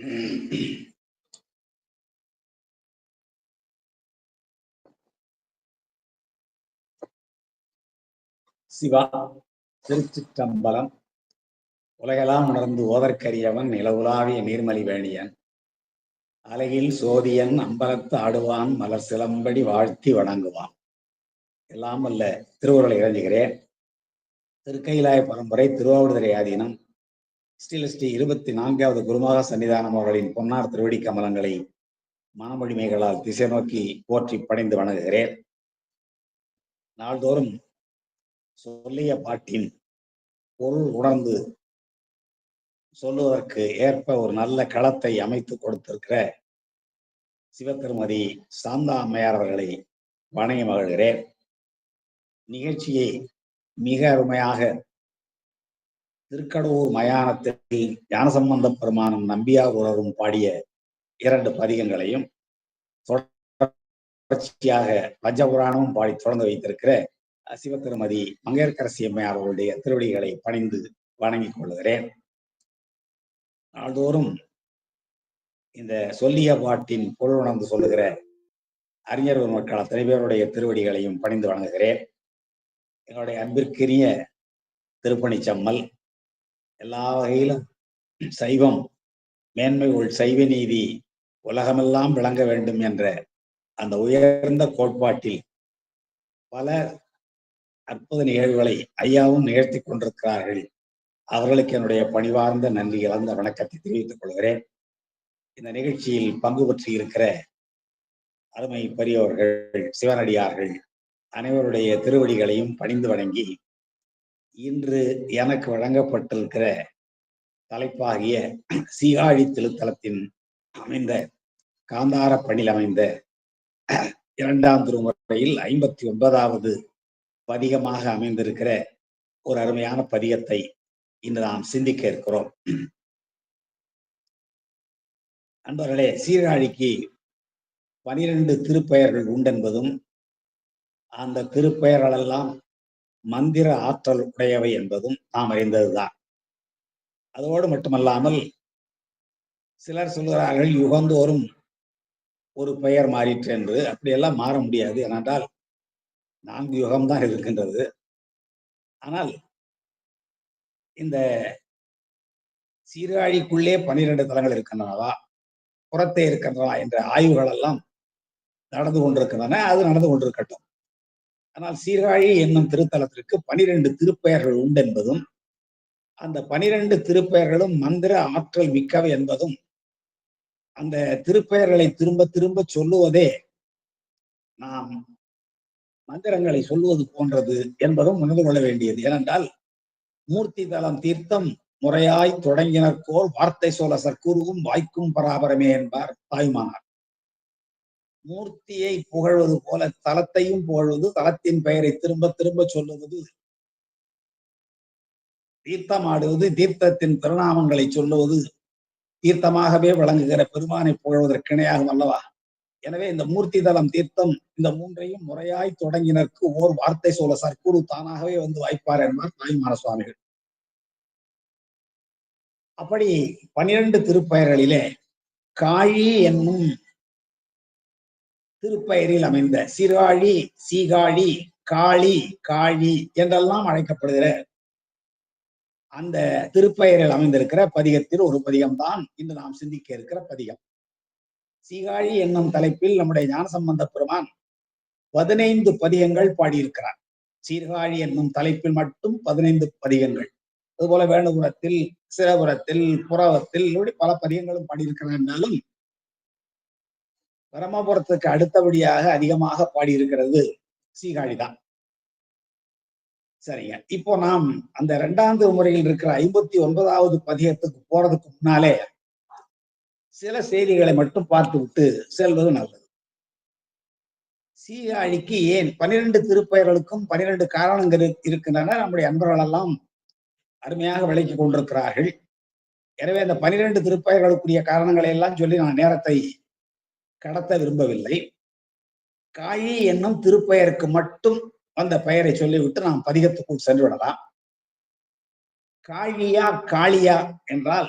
சிவா திருச்சிற்றம்பலம். உலகெல்லாம் உணர்ந்து ஓதற்கரியவன் நிலவுலாவிய நீர்மலி வேணியன் அலகில் சோதியன் அம்பலத்து ஆடுவான் மலர் சிலம்படி வாழ்த்தி வணங்குவான். எல்லாம் வல்ல திருவுருளை இறங்குகிறேன். திருக்கைலாய பரம்பரை திருவாவடுதுறை ஆதீனம் ஸ்ரீ 24வது குருமகா சன்னிதானம் அவர்களின் பொன்னார் திருவடி கமலங்களை மனமொழிமைகளால் திசை நோக்கி போற்றி படைந்து வணங்குகிறேன். நாள்தோறும் சொல்லிய பாட்டின் பொருள் உணர்ந்து சொல்லுவதற்கு ஏற்ப ஒரு நல்ல களத்தை அமைத்து கொடுத்திருக்கிற சிவத்திருமதி சாந்தா அம்மையார் அவர்களை வணங்கி மகிழ்கிறேன். நிகழ்ச்சியை மிக அருமையாக திருக்கடவுர் மயானத்தில் ஞானசம்பந்த பெருமானும் நம்பியார் உணரும் பாடிய 2 பதிகங்களையும் தொடர்ச்சியாக பஞ்சபுராணமும் பாடி தொடர்ந்து வைத்திருக்கிற சிவத்திருமதி மங்கையர்க்கரசி அம்மையார் அவர்களுடைய திருவடிகளை பணிந்து வணங்கிக் கொள்கிறேன். நாள்தோறும் இந்த சொல்லிய பாட்டின் பொருள் உணர்ந்து சொல்லுகிற அறிஞர் மக்கள் அத்தனை பேருடைய திருவடிகளையும் பணிந்து வணங்குகிறேன். எங்களுடைய அன்பிற்குரிய திருப்பணிச்சம்மல் எல்லா வகையிலும் சைவம் மேன்மை சைவ நீதி உலகமெல்லாம் விளங்க வேண்டும் என்ற அந்த உயர்ந்த கோட்பாட்டில் பல அற்புத நிகழ்வுகளை ஐயாவும் நிகழ்த்தி கொண்டிருக்கிறார்கள். அவர்களுக்கு என்னுடைய பணிவார்ந்த நன்றி கலந்த வணக்கத்தை தெரிவித்துக் கொள்கிறேன். இந்த நிகழ்ச்சியில் பங்கு பற்றி இருக்கிற அருமை பெரியோர்கள், சிவனடியார்கள் அனைவருடைய திருவடிகளையும் பணிந்து வணங்கி, இன்று எனக்கு வழங்கப்பட்டிருக்கிற தலைப்பாகிய சீகாழி திருத்தலத்தின் அமைந்த காந்தார பணியில் அமைந்த 2ஆம் திருமுறையில் 59வது பதிகமாக அமைந்திருக்கிற ஒரு அருமையான பதிகத்தை இன்று நாம் சிந்திக்க இருக்கிறோம். அன்பர்களே, சீர்காழிக்கு 12 திருப்பெயர்கள் உண்டென்பதும் அந்த திருப்பெயர்களெல்லாம் மந்திர ஆற்றல் உடையவை என்பதும் நாம் அறிந்ததுதான். அதோடு மட்டுமல்லாமல் சிலர் சொல்கிறார்கள் யுகந்தோறும் ஒரு பெயர் மாறிற்று என்று. அப்படியெல்லாம் மாற முடியாது. ஏனென்றால் 4 யுகம்தான் இருக்கின்றது. ஆனால் இந்த சீர்காழிக்குள்ளே 12 தலங்கள் இருக்கின்றனவா, புறத்தே இருக்கின்றன என்ற ஆய்வுகள் எல்லாம் நடந்து கொண்டிருக்கின்றன. அது நடந்து கொண்டிருக்கட்டும். ஆனால் சீர்காழி என்னும் திருத்தலத்திற்கு 12 திருப்பெயர்கள் உண்டு என்பதும் அந்த 12 திருப்பெயர்களும் மந்திர ஆற்றல் மிக்கவை என்பதும் அந்த திருப்பெயர்களை திரும்ப திரும்ப சொல்லுவதே நாம் மந்திரங்களை சொல்லுவது போன்றது என்பதும் உணர்ந்து கொள்ள வேண்டியது. ஏனென்றால் மூர்த்தி தலம் தீர்த்தம் முறையாய் தொடங்கினர்கோர் வார்த்தை சோழ சற்குருவும் வாய்க்கும் பராபரமே என்பார் தாய்மானார். மூர்த்தியை புகழ்வது போல தலத்தையும் புகழ்வது, தலத்தின் பெயரை திரும்ப திரும்ப சொல்லுவது, தீர்த்தம் ஆடுவது, தீர்த்தத்தின் திருநாமங்களை சொல்லுவது, தீர்த்தமாகவே வழங்குகிற பெருமானை புகழ்வதற்கு இணையாகும் அல்லவா? எனவே இந்த மூர்த்தி தலம் தீர்த்தம் இந்த 3ஐயும் முறையாய் தொடங்கினருக்கு ஓர் வார்த்தை சோழ சற்குரு தானாகவே வந்து வாய்ப்பார் என்பார் தாய்மான சுவாமிகள். அப்படி 12 திருப்பெயர்களிலே காழி என்னும் திருப்பெயரில் அமைந்த சீர்காழி, சீகாழி, காளி, காழி என்றெல்லாம் அழைக்கப்படுகிற அந்த திருப்பெயரில் அமைந்திருக்கிற பதிகத்தில் ஒரு பதிகம்தான் இன்று நாம் சிந்திக்க இருக்கிற பதிகம். சீகாழி என்னும் தலைப்பில் நம்முடைய ஞானசம்பந்த பெருமான் 15 பதிகங்கள் பாடியிருக்கிறார். சீர்காழி என்னும் தலைப்பில் மட்டும் 15 பதிகங்கள். அதுபோல வேணுபுரத்தில், சிரபுரத்தில், புறவத்தில் இப்படி பல பதிகங்களும் பாடியிருக்கிறார். என்றாலும் பிரம்மபுரத்துக்கு அடுத்தபடியாக அதிகமாக பாடியிருக்கிறது சீகாழிதான். சரிங்க. இப்போ நாம் அந்த 2ஆம் திருமுறையில் இருக்கிற 59வது பதிகத்துக்கு போறதுக்கு முன்னாலே சில செய்திகளை மட்டும் பார்த்து விட்டு செல்வது நல்லது. சீகாழிக்கு ஏன் 12 திருப்பெயர்களுக்கும் 12 காரணங்கள் இருக்கின்றன. நம்முடைய அன்பர்கள் எல்லாம் அருமையாக விளக்கி கொண்டிருக்கிறார்கள். எனவே அந்த 12 திருப்பெயர்களுக்குரிய காரணங்களை எல்லாம் சொல்லி நான் நேரத்தை கடத்த விரும்பவில்லை. காழி என்னும் திருப்பெயருக்கு மட்டும் அந்த பெயரை சொல்லிவிட்டு நாம் பதிகத்துக்குள் சென்று விடலாம். காழியா காளியா என்றால்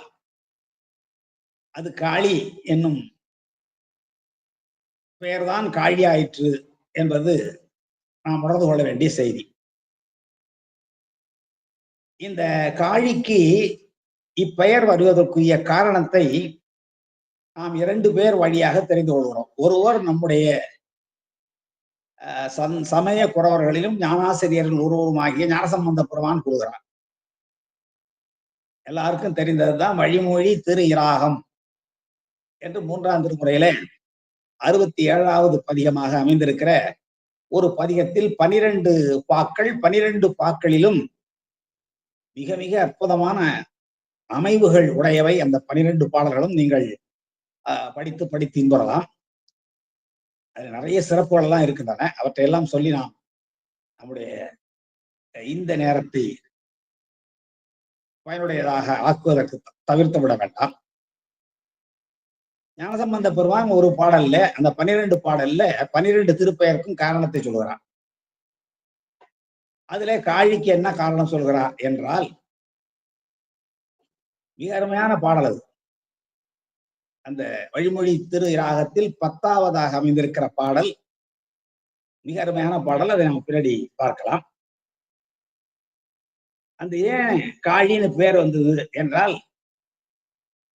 அது காளி என்னும் பெயர்தான் காழி ஆயிற்று என்பது நாம் உணர்ந்து கொள்ள வேண்டிய செய்தி. இந்த காழிக்கு இப்பெயர் வருவதற்குரிய காரணத்தை நாம் 2 பேர் வழியாக தெரிந்து கொள்கிறோம். ஒருவர் நம்முடைய சமய குறவர்களிலும் ஞானாசிரியர்கள் ஒருவருமாகிய ஞானசம்பந்த பெருமான் கூறுகிறார். எல்லாருக்கும் தெரிந்ததுதான் வழிமொழி திரு இராகம் என்று 3ஆம் திருமுறையிலே 67வது பதிகமாக அமைந்திருக்கிற ஒரு பதிகத்தில் 12 பாக்கள். 12 பாக்களிலும் மிக மிக அற்புதமான அமைவுகள் உடையவை அந்த 12 பாடல்களும். நீங்கள் படித்து இன்புறலாம். அது நிறைய சிறப்புகள் எல்லாம் இருக்கின்றன. அவற்றையெல்லாம் சொல்லி நாம் நம்முடைய இந்த நேரத்தை பயனுடையதாக ஆக்குவதற்கு தவிர்த்து விட வேண்டாம். ஞானசம்பந்த பெருமான் ஒரு பாடல்ல அந்த 12 பாடல்ல 12 திருப்பெயருக்கும் காரணத்தை சொல்கிறார். அதுல காழிக்கு என்ன காரணம் சொல்கிறார் என்றால், மிக அருமையான பாடல் அது. அந்த வழிமொழி திரு இராகத்தில் 10ஆவதாக அமைந்திருக்கிற பாடல் மிக அருமையான பாடல். அதை நம்ம பின்னாடி பார்க்கலாம். அந்த ஏன் காழின்னு பேர் வந்தது என்றால்,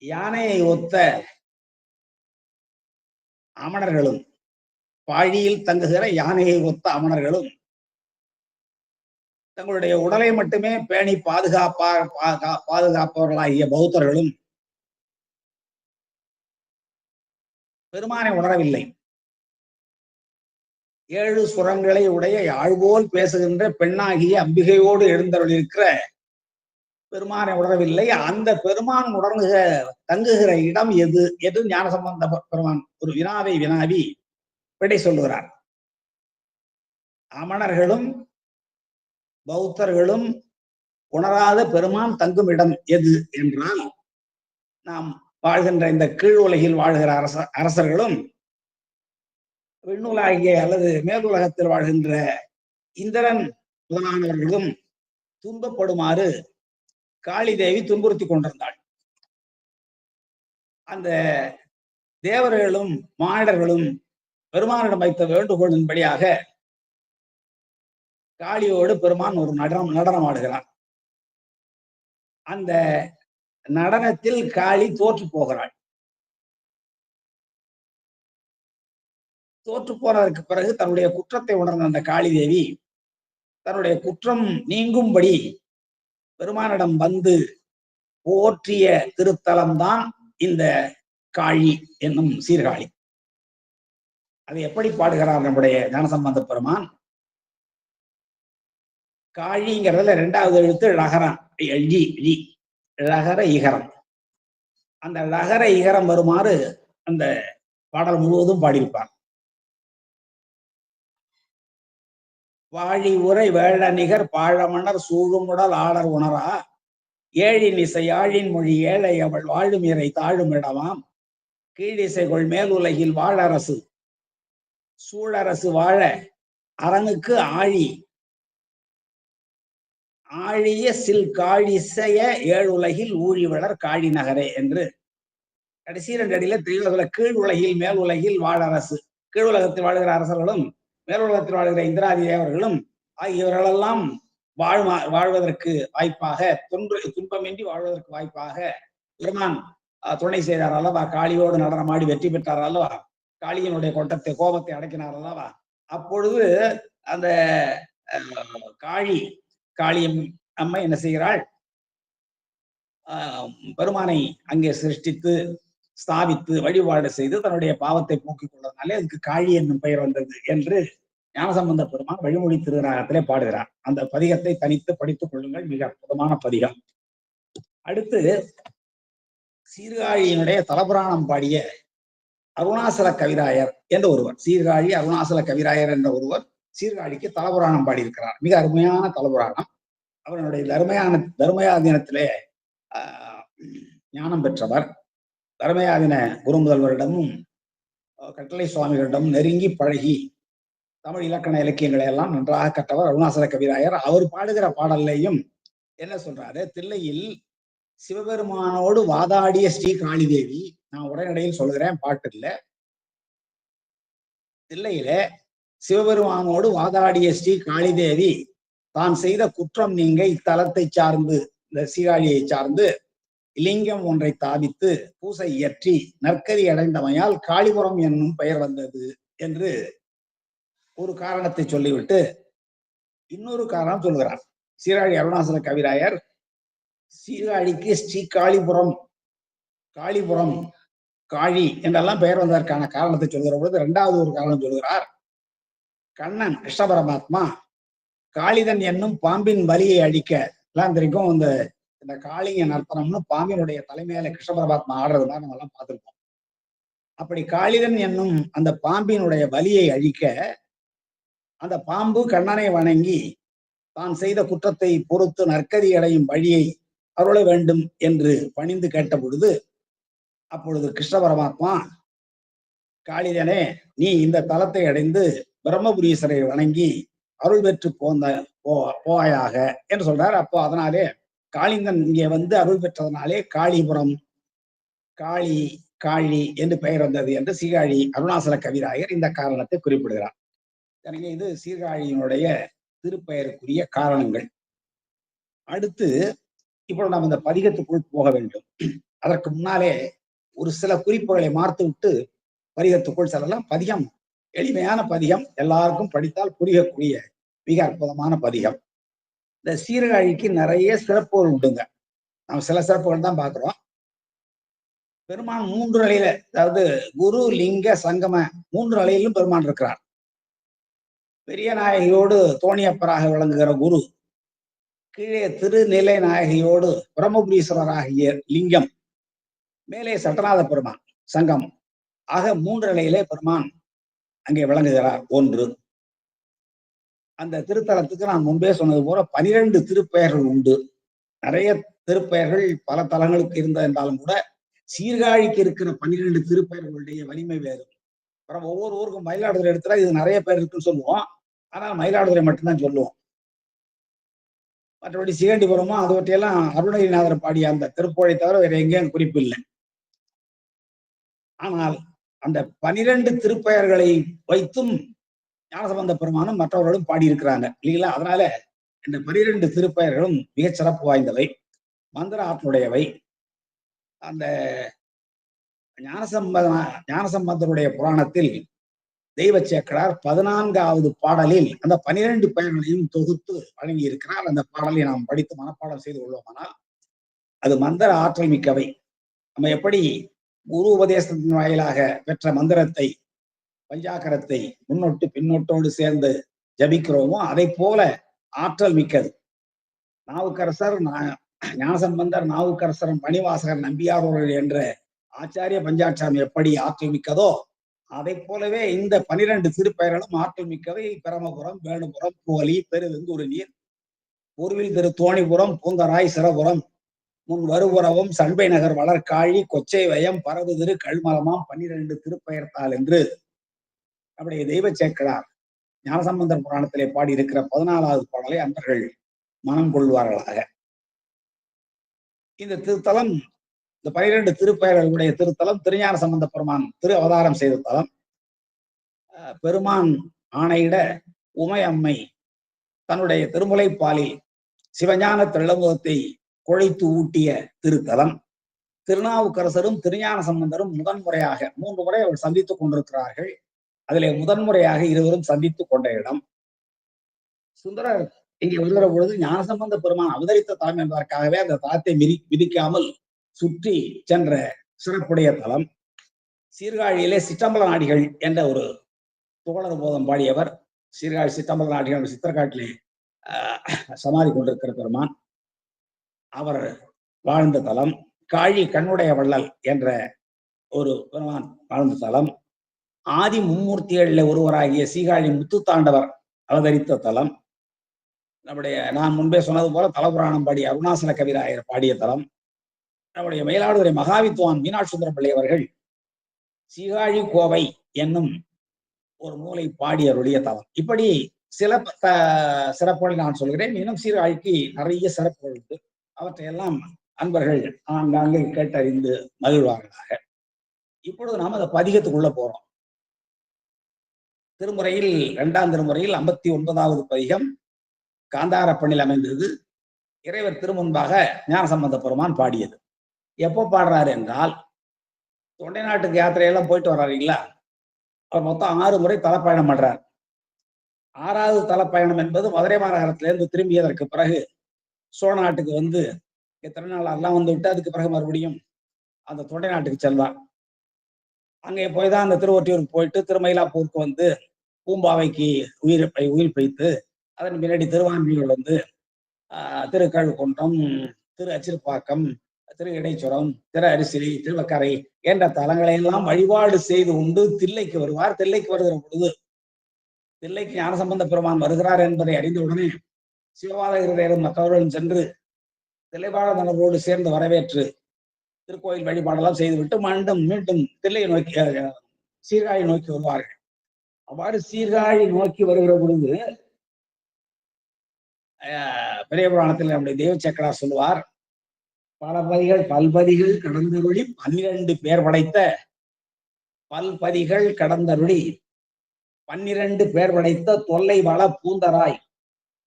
யானையை ஒத்த அமணர்களும், பாழியில் தங்குகிற யானையை ஒத்த அமணர்களும் தங்களுடைய உடலை மட்டுமே பேணி பாதுகாப்பவர்களாகிய பௌத்தர்களும் பெருமானை உணரவில்லை. 7 சுரங்களை உடைய யாழ்போல் பேசுகின்ற பெண்ணாகிய அம்பிகையோடு எழுந்தருளிருக்கிற பெருமானை உணரவில்லை. அந்த பெருமான் தங்குகிற இடம் எது என்று ஞானசம்பந்த பெருமான் ஒரு வினாவை வினாவி விடை சொல்லுகிறார். அமணர்களும் பௌத்தர்களும் உணராத பெருமான் தங்கும் இடம் எது என்றால், நாம் வாழ்கின்ற இந்த கீழ் உலகில் வாழ்கிற அரசர்களும் விண்ணுலகிய அல்லது மேலுலகத்தில் வாழ்கின்ற இந்திரன் முதலானவர்களும் துன்பப்படுமாறு காளி தேவி துன்புறுத்தி கொண்டிருந்தாள். அந்த தேவர்களும் மானிடர்களும் பெருமானிடம் வைத்த வேண்டுகோளின்படியாக காளியோடு பெருமான் ஒரு நடனம் ஆடுகிறார். அந்த நடனத்தில் காளி தோற்று போகிறாள். தோற்று போனதற்கு பிறகு தன்னுடைய குற்றத்தை உணர்ந்த அந்த காளி தேவி தன்னுடைய குற்றம் நீங்கும்படி பெருமானிடம் வந்து போற்றிய திருத்தலம்தான் இந்த காழி என்னும் சீர்காழி. அதை எப்படி பாடுகிறார் நம்முடைய ஞானசம்பந்த பெருமான்? காழிங்கிறதுல 2வது எழுத்து ழகரம், ழகர இகரம். அந்த ழகர இகரம் வருமாறு அந்த பாடல் முழுவதும் பாடியிருப்பார். வாழி உரை வேள நிகர் பாழமணர் சூழுமுடல் ஆடர் உணரா ஏழின் இசை யாழின் மொழி ஏழை அவள் வாழும் இறை தாழும் இடமாம் கீழிசைகொள் மேலுலகில் வாழரசு சூழரசு வாழ அரணுக்கு ஆழிய சில் காழிசைய ஏழுலகில் ஊழி வளர் காழி நகரே என்று கடைசி 2 அடியில தெளிவுல கீழ் உலகில் மேல் உலகில் வாழரசு, கீழ் உலகத்தில் வாழ்கிற அரசர்களும் மேலுலகத்தில் வாழ்கிற இந்திராதி தேவர்களும் ஆகியவர்களெல்லாம் வாழ்வதற்கு வாய்ப்பாக, துன்பமின்றி வாழ்வதற்கு வாய்ப்பாக பெருமான் துணை செய்தார் அல்லவா? காளியோடு நடனமாடி வெற்றி பெற்றார் அல்லவா? காளியினுடைய கோபத்தை அடக்கினார் அல்லவா? அப்பொழுது அந்த காளியம் அம்மை என்ன செய்கிறாள்? பெருமானை அங்கே சிருஷ்டித்து ஸ்தாபித்து வழிபாடு செய்து தன்னுடைய பாவத்தை போக்கிக் கொள்வதனாலே அதுக்கு காழி என்னும் பெயர் வந்தது என்று ஞானசம்பந்த பெருமான் வழிமொழி திருராகத்திலே பாடுகிறார். அந்த பதிகத்தை தனித்து படித்துக் கொள்ளுங்கள். மிக அற்புதமான பதிகம். அடுத்து சீர்காழியினுடைய தலபுராணம் பாடிய அருணாசல கவிராயர் என்ற ஒருவர், சீர்காழி அருணாசல கவிராயர் என்ற ஒருவர் சீர்காழிக்கு தலபுராணம் பாடியிருக்கிறார். மிக அருமையான தலபுராணம். அவருடைய தர்மயாதீனத்திலே ஞானம் பெற்றவர். தர்மயாதீன குரு முதல்வரிடமும் கட்டளை சுவாமிகளிடமும் நெருங்கி பழகி தமிழ் இலக்கண இலக்கியங்களை எல்லாம் நன்றாக கற்றவர் அருணாசல கவிராயர். அவர் பாடுகிற பாடல்லையும் என்ன சொல்றாரு? தில்லையில் சிவபெருமானோடு வாதாடிய ஸ்ரீ காளிதேவி நான் உடனடியில் சொல்கிறேன், பாட்டு இல்ல. தில்லையில சிவபெருமானோடு வாதாடிய ஸ்ரீ காளிதேவி தான் செய்த குற்றம் நீங்க இத்தலத்தை சார்ந்து, இந்த சீகாழியை சார்ந்து லிங்கம் ஒன்றை தாவித்து பூசை இயற்றி நற்கதி அடைந்தமையால் காளிபுரம் என்னும் பெயர் வந்தது என்று ஒரு காரணத்தை சொல்லிவிட்டு இன்னொரு காரணம் சொல்கிறார். சீர்காழி அருணாசல கவிராயர் சீர்காழிக்கு ஸ்ரீ காளிபுரம், காளிபுரம், காழி என்றெல்லாம் பெயர் வந்ததற்கான காரணத்தை சொல்கிற பொழுது இரண்டாவது ஒரு காரணம் சொல்கிறார். கண்ணன் கிருஷ்ண பரமாத்மா காளிதன் என்னும் பாம்பின் வலியை அழிக்க, எல்லாம் தெரியும், இந்த காளிங்க நர்த்தனம்னு பாம்பினுடைய தலைமையில கிருஷ்ண பரமாத்மா ஆடுறது தான் நம்ம எல்லாம் பார்த்திருப்போம். அப்படி காளிதன் என்னும் அந்த பாம்பினுடைய வலியை அழிக்க அந்த பாம்பு கண்ணனை வணங்கி தான் செய்த குற்றத்தை பொறுத்து நற்கதி அடையும் வழியை அருள வேண்டும் என்று பணிந்து கேட்ட பொழுது, அப்பொழுது கிருஷ்ண பரமாத்மா, காளிதனே, நீ இந்த தலத்தை அடைந்து பிரம்மபுரீஸ்வரை வணங்கி அருள் பெற்று போவாயாக என்று சொல்றார். அப்போ அதனாலே காளிங்கன் இங்கே வந்து அருள் பெற்றதனாலே காளிபுரம், காளி, காழி என்று பெயர் வந்தது என்று சீர்காழி அருணாசல கவிராயர் இந்த காரணத்தை குறிப்பிடுகிறார். எனவே இது சீர்காழியினுடைய திருப்பெயருக்குரிய காரணங்கள். அடுத்து இப்பொழுது நாம் இந்த பதிகத்துக்குள் போக வேண்டும். அதற்கு முன்னாலே ஒரு சில குறிப்புகளை மார்த்து விட்டு பதிகத்துக்குள் செல்லலாம். பதிகம் எளிமையான பதிகம், எல்லாருக்கும் படித்தால் புரியக்கூடிய மிக அற்புதமான பதிகம். இந்த சீர்காழிக்கு நிறைய சிறப்புகள் உண்டுங்க. நாம் சில சிறப்புகள் தான் பார்க்கிறோம். பெருமான் 3 நிலையில, அதாவது குரு, லிங்க, சங்கம 3 நிலையிலும் பெருமான் இருக்கிறார். பெரிய நாயகியோடு தோணியப்பராக விளங்குகிற குரு, கீழே திருநிலை நாயகியோடு பிரம்மபுரீஸ்வரராகிய லிங்கம், மேலே சட்டநாத பெருமான் சங்கம் ஆக 3 நிலையிலே பெருமான் அங்கே விளங்குகிறார். ஒன்று, அந்த திருத்தலத்துக்கு நான் முன்பே சொன்னது போல 12 திருப்பெயர்கள் உண்டு. நிறைய திருப்பெயர்கள் பல தலங்களுக்கு இருந்தாலும் கூட சீர்காழிக்கு இருக்கிற 12 திருப்பெயர்களுடைய வலிமை வேறு. அப்புறம் ஒவ்வொரு ஊருக்கும் மயிலாடுதுறை எடுத்துட்டா இது நிறைய பேர் இருக்குன்னு சொல்லுவோம். ஆனால் மயிலாடுதுறை மட்டும்தான் சொல்லுவோம். மற்றபடி சிகண்டிபுரமும் அதுவற்றையெல்லாம் அருணகிரிநாதர் பாடிய அந்த திருப்புகழை தவிர வேற எங்கேயும் குறிப்பு இல்லை. ஆனால் அந்த 12 திருப்பெயர்களை வைத்தும் ஞானசம்பந்த பெருமானும் மற்றவர்களும் பாடியிருக்கிறாங்க இல்லைங்களா? அதனால இந்த 12 திருப்பெயர்களும் மிகச் சிறப்பு வாய்ந்தவை, மந்திர ஆற்றலுடையவை. அந்த ஞானசம்பந்தருடைய புராணத்தில் தெய்வ சேக்கடார் 14வது பாடலில் அந்த 12 பெயர்களையும் தொகுத்து வழங்கி இருக்கிறார். அந்த பாடலை நாம் படித்து மனப்பாடம் செய்து கொள்வோமானால் அது மந்திர ஆற்றல் மிக்கவை. நம்ம எப்படி குரு உபதேசத்தின் வாயிலாக பெற்ற மந்திரத்தை, பஞ்சாக்கரத்தை முன்னொட்டு பின்னொட்டோடு சேர்ந்து ஜபிக்கிறோமோ அதை போல ஆற்றல் மிக்கது. நாவுக்கரசர், ஞானசம்பந்தர், நாவுக்கரசர், மணிவாசகர், நம்பியாரூரர் என்ற ஆச்சாரிய பஞ்சாட்சரம் எப்படி ஆற்றல் மிக்கதோ அதை போலவே இந்த 12 திருப்பெயர்களும் ஆற்றல் மிக்கவை. பிரமபுரம், வேணுபுரம், புகலி, பெருவெங்கூர் நீர், பொருவில் திரு தோணிபுரம், பூந்தராய், சிறபுரம், முன் வருபுறவும், சண்பை நகர், வளர்காழி, கொச்சை வயம், பரவு திரு கல்மலமாம் 12 திருப்பெயர்த்தால் என்று நம்முடைய தெய்வ சேக்கடார் ஞானசம்பந்தர் புராணத்திலே பாடியிருக்கிற 14வது பாடலை அன்பர்கள் மனம் கொள்வார்களாக. இந்த திருத்தலம், இந்த 12 திருப்பெயர்களுடைய திருத்தலம் திருஞான சம்பந்த பெருமான் திரு அவதாரம் செய்த தலம். பெருமான் ஆணையிட உமை அம்மை தன்னுடைய திருமுலைப்பாலில் சிவஞான திளமுகத்தை கொழைத்து ஊட்டிய திருத்தலம். திருநாவுக்கரசரும் திருஞான சம்பந்தரும் முதன்முறையாக 3 முறை அவர் சந்தித்துக் கொண்டிருக்கிறார்கள். அதிலே முதன்முறையாக இருவரும் சந்தித்துக் கொண்ட இடம். சுந்தரர் இங்கே வருகிற பொழுது ஞானசம்பந்த பெருமான் அவதரித்த தலம் என்பதற்காகவே அந்த தலத்தை மிதிக்காமல் சுற்றி சென்ற சிறப்புடைய தலம். சீர்காழியிலே சிற்றம்பல நாடிகள் என்ற ஒரு புகழர் போதம் பாடியவர். சீர்காழி சிற்றம்பல நாடிகள் சித்திரக்காட்டிலே சமாதி கொண்டிருக்கிற பெருமான் அவர் வாழ்ந்த தலம். காழி கண்ணுடைய வள்ளல் என்ற ஒரு பெருமான் வாழ்ந்த தலம். ஆதி மும்மூர்த்திகளில் ஒருவராகிய சீர்காழி முத்துத்தாண்டவர் அவதரித்த தலம். நம்முடைய நான் முன்பே சொன்னது போல தலபுராணம் பாடிய அருணாசல கவிராயர் பாடிய தலம். நம்முடைய மயிலாடுதுறை மகாவித்வான் மீனாட்சி சுந்தரம் பிள்ளை அவர்கள் சீர்காழி கோவை என்னும் ஒரு நூலை பாடியருடைய தலம். இப்படி சில சிறப்புகள் நான் சொல்கிறேன். இன்னும் சீர்காழிக்கு நிறைய சிறப்புகள் உண்டு. அவற்றையெல்லாம் அன்பர்கள் ஆங்காங்கே கேட்டறிந்து மகிழ்வார்களாக. இப்பொழுது நாம் அந்த பதிகத்துக்குள்ள போறோம். திருமுறையில் 2ஆம் திருமுறையில் 59வது பதிகம் காந்தார பண்ணில் அமைந்தது. இறைவர் திருமுன்பாக ஞானசம்பந்த பெருமான் பாடியது. எப்போ பாடுறாரு என்றால், தொண்டை நாட்டுக்கு யாத்திரையெல்லாம் போயிட்டு வர்றாருங்களா, அவர் மொத்தம் 6 முறை தலப்பயணம் பண்றார். 6வது தலப்பயணம் என்பது மதுரை மாநகரத்திலிருந்து திரும்பியதற்கு பிறகு சோழ நாட்டுக்கு வந்து திருநாளெல்லாம் வந்து விட்டு அதுக்கு பிறகு மறுபடியும் அந்த தொண்டை நாட்டுக்கு செல்வார். அங்கே போய் தான் அந்த திருவொற்றியூருக்கு போயிட்டு திருமயிலாப்பூருக்கு வந்து பூம்பாவைக்கு உயிர் பெய்த்து அதன் பின்னாடி திருவான்மியூர் வந்து திருக்கழுக்குன்றம், திரு அச்சிறுப்பாக்கம், திரு இடைச்சுரம், திரு அரிசிலி, திருவக்கரை என்ற தலங்களை எல்லாம் வழிபாடு செய்து கொண்டு தில்லைக்கு வருவார். தில்லைக்கு வருகிற பொழுது தில்லைக்கு ஞானசம்பந்த பெருமான் வருகிறார் என்பதை அறிந்தவுடனே சிவபாத இருதயரும் மற்றவர்களும் சென்று தில்லைபாழனரோடு சேர்ந்து வரவேற்று திருக்கோயில் வழிபாடெல்லாம் செய்துவிட்டு மீண்டும் தில்லையை நோக்கி சீர்காழி நோக்கி வருவார்கள். அவ்வாறு சீர்காழி நோக்கி வருகிற பொழுது பெரிய புராணத்தில் நம்முடைய தேவ சக்கரா சொல்லுவார், பல்பதிகள் கடந்தருளி 12 பேர் படைத்த பல்பதிகள் கடந்தருளி 12 பேர் படைத்த தொல்லை வள பூந்தராய்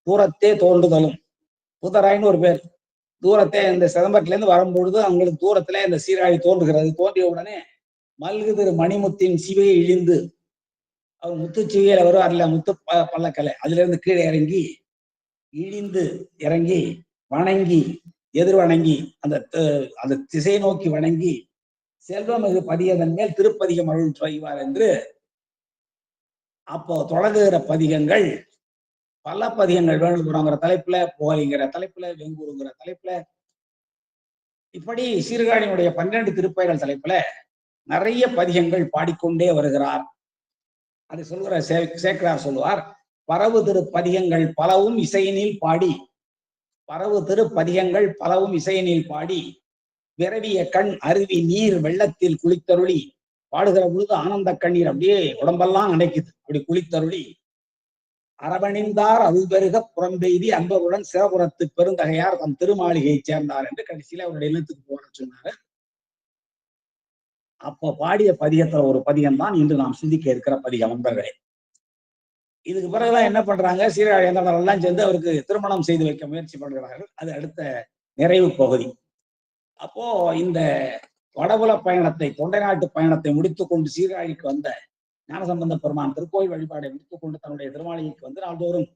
தூரத்தே தோன்றுதலும். பூந்தராய்னு ஒரு பேர். தூரத்தே இந்த சிதம்பரத்திலேருந்து வரும்பொழுது அவங்களுக்கு தூரத்துல இந்த சீர்காழி தோன்றுகிறது. தோன்றிய உடனே மல்கு திரு மணிமுத்தின் சிவையை இழிந்து அவர் முத்துச்சிவியில வரும், அதுல முத்து பல்லக்கலை அதுல இருந்து கீழே இறங்கி இழிந்து இறங்கி வணங்கி எதிர்வணங்கி அந்த திசை நோக்கி வணங்கி செல்வமிகு பதியதன் மேல் திருப்பதிகம் அருள் செய்வார் என்று அப்போ தொடங்குகிற பதிகங்கள் பல பதிகங்கள். வேணுபுரங்கிற தலைப்புல, புகழிங்கிற தலைப்புல, வெங்கூருங்கிற தலைப்புல, இப்படி சீர்காழியினுடைய 12 திருப்பதிகள் தலைப்புல நிறைய பதிகங்கள் பாடிக்கொண்டே வருகிறார். அதை சொல்கிற சேக்கரார் சொல்லுவார், பரவு திருப்பதிகங்கள் பலவும் இசையினில் பாடி, பரவு திருப்பதிகங்கள் பலவும் இசையினில் பாடி, விரவிய கண் அருவி நீர் வெள்ளத்தில் குளித்தருளி, பாடுகிற பொழுது ஆனந்த கண்ணீர் அப்படியே உடம்பெல்லாம் நினைக்குது. அப்படி குளித்தருளி அரவணிந்தார் அருள் பெருக புறம்பெய்தி அன்பருடன் சிவபுரத்து பெருந்தகையார் தம் திருமாளிகையை சேர்ந்தார் என்று கடைசியில அவருடைய இல்லத்துக்கு போற சொன்னாரு. அப்போ பாடிய பதிகத்துல ஒரு பதிகம் தான் இன்று நாம் சிந்திக்க இருக்கிற பதிகம். நண்பர்களே, இதுக்கு பிறகுதான் என்ன பண்றாங்க, சீர்காழி எல்லாம் சேர்ந்து அவருக்கு திருமணம் செய்து வைக்க முயற்சி பண்றார்கள். அது அடுத்த நிறைவு பகுதி. அப்போ இந்த வடபுல பயணத்தை, தொண்டை நாட்டு பயணத்தை முடித்துக் கொண்டு சீர்காழிக்கு வந்த ஞானசம்பந்த பெருமான் திருக்கோயில் வழிபாடை முடித்துக் கொண்டு தன்னுடைய திருமாளிகைக்கு வந்து நாள்தோறும்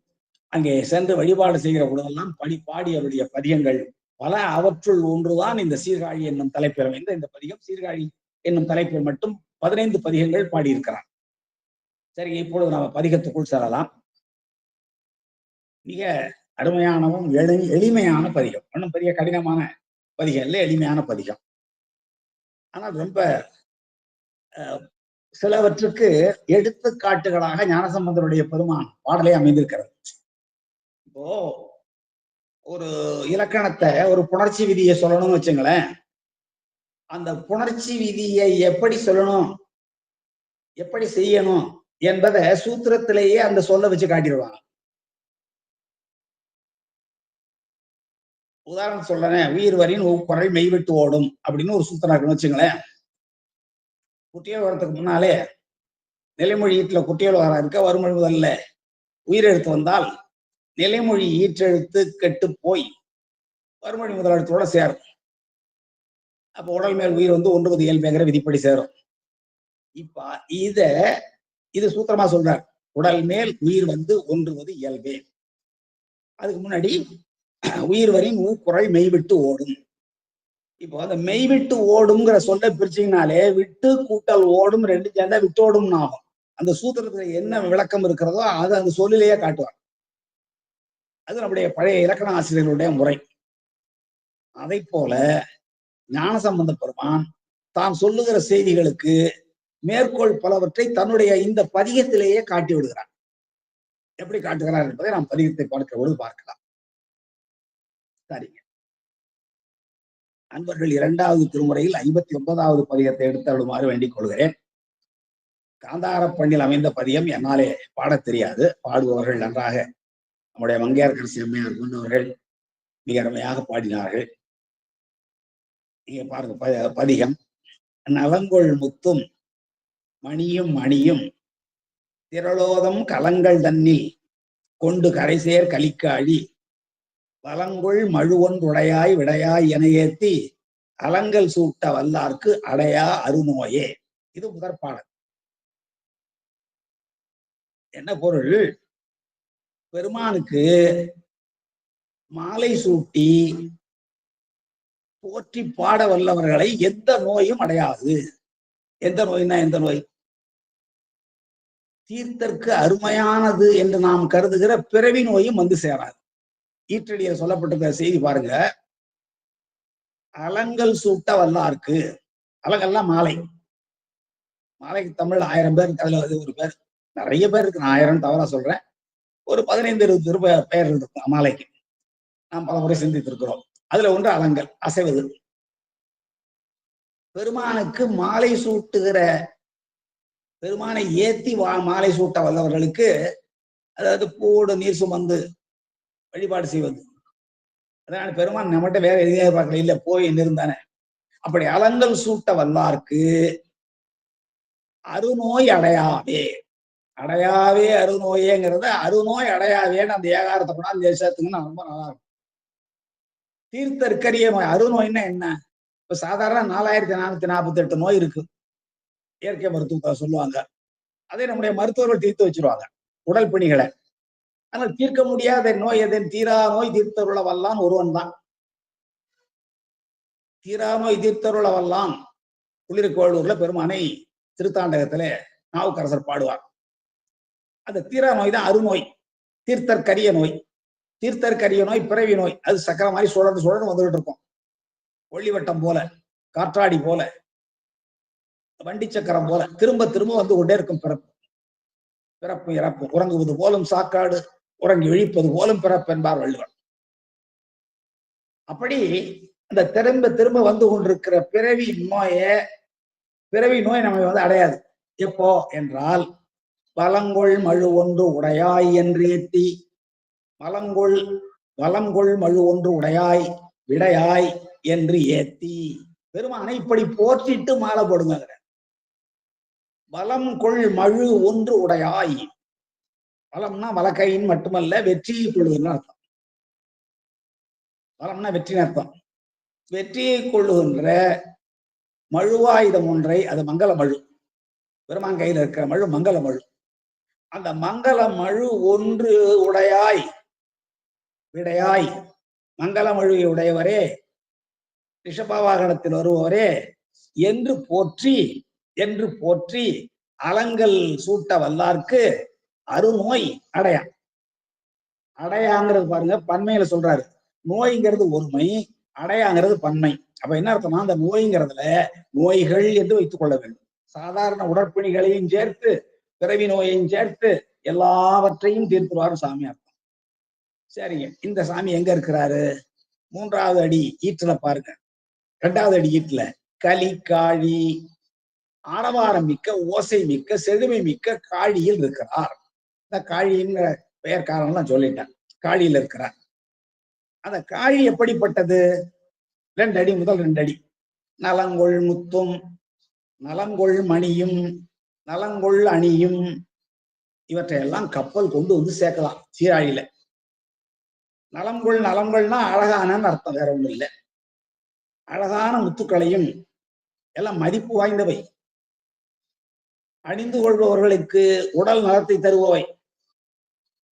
அங்கே சென்று வழிபாடு செய்கிற பொழுதெல்லாம் பாடியவருடைய பதியங்கள் பல. அவற்றுள் ஒன்றுதான் இந்த சீர்காழி என்னும் தலைப்பில் அமைந்த இந்த பதிகம். சீர்காழி என்னும் தலைப்பில் மட்டும் 15 பதிகங்கள் பாடியிருக்கிறார். சரி, இப்பொழுது நாம பதிகத்துக்குள் செல்லலாம். மிக அருமையானவும் எளிமையான பதிகம். ஒன்றும் பெரிய கடினமான பதிகம் இல்லை, எளிமையான பதிகம். ஆனால் ரொம்ப சிலவற்றுக்கு எடுத்துக்காட்டுகளாக ஞானசம்பந்தருடைய பெருமான் பாடலை அமைந்திருக்கிறது. இப்போ ஒரு இலக்கணத்தை, ஒரு புணர்ச்சி விதியை சொல்லணும்னு வச்சுங்களேன், அந்த புணர்ச்சி விதியை எப்படி சொல்லணும், எப்படி செய்யணும் என்பதை சூத்திரத்திலேயே அந்த சொல்ல வச்சு காட்டிடுவாங்க. உதாரணம் சொல்றேன், உயிர் வரின் குரல் மெய்விட்டு ஓடும் அப்படின்னு ஒரு சூத்திரம் இருக்குன்னு வச்சுங்களேன். குட்டியல் வரத்துக்கு முன்னாலே நிலைமொழி ஈட்டுல குட்டியல் வர இருக்க வறுமொழி முதல்ல உயிரெழுத்து வந்தால் நிலைமொழி ஈற்றெழுத்து கெட்டு போய் வறுமொழி முதலெழுத்தோட சேரும். அப்ப உடல் மேல் உயிர் வந்து ஒன்றுவது இயல்புங்கிற விதிப்படி சேரும். இப்ப இது சூத்திரமா சொல்றார், உடல் மேல் உயிர் வந்து ஒன்றுவது இயல்பே. அதுக்கு முன்னாடி உயிர் வரின் குரல் மெய்விட்டு ஓடும். இப்போ அந்த மெய்விட்டு ஓடுங்கிற சொல்ல பிரிச்சிங்கனாலே விட்டு கூட்டல் ஓடும் ரெண்டு சேர்ந்தா விட்டு ஓடும்னு ஆகும். அந்த சூத்திரத்துல என்ன விளக்கம் இருக்கிறதோ அது அந்த சொல்லிலேயே காட்டுவார். அது நம்முடைய பழைய இலக்கண ஆசிரியர்களுடைய முறை. அதை போல ஞானசம்பந்த பெருமான் தான் சொல்லுகிற செய்திகளுக்கு மேற்கோள் பலவற்றை தன்னுடைய இந்த பதிகத்திலேயே காட்டி விடுகிறார். எப்படி காட்டுகிறார் என்பதை நாம் பதிகத்தை பார்க்கலாம். சரிங்க அன்பர்கள், 2வது திருமுறையில் 59வது பதிகத்தை எடுத்து அழுமாறு வேண்டிக் கொள்கிறேன். காந்தார பண்ணில் அமைந்த பதியம் என்னாலே பாடத் தெரியாது. பாடுபவர்கள் நன்றாக நம்முடைய மங்கையர்கரசி அம்மையார் கொண்டவர்கள் மிக அருமையாக பாடினார்கள். நீங்க பாருங்க பதிகம். நலங்கொள் முத்தும் மணியும் அணியும் திரளோதம் கலங்கள் தன்னில் கொண்டு கரைசேர் கலிக்காழி வலங்கொள் மழுவொன்றுடையாய் விடையாய் என ஏத்தி அலங்கல் சூட்ட வல்லார்க்கு அடையா அருநோயே. இது முதற்பாடல். என்ன பொருள்? பெருமானுக்கு மாலை சூட்டி போற்றி பாட வல்லவர்களை எந்த நோயும் அடையாது. எந்த நோய்னா எந்த நோய்? தீர்த்தற்கு அருமையானது என்று நாம் கருதுகிற பிறவி நோயும் வந்து சேராது. ஈற்றடியில் சொல்லப்பட்டிருக்கிற செய்தி பாருங்க. அலங்கல் சூட்ட வல்லார்க்கு, அலங்கல்லாம் மாலை, மாலைக்கு தமிழ் 1000 பேர், அதுல ஒரு பேர், நிறைய பேர் இருக்கு, நான் 1000 தவறா சொல்றேன், ஒரு 15-20 பெயர் இருக்கும் மாலைக்கு. நாம் பல முறை சிந்தித்திருக்கிறோம். அதுல ஒன்று அலங்கல், அசைவது. பெருமானுக்கு மாலை சூட்டுகிற, பெருமானை ஏத்தி மாலை சூட்ட வல்லவர்களுக்கு, அதாவது பூவோடு நீர் சுமந்து வழிபாடு செய்வது. அதனால பெருமான் நம்மகிட்ட வேற எதையே பார்க்கல, இல்ல போய் நிறுந்தானே. அப்படி அலங்கல் சூட்ட வல்லார்க்கு அருநோய் அடையாவே. அடையாவே அருநோயேங்கிறத அருநோய் அடையாவேன்னு அந்த ஏகாரத்தை கூட அந்த சேர்த்துங்கன்னா ரொம்ப நல்லா இருக்கும். தீர்த்தற்கரிய நோய். அருநோய்னா என்ன? இப்ப சாதாரண 4448 நோய் இருக்கு, இயற்கை மருத்துவத்தை சொல்லுவாங்க. அதை நம்முடைய மருத்துவர்கள் தீர்த்து வச்சிருவாங்க, உடல் பிணிகளை. ஆனால் தீர்க்க முடியாத நோய் எதன்? தீரா நோய் தீர்த்தருள வல்லான் ஒருவன் தான். தீரா நோய் தீர்த்தருள வல்லான் குளிர்கோளூர்ல பெருமானை திருத்தாண்டகத்துல நாவுக்கரசர் பாடுவார். அந்த தீரா நோய் தான் அருநோய், தீர்த்தற்கரிய நோய். தீர்த்தற்கரிய நோய் பிறவி நோய். அது சக்கரை மாதிரி சுழன்று சுழன்று வந்துகிட்டு இருக்கும், ஒளிவட்டம் போல, காற்றாடி போல, வண்டி சக்கரம் போல திரும்ப திரும்ப வந்து கொண்டே இருக்கும். பிறப்பு பிறப்பு இறப்பு, உறங்குவது போலும் சாக்காடு, உறங்கி விழிப்பது போலும் பிறப்பு என்பார் வள்ளுவர். அப்படி அந்த திரும்ப திரும்ப வந்து கொண்டிருக்கிற பிறவி நோய் நம்ம வந்து அடையாது. எப்போ என்றால், வலங்கொள் மழு ஒன்று உடையாய் என்றேத்தி, வலங்கொள் மழு ஒன்று உடையாய் விடையாய் என்று ஏத்தி. பெருமானை இப்படி போற்றிட்டு மாலை போடுங்க. வலம் கொள் மழு ஒன்று உடையாய். வலம்னா வலக்கையின் மட்டுமல்ல, வெற்றியை கொள்ளுகின்ற அர்த்தம். வலம்னா வெற்றின் அர்த்தம். வெற்றியை கொள்ளுகின்ற மழுவாயுதம் ஒன்றை, அது மங்கள மழு, பெருமான் கையில் இருக்கிற மழு மங்கள மழு. அந்த மங்கள மழு ஒன்று உடையாய் விடையாய், மங்கள மழுவை உடையவரே, ரிஷபவாகனத்தில் வருபவரே என்று போற்றி அலங்கல் சூட்ட வல்லார்க்கு அருநோய் அடையா. அடையாங்கிறது பாருங்க, பன்மையில சொல்றாரு. நோய்ங்கிறது ஒருமை, அடையாங்கிறது பன்மை. அப்ப என்ன அர்த்தம்னா, அந்த நோய்ங்கிறதுல நோய்கள் என்று வைத்துக் கொள்ள வேண்டும். சாதாரண உடற்பிணிகளையும் சேர்த்து, பிறவி நோயையும் சேர்த்து, எல்லாவற்றையும் தீர்த்துவார் சாமி அர்த்தம். சரிங்க, இந்த சாமி எங்க இருக்கிறாரு? 3வது அடி ஈட்டுல பாருங்க, 2வது அடி ஈட்டுல கலிக்காழி, ஆரவாரம் மிக்க, ஓசை மிக்க, செழுமை மிக்க காழியில் இருக்கிறார். இந்த காழிங்கிற பெயர் காரணம் சொல்லிட்டேன். காழியில் இருக்கிறார். அந்த காழி எப்படிப்பட்டது? 2 அடி முதல் 2 அடி. நலங்கொள் முத்தும் நலங்கொள் மணியும் நலங்கொள் அணியும், இவற்றையெல்லாம் கப்பல் கொண்டு வந்து சேர்க்கலாம் சீராழியில. நலங்கொள்னா அழகான அர்த்தம், வேற ஒண்ணும் இல்லை. அழகான முத்துக்களையும், எல்லாம் மதிப்பு வாய்ந்தவை, அணிந்து கொள்பவர்களுக்கு உடல் நலத்தை தருபவை,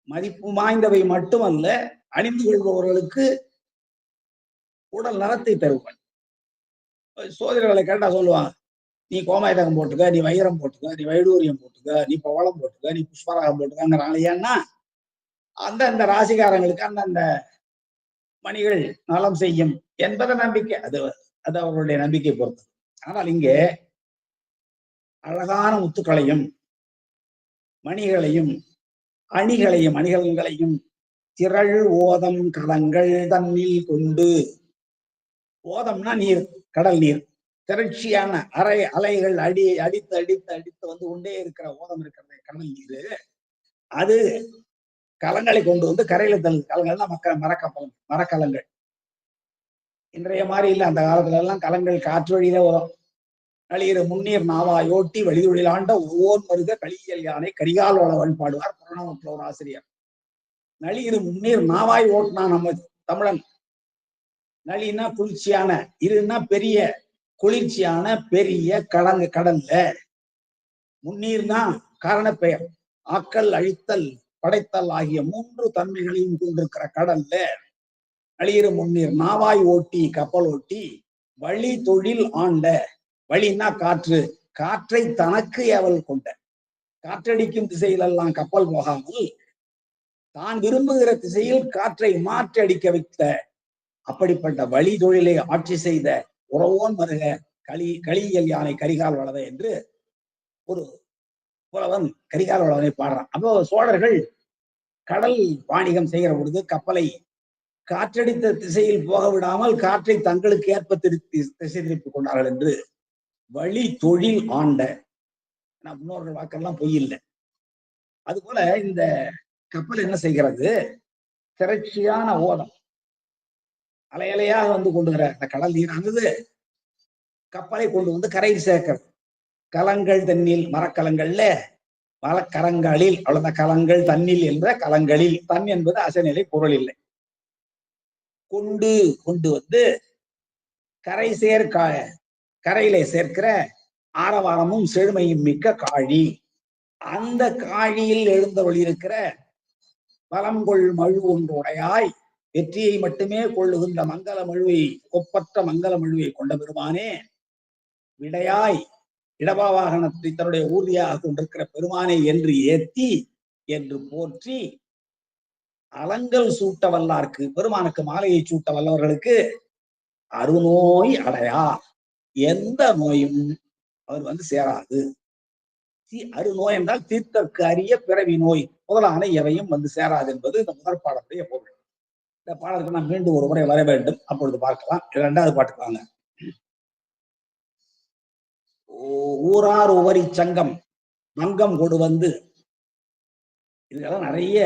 மதிப்பு வாய்ந்தவை மட்டுமல்ல, அணிந்து கொள்பவர்களுக்கு உடல் நலத்தை தருபவை. சோதனைகளை கேட்டா சொல்லுவாங்க, நீ கோமாயதகம் போட்டுக்க, நீ வைரம் போட்டுக்க, நீ வைடூரியம் போட்டுக்க, நீ பவளம் போட்டுக்க, நீ புஷ்பராகம் போட்டுக்கங்கிறாங்க. ஏன்னா அந்தந்த ராசிகாரங்களுக்கு அந்தந்த மணிகள் நலம் செய்யும் என்பதை நம்பிக்கை. அது அவர்களுடைய நம்பிக்கை பொறுத்தது. ஆனால் இங்கே அழகான முத்துக்களையும் மணிகளையும் அணிகளையும் திரள் ஓதம் கலங்கள் தன்னில் கொண்டு. ஓதம்னா நீர், கடல் நீர், திரட்சியான அலைகள் அடித்து வந்து கொண்டே இருக்கிற ஓதம் இருக்கிற கடல் நீர், அது கலங்களை கொண்டு வந்து கரையில தள்ளு. கலங்கள்னா மரக்கலங்கள். இன்றைய மாதிரி இல்லை, அந்த காலத்துல எல்லாம் கலங்கள் காற்று வழியில வரும். நளியிரு முன்னீர் நாவாயோட்டி வழிதொழிலாண்ட ஒருவோன் மருக களியல் யானை கரிகால் வளவன் பாடுவார் புறநானூற்றுல ஒரு ஆசிரியர். நளியிரு முன்னீர் நாவாய் ஓட்டினா நம்ம தமிழன். நளினா குளிர்ச்சியான, இருன்னா பெரிய, குளிர்ச்சியான பெரிய கடல்ல. முன்னீர்னா காரண பெயர், ஆக்கல் அழித்தல் படைத்தல் ஆகிய 3 தன்மைகளையும் கொண்டிருக்கிற கடல்ல நளியிரு முன்னீர் நாவாய் ஓட்டி கப்பல் ஓட்டி வழி தொழில் ஆண்ட. வழின்னா காற்று, காற்றை தனக்கு ஏவல் கொண்ட, காற்றடிக்கும் திசையிலெல்லாம் கப்பல் போகாமல் தான் விரும்புகிற திசையில் காற்றை மாற்றி அடிக்க வைத்த அப்படிப்பட்ட வழி தொழிலை ஆட்சி செய்த உறவோன் மருக களியல் யானை கரிகால் வளவ என்று ஒரு புலவன் கரிகால் வளவனை பாடுறான். அப்போ சோழர்கள் கடல் வாணிகம் செய்கிற பொழுது கப்பலை காற்றடித்த திசையில் போக விடாமல் காற்றை தங்களுக்கு ஏற்ப திசை திருப்பிக் கொண்டார்கள் என்று வழி தொழில் ஆண்ட. முன்னோர்கள் வாக்கெல்லாம் பொய் இல்லை. அது போல இந்த கப்பல் என்ன செய்கிறது, திரட்சியான ஓடம் அலையலையாக வந்து கொண்டுகிற அந்த கடல் நீரானது கப்பலை கொண்டு வந்து கரையில் சேர்க்கிறது. கலங்கள் தண்ணில், மரக்கலங்கள்ல மரக்கரங்களில், அவ்வளவுதான். கலங்கள் தண்ணில் என்ற கலங்களில், தன் என்பது அசைநிலை பொருள் இல்லை. கொண்டு கொண்டு வந்து கரையிலே சேர்க்கிற ஆரவாரமும் செழுமையும் மிக்க காழி. அந்த காழியில் எழுந்தவள் இருக்கிற பலங்கொள் மழு ஒன்று உடையாய், வெற்றியை மட்டுமே கொள்ளுகின்ற மங்கள மழுவை, ஒப்பற்ற மங்கள மழுவை கொண்ட பெருமானே, விடையாய் இடபாவாகனத்தை தன்னுடைய ஊர்தியாக கொண்டிருக்கிற பெருமானை என்று ஏத்தி என்று போற்றி, அலங்கல் சூட்ட வல்லார்க்கு, பெருமானுக்கு மாலையை சூட்ட வல்லவர்களுக்கு அருநோய் அடையா, எந்த நோயும் அவர் வந்து சேராது. அருநோய் என்றால் தீர்த்தற்கு அரிய பிறவி நோய் முதலான எவையும் வந்து சேராது என்பது இந்த முதல் பாடத்துடைய பொருள். இந்த பாடலுக்கு நான் மீண்டும் ஒரு முறை வர வேண்டும், அப்பொழுது பார்க்கலாம். 2வது பாட்டுக்கு வாங்க. ஊரார் உவரி சங்கம் மங்கம் கொடு வந்து, இதெல்லாம் நிறைய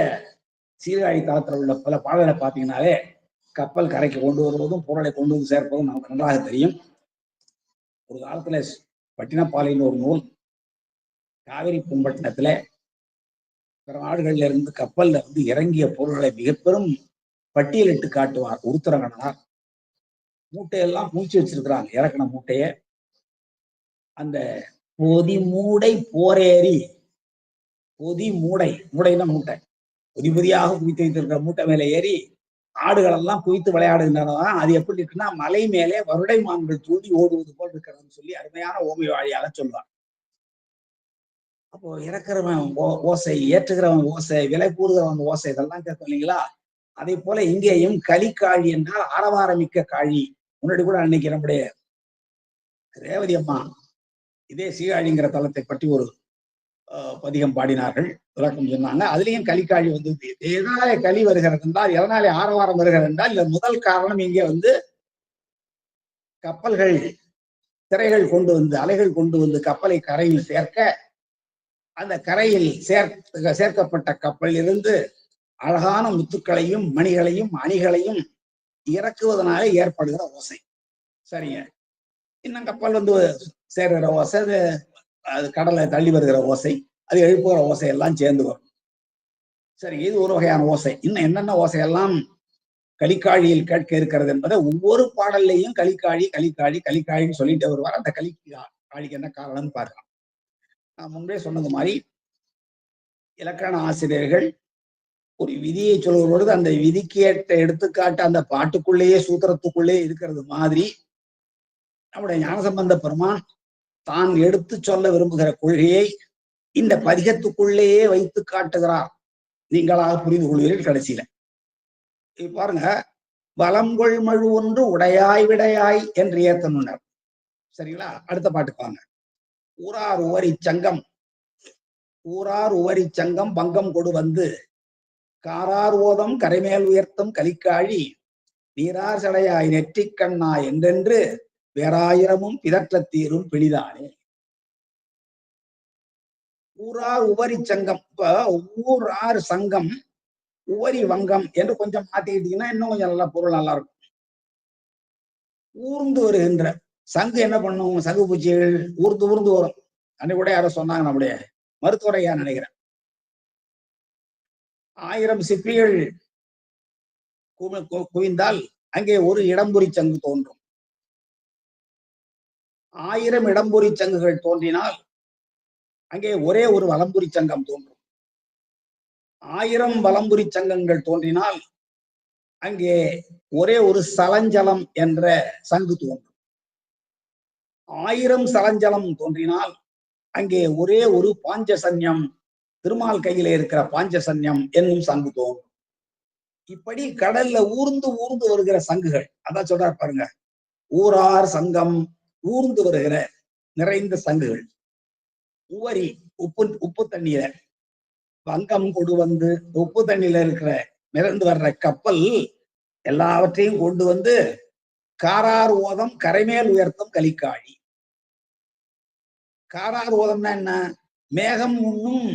சீர்காழி தளத்தில் உள்ள பல பாடல்களை பார்த்தீங்கன்னாலே கப்பல் கரைக்கு கொண்டு வருவதும் பொருளை கொண்டு வந்து சேர்ப்பதும் நமக்கு நன்றாக தெரியும். ஒரு காலத்துல பட்டினப்பாலையின் ஒரு நூல் காவிரி பூம்பட்டினத்துல பிற நாடுகள்ல இருந்து கப்பல்ல இருந்து இறங்கிய பொருள்களை மிக பெரும் பட்டியலிட்டு காட்டுவார் உருத்திரங்கனார். மூட்டையெல்லாம் பூச்சி வச்சிருக்கிறாங்க, இறக்கின மூட்டைய. அந்த பொதி மூடை போரேறி, பொதி மூடை, மூடைன்னா மூட்டை, பொதி பொதியாக குவித்து வைத்திருக்கிற மூட்டை மேல ஏறி ஆடுகள் எல்லாம் குவித்து விளையாடுகின்றனதான். அது எப்படி இருக்குன்னா, மலை மேலே வருடை மான்கள் தூண்டி ஓடுவது போல் இருக்கிறதுன்னு சொல்லி அருமையான ஓமை வாழியாக சொல்வார். அப்போ இறக்குறவன் ஓசை, ஏற்றுகிறவன் ஓசை, விலை கூறுகிறவன் ஓசை, இதெல்லாம் கேட்கும் இல்லைங்களா? அதே போல இங்கேயும் கலிக்காழி என்றால் ஆரவாரமிக்க காழி. முன்னாடி கூட அன்னைக்கு நம்முடைய ரேவதி அம்மா இதே சீகாழிங்கிற தலத்தை பற்றி ஒரு பதிகம் பாடினார்கள், விளக்கம் சொன்னாங்க. அதுலயும் கலிக்காழி வந்து எதனாலே களி வருகிறது என்றால், எதனாலே ஆரவாரம் வருகிறது என்றால், இந்த முதல் காரணம் இங்கே வந்து கப்பல்கள் திரைகள் கொண்டு வந்து, அலைகள் கொண்டு வந்து கப்பலை கரையில் சேர்க்க, அந்த கரையில் சேர்க்கப்பட்ட கப்பலில் இருந்து அழகான முத்துக்களையும் மணிகளையும் அணிகளையும் இறக்குவதனால ஏற்படுகிற ஓசை. சரிங்க. இன்னும் கப்பல் வந்து சேர்கிற ஓசை, அது கடலை தள்ளி வருகிற ஓசை, அது எழுப்புகிற ஓசை எல்லாம் சேர்ந்து வரும். சரி, இது ஒரு வகையான ஓசை. இன்னும் என்னென்ன ஓசையெல்லாம் கலிக்காழியில் கேட்க இருக்கிறது என்பதை ஒவ்வொரு பாடல்லையும் கலிக்காழி கலிக்காழி கலிக்காழின்னு சொல்லிட்டு வருவார். அந்த கலிக்காழிக்கு என்ன காரணம்னு பார்க்கலாம். நான் முன்பே சொன்னது மாதிரி இலக்கண ஆசிரியர்கள் ஒரு விதியை சொல்லும் பொழுது அந்த விதிக்கு ஏற்ற எடுத்துக்காட்டு அந்த பாட்டுக்குள்ளேயே சூத்திரத்துக்குள்ளே இருக்கிறது மாதிரி நம்முடைய ஞானசம்பந்த பெருமான் தான் எடுத்து சொல்ல விரும்புகிற கொள்கையை இந்த பதிகத்துக்குள்ளேயே வைத்து காட்டுகிறார். நீங்களாக புரிந்து கொள்வீர்கள் கடைசியில. பாருங்க, வலங்கொள் மழு ஒன்று உடையாய் விடையாய் என்று ஏத்தனுனர். சரிங்களா? அடுத்த பாட்டுக்கு வாங்க. ஊரார் உவரி சங்கம், ஊரார் உவரி சங்கம் பங்கம் கொடு வந்து காரார் ஓதம் கரைமேல் உயர்த்தும் கலிக்காழி நீரார் சடையாய் நெற்றிக் கண்ணா என்றென்று வேறாயிரமும் பிதற்றத்தீரும் பிடிதானே. ஊரார் உவரி சங்கம். இப்ப ஊரார் சங்கம், உவரி வங்கம் என்று கொஞ்சம் மாத்திக்கிட்டீங்கன்னா இன்னும் கொஞ்சம் நல்லா பொருள் நல்லா இருக்கும். ஊர்ந்து வருகின்ற, சங்கு என்ன பண்ணும்? சங்கு பூச்சிகள் ஊர்ந்து ஊர்ந்து வரும். அன்னைக்கு கூட யாரோ சொன்னாங்க, நம்முடைய மருத்துவரையா நினைக்கிறேன், 1000 சிப்பிகள் குவிந்தால் அங்கே ஒரு இடம்புரி சங்கு தோன்றும். 1000 இடம்புரி சங்குகள் தோன்றினால் அங்கே ஒரே ஒரு வலம்புரி சங்கம் தோன்றும். 1000 வலம்புரி சங்கங்கள் தோன்றினால் அங்கே ஒரே ஒரு சலஞ்சலம் என்ற சங்கு தோன்றும். 1000 சலஞ்சலம் தோன்றினால் அங்கே ஒரே ஒரு பாஞ்சசன்யம், திருமால் கையில இருக்கிற பாஞ்சசன்யம் என்னும் சங்கு தோன்றும். இப்படி கடல்ல ஊர்ந்து ஊர்ந்து வருகிற சங்குகள், அதான் சொல்றாரு பாருங்க, ஊரார் சங்கம் ஊர்ந்து வருகிற நிறைந்த சங்குகள். உவரி உப்பு தண்ணீர வங்கம் கொண்டு வந்து உப்பு தண்ணியில இருக்கிற மிதந்து வர்ற கப்பல் எல்லாவற்றையும் கொண்டு வந்து காரார் ஓதம் கரைமேல் உயர்த்தும் கலிக்காழி. காரார் ஓதம்னா என்ன? மேகம் உண்ணும்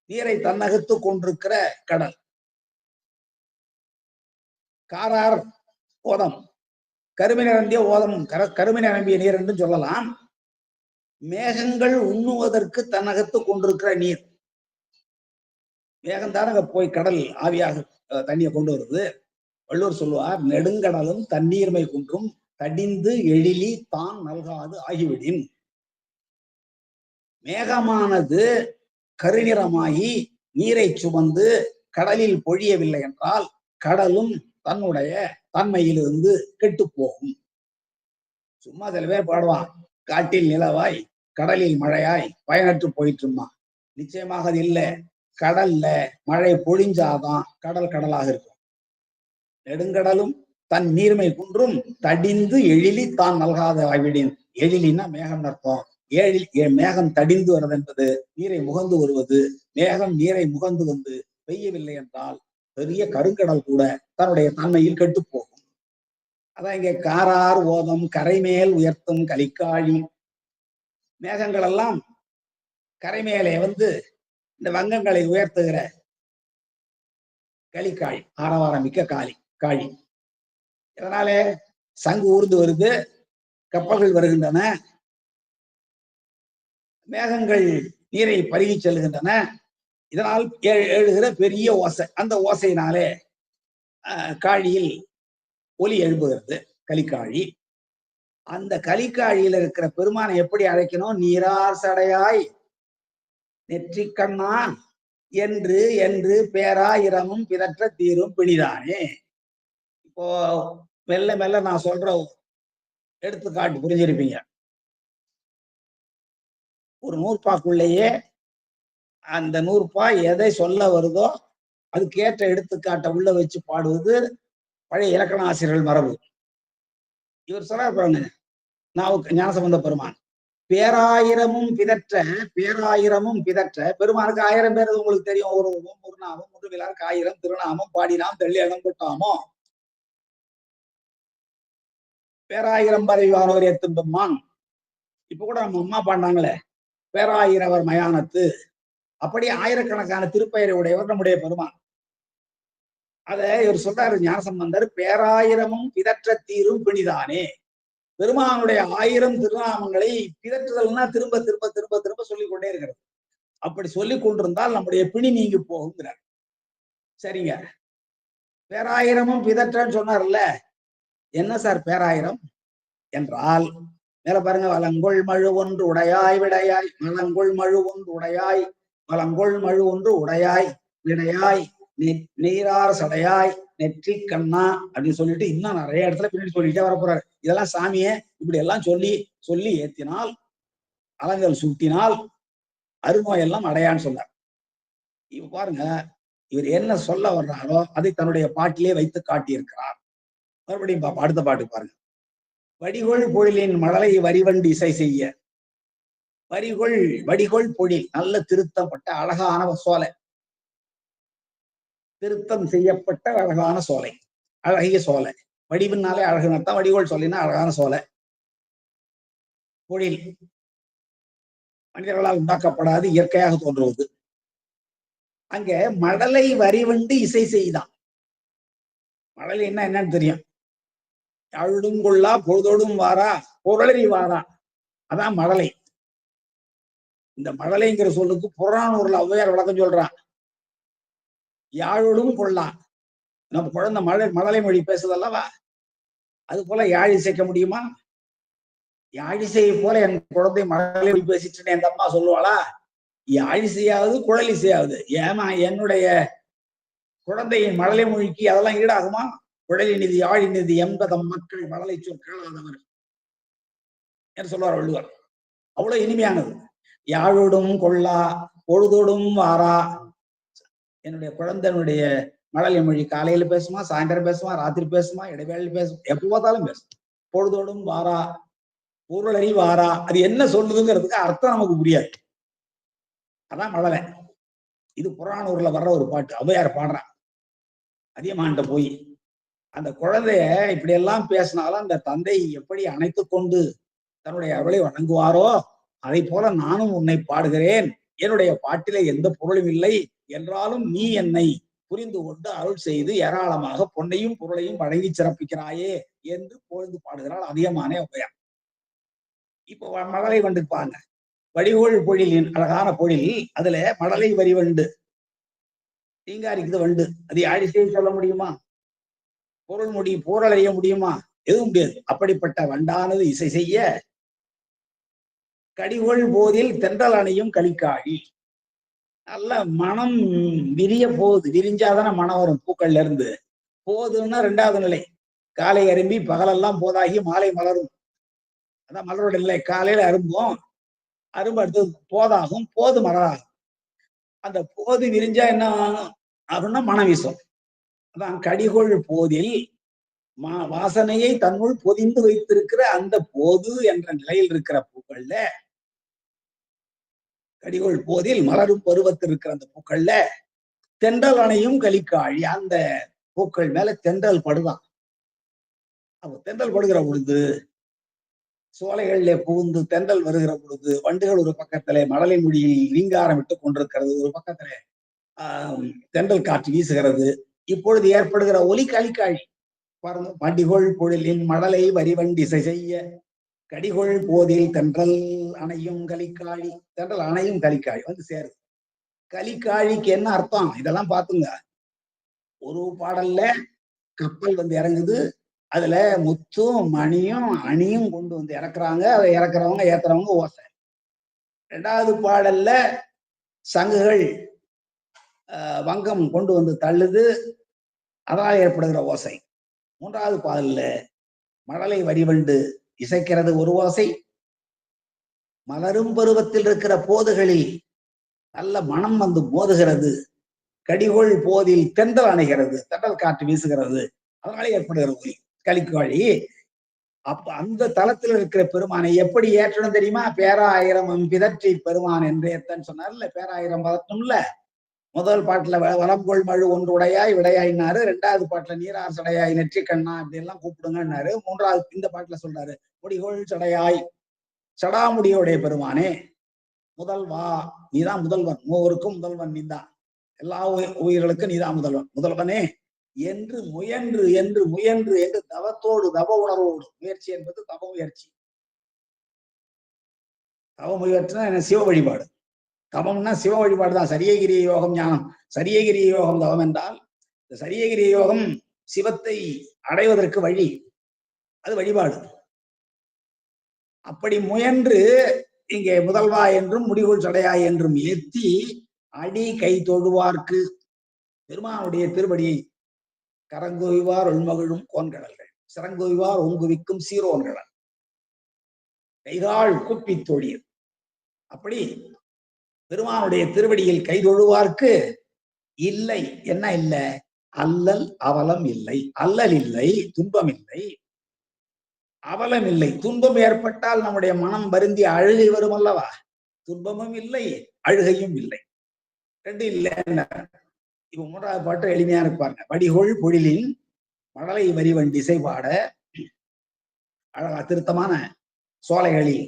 நீரை தன்னகத்து கொண்டிருக்கிற கடல். காரார் ஓதம், கருமை நிரம்பிய ஓதம், கருமை நிரம்பிய நீர் என்று சொல்லலாம். மேகங்கள் உண்ணுவதற்கு தன்னகத்து கொண்டிருக்கிற நீர். மேகம் தானங்க போய் கடல் ஆவியாக தண்ணியை கொண்டு வருது. வள்ளுவர் சொல்லுவார், நெடுங்கடலும் தண்ணீர்மை குன்றும் தடிந்து எழிலி தான் நல்காது ஆகிவிடின். மேகமானது கருநிறமாகி நீரை சுமந்து கடலில் பொழியவில்லை என்றால் கடலும் தன்னுடைய தன்மையிலிருந்து கெட்டு போகும். சும்மா சில பேர் பாடுவான், காட்டில் நிலவாய் கடலில் மழையாய் பயனற்று போயிட்டுமா. நிச்சயமாக அது இல்லை. கடல்ல மழை பொழிஞ்சாதான் கடல் கடலாக இருக்கும். நெடுங்கடலும் தன் நீர்மை குன்றும் தடிந்து எழிலி தான் நல்காத ஆகிவிடின். எழிலின்னா மேகம் அர்த்தம். மேகம் தடிந்து வருவது என்பது நீரை முகந்து வருவது. மேகம் நீரை முகந்து வந்து பெய்யவில்லை என்றால் பெரிய கருங்கடல் கூட தன்னுடைய தன்மையில் கெட்டு போகும். அதான் இங்கே காரார் ஓதம் கரைமேல் உயர்த்தும் கலிக்காழி. மேகங்கள் எல்லாம் கரைமேலே வந்து இந்த வங்கங்களை உயர்த்துகிற கலிக்காழி, ஆரவாரம் மிக்க காழி. இதனாலே சங்கு ஊர்ந்து வருது, கப்பல்கள் வருகின்றன, மேகங்கள் நீரை பருகி செல்கின்றன. இதனால் எழுகிற பெரிய ஓசை, அந்த ஓசையினாலே காழியில் ஒலி எழுப்புகிறது கலிக்காழி. அந்த கலிக்காழியில இருக்கிற பெருமானை எப்படி அழைக்கணும்? நீரார் சடையாய் நெற்றிக்கண்ணா என்று என்று பேராயிரமும் பிதற்ற தீரும் பிணிதானே. இப்போ மெல்ல மெல்ல நான் சொல்ற எடுத்துக்காட்டு புரிஞ்சிருப்பீங்க. ஒரு நூற்பாக்குள்ளேயே அந்த நூற்பா எதை சொல்ல வருதோ அதுக்கேற்ற எடுத்துக்காட்டை உள்ள வச்சு பாடுவது பழைய இலக்கண ஆசிரியர்கள் மரபு. இவர் சொல்றாரு பாருங்க, ஞானசம்பந்த பெருமான், பேராயிரமும் பிதற்ற பெருமானுக்கு 1000 பேர் உங்களுக்கு தெரியும். ஒரு நாமம், ஒரு விழாருக்கு 1000 திருநாமம் பாடினாம் தெள்ளிடம் கொட்டாமோ. பேராயிரம் பதவிவானவர் எத்தும் பெம்மான். இப்ப கூட நம்ம அம்மா பாண்டாங்களே, பேராயிரவர் மயானத்து. அப்படி ஆயிரக்கணக்கான திருப்பெயரை உடையவர் நம்முடைய பெருமான். அதை இவர் சொல்றாரு ஞானசம்பந்தர், பேராயிரமும் பிதற்ற தீரும் பிணிதானே. பெருமானுடைய 1000 திருநாமங்களை பிதற்றுதல்னா திரும்ப திரும்ப திரும்ப திரும்ப சொல்லிக் கொண்டே இருக்கிறது. அப்படி சொல்லிக் கொண்டிருந்தால் நம்முடைய பிணி நீங்கி போகுங்கிறார். சரிங்க, பேராயிரமும் பிதற்றன்னு சொன்னார்ல, என்ன சார் பேராயிரம் என்றால், மேல பாருங்க, வலங்கொள் மழு ஒன்று உடையாய் விடையாய், வலங்கொள் மழு ஒன்று உடையாய், வலங்கொள் மழு ஒன்று உடையாய் விடையாய், நீரார் சடையாய் நெற்றி கண்ணா அப்படின்னு சொல்லிட்டு இன்னும் நிறைய இடத்துல பின்னாடி சொல்லிட்டே வர போறாரு. இதெல்லாம் சாமியை இப்படி எல்லாம் சொல்லி சொல்லி ஏத்தினால், அலங்கல் சுட்டினால் அருநோயெல்லாம் அடையான்னு சொன்னார். இப்ப பாருங்க, இவர் என்ன சொல்ல வர்றாரோ அதை தன்னுடைய பாட்டிலே வைத்து காட்டியிருக்கிறார். மறுபடியும் பாப்பா, அடுத்த பாட்டு பாருங்க. வடிகொள் பொழிலின் மழலை வரிவண்டு இசை செய்ய. வடிகொள் பொழில், நல்ல திருத்தப்பட்ட அழகான சோலை, திருத்தம் செய்யப்பட்ட அழகான சோலை, அழகிய சோலை. வடிவுனாலே அழகுனத்தான், வடிகோள் சொல்லினா அழகான சோலை. பொழில் மனிதர்களால் உண்டாக்கப்படாது, இயற்கையாக தோன்றுவது. அங்க மழலை வரிவண்டு இசை செய்தான். மழலை என்னன்னு தெரியும். அழுடும் கொள்ளா பொழுதோடும் வாரா பொருளறிவாரா, அதான் மழலை. இந்த மழலைங்கிற சொல்லுக்கு புறநானூறுல ஔவையார் விளக்கம் சொல்றான். யாழோடும் கொள்ளா, நம்ம குழந்தை மழலை மொழி பேசுதல்லவா, அது போல யாழ் இசைக்க முடியுமா? யாழிசையை போல என் குழந்தை மழலை மொழி பேசிட்டு என் அம்மா சொல்லுவாளா? யாழிசையாவது குழல் இசையாவது. ஏமா என்னுடைய குழந்தையின் மழலை மொழிக்கு அதெல்லாம் ஈடாகுமா? குழலினிது யாழினிது என்பதம் மக்கள் மழலை சொல் கேளாதவர் என்று சொல்வார் வள்ளுவர். அவ்வளவு இனிமையானது. யாழோடும் கொள்ளா, பொழுதோடும் வாரா. என்னுடைய குழந்தைனுடைய மழலை மொழி காலையில பேசுமா, சாயந்தரம் பேசுமா, ராத்திரி பேசுமா, இடைவேளையில் பேசும், எப்ப பார்த்தாலும் பேசும். பொழுதோடும் வாரா, பொருளறி வாரா. அது என்ன சொல்லுதுங்கிறதுக்கு அர்த்தம் நமக்கு புரியாது. அதான் மழலை. இது புறநானூறுல வர்ற ஒரு பாட்டு. ஔவையார் பாடுறான் அதியமான்ட்ட போய். அந்த குழந்தைய இப்படி எல்லாம் பேசினாலும் அந்த தந்தை எப்படி அணைத்து கொண்டு தன்னுடைய அருளை வணங்குவாரோ அதை போல நானும் உன்னை பாடுகிறேன். என்னுடைய பாட்டிலே எந்த பொருளும் இல்லை என்றாலும் நீ என்னை புரிந்து கொண்டு அருள் செய்து ஏராளமாக பொன்னையும் பொருளையும் வழங்கி சிறப்பிக்கிறாயே என்று பொழுது பாடுகிறாள் அதிகமானே ஔவையார். இப்போ மழலை வண்டுப்பாங்க. வடிகோள் பொழிலின் அழகான பொழில், அதுல மழலை வரி வண்டு தீங்காரிக்குது வண்டு. அது யாழிசையை சொல்ல முடியுமா? பொருள் அறிய முடியுமா? எதுவும் முடியாது. அப்படிப்பட்ட வண்டானது இசை செய்ய கடிகொள் போதில் தென்றல் அணையும் கலிக்காழி. நல்ல மனம் விரிய போகுது. விரிஞ்சாதானே மனம் வரும் பூக்கள்ல இருந்து. போதுன்னா ரெண்டாவது நிலை. காலை அரும்பி பகலெல்லாம் போதாகி மாலை மலரும். அதான் மலரோட நிலை. காலையில அரும்பும், அரும்பு அடுத்தது போதாகும், போது மலராகும். அந்த போது விரிஞ்சா என்ன ஆகும்னா மனம் வீசும். அதான் கடிகொள் போதில் வாசனையை தன்னுள் பொதிந்து வைத்திருக்கிற அந்த போது என்ற நிலையில் இருக்கிற பூக்கள்ல, கடிகொள் போதில் மலரும் பருவத்தில் இருக்கிற அந்த பூக்கள்ல தென்றல் அணையும் கலிக்காழி. அந்த பூக்கள் மேல தென்றல் படுதான். அப்ப தென்றல் படுகிற பொழுது சோலைகளிலே புகுந்து தென்றல் வருகிற பொழுது வண்டுகள் ஒரு பக்கத்திலே மழலை மொழியில் ரீங்காரம் விட்டுக் கொண்டிருக்கிறது, ஒரு பக்கத்திலே தென்றல் காற்று வீசுகிறது. இப்பொழுது ஏற்படுகிற ஒலி கலிக்காழி. பாருங்க, வண்டிகொள் பொழிலின் மழலை வரிவண்டி இசை செய்ய கடிகொள் போதில் தென்றல் அணையும் கலிக்காழி. தென்றல் அணையும் கலிக்காழி வந்து சேருது. கலிக்காழிக்கு என்ன அர்த்தம்? இதெல்லாம் பாத்துங்க. ஒரு பாடல்ல கப்பல் வந்து இறங்குது, அதுல முத்தும் மணியும் அணியும் கொண்டு வந்து இறக்குறாங்க. அதை இறக்குறவங்க ஏத்துறவங்க ஓசை. ரெண்டாவது பாடல்ல சங்குகள் வங்கம் கொண்டு வந்து தள்ளுது, அதனால் ஏற்படுகிற ஓசை. மூன்றாவது பாடல்ல மழலை வரிவண்டு இசைக்கிறது ஒரு ஓசை. மலரும் பருவத்தில் இருக்கிற போதுகளில் நல்ல மனம் வந்து மோதுகிறது. கடிகொள் போதில் தென்றல் அணைகிறது, தென்றல் காற்று வீசுகிறது, அதனால ஏற்படுகிற ஒலி கலிக்காழி. அப்ப அந்த தளத்தில் இருக்கிற பெருமானை எப்படி ஏற்றணும் தெரியுமா? பேராயிரம் பிதற்றி பெருமான் என்று ஏத்தன்னு சொன்னார்ல. பேராயிரம் பதற்றம்ல. முதல் பாட்டுல வளம்கொள் மழு ஒன்று உடையாய் விடையாயினாரு. ரெண்டாவது பாட்டுல நீரார் சடையாய் நெற்றி கண்ணா இப்படி எல்லாம் கூப்பிடுங்கன்னாரு. மூன்றாவது இந்த பாட்டுல சொல்றாரு முடிகொள் சடையாய் சடாமுடியோடைய பெருமானே முதல்வா, நீதான் முதல்வன், மூவருக்கும் முதல்வன் நீதான், எல்லா உயிர்களுக்கும் நீதான் முதல்வன், முதல்வனே என்று முயன்று என்று முயன்று என்று தவத்தோடு தவ உணர்வோடு. முயற்சி என்பது தவ முயற்சி. தவ முயற்சினா என்ன? சிவ வழிபாடு. தவம்னா சிவ வழிபாடுதான். சரியகிரிய யோகம் ஞானம். சரியகிரிய யோகம் தவம் என்றால் இந்த சரியகிரிய யோகம் சிவத்தை அடைவதற்கு வழி, அது வழிபாடு. அப்படி முயன்று இங்கே முதல்வா என்றும் முடிவுள் சடையாய் என்றும் ஏத்தி அடி கை தொழுவார்க்கு பெருமானுடைய திருவடியை கரங்குவிவார் உள்மகிழும் கோன்கடல்கள், சிறங்குவிவார் ஓங்குவிக்கும் சீரோன்கடல், கைகால் கூப்பி தொழில். அப்படி பெருமானுடைய திருவடியில் கை தொழுவார்க்கு இல்லை என்ன இல்லை? அல்லல் அவலம் இல்லை. அல்லல் இல்லை, துன்பம் இல்லை, அவலம் இல்லை. துன்பம் ஏற்பட்டால் நம்முடைய மனம் வருந்தி அழுகை வரும் அல்லவா? துன்பமும் இல்லை, அழுகையும் இல்லை, ரெண்டு இல்லை. இப்ப மூன்றாவது பாட்டு எளிமையா இருப்பாருங்க. வடிகொள் பொழிலின் மழலை வரிவண்டி இசை பாட அழகா திருத்தமான சோலைகளில்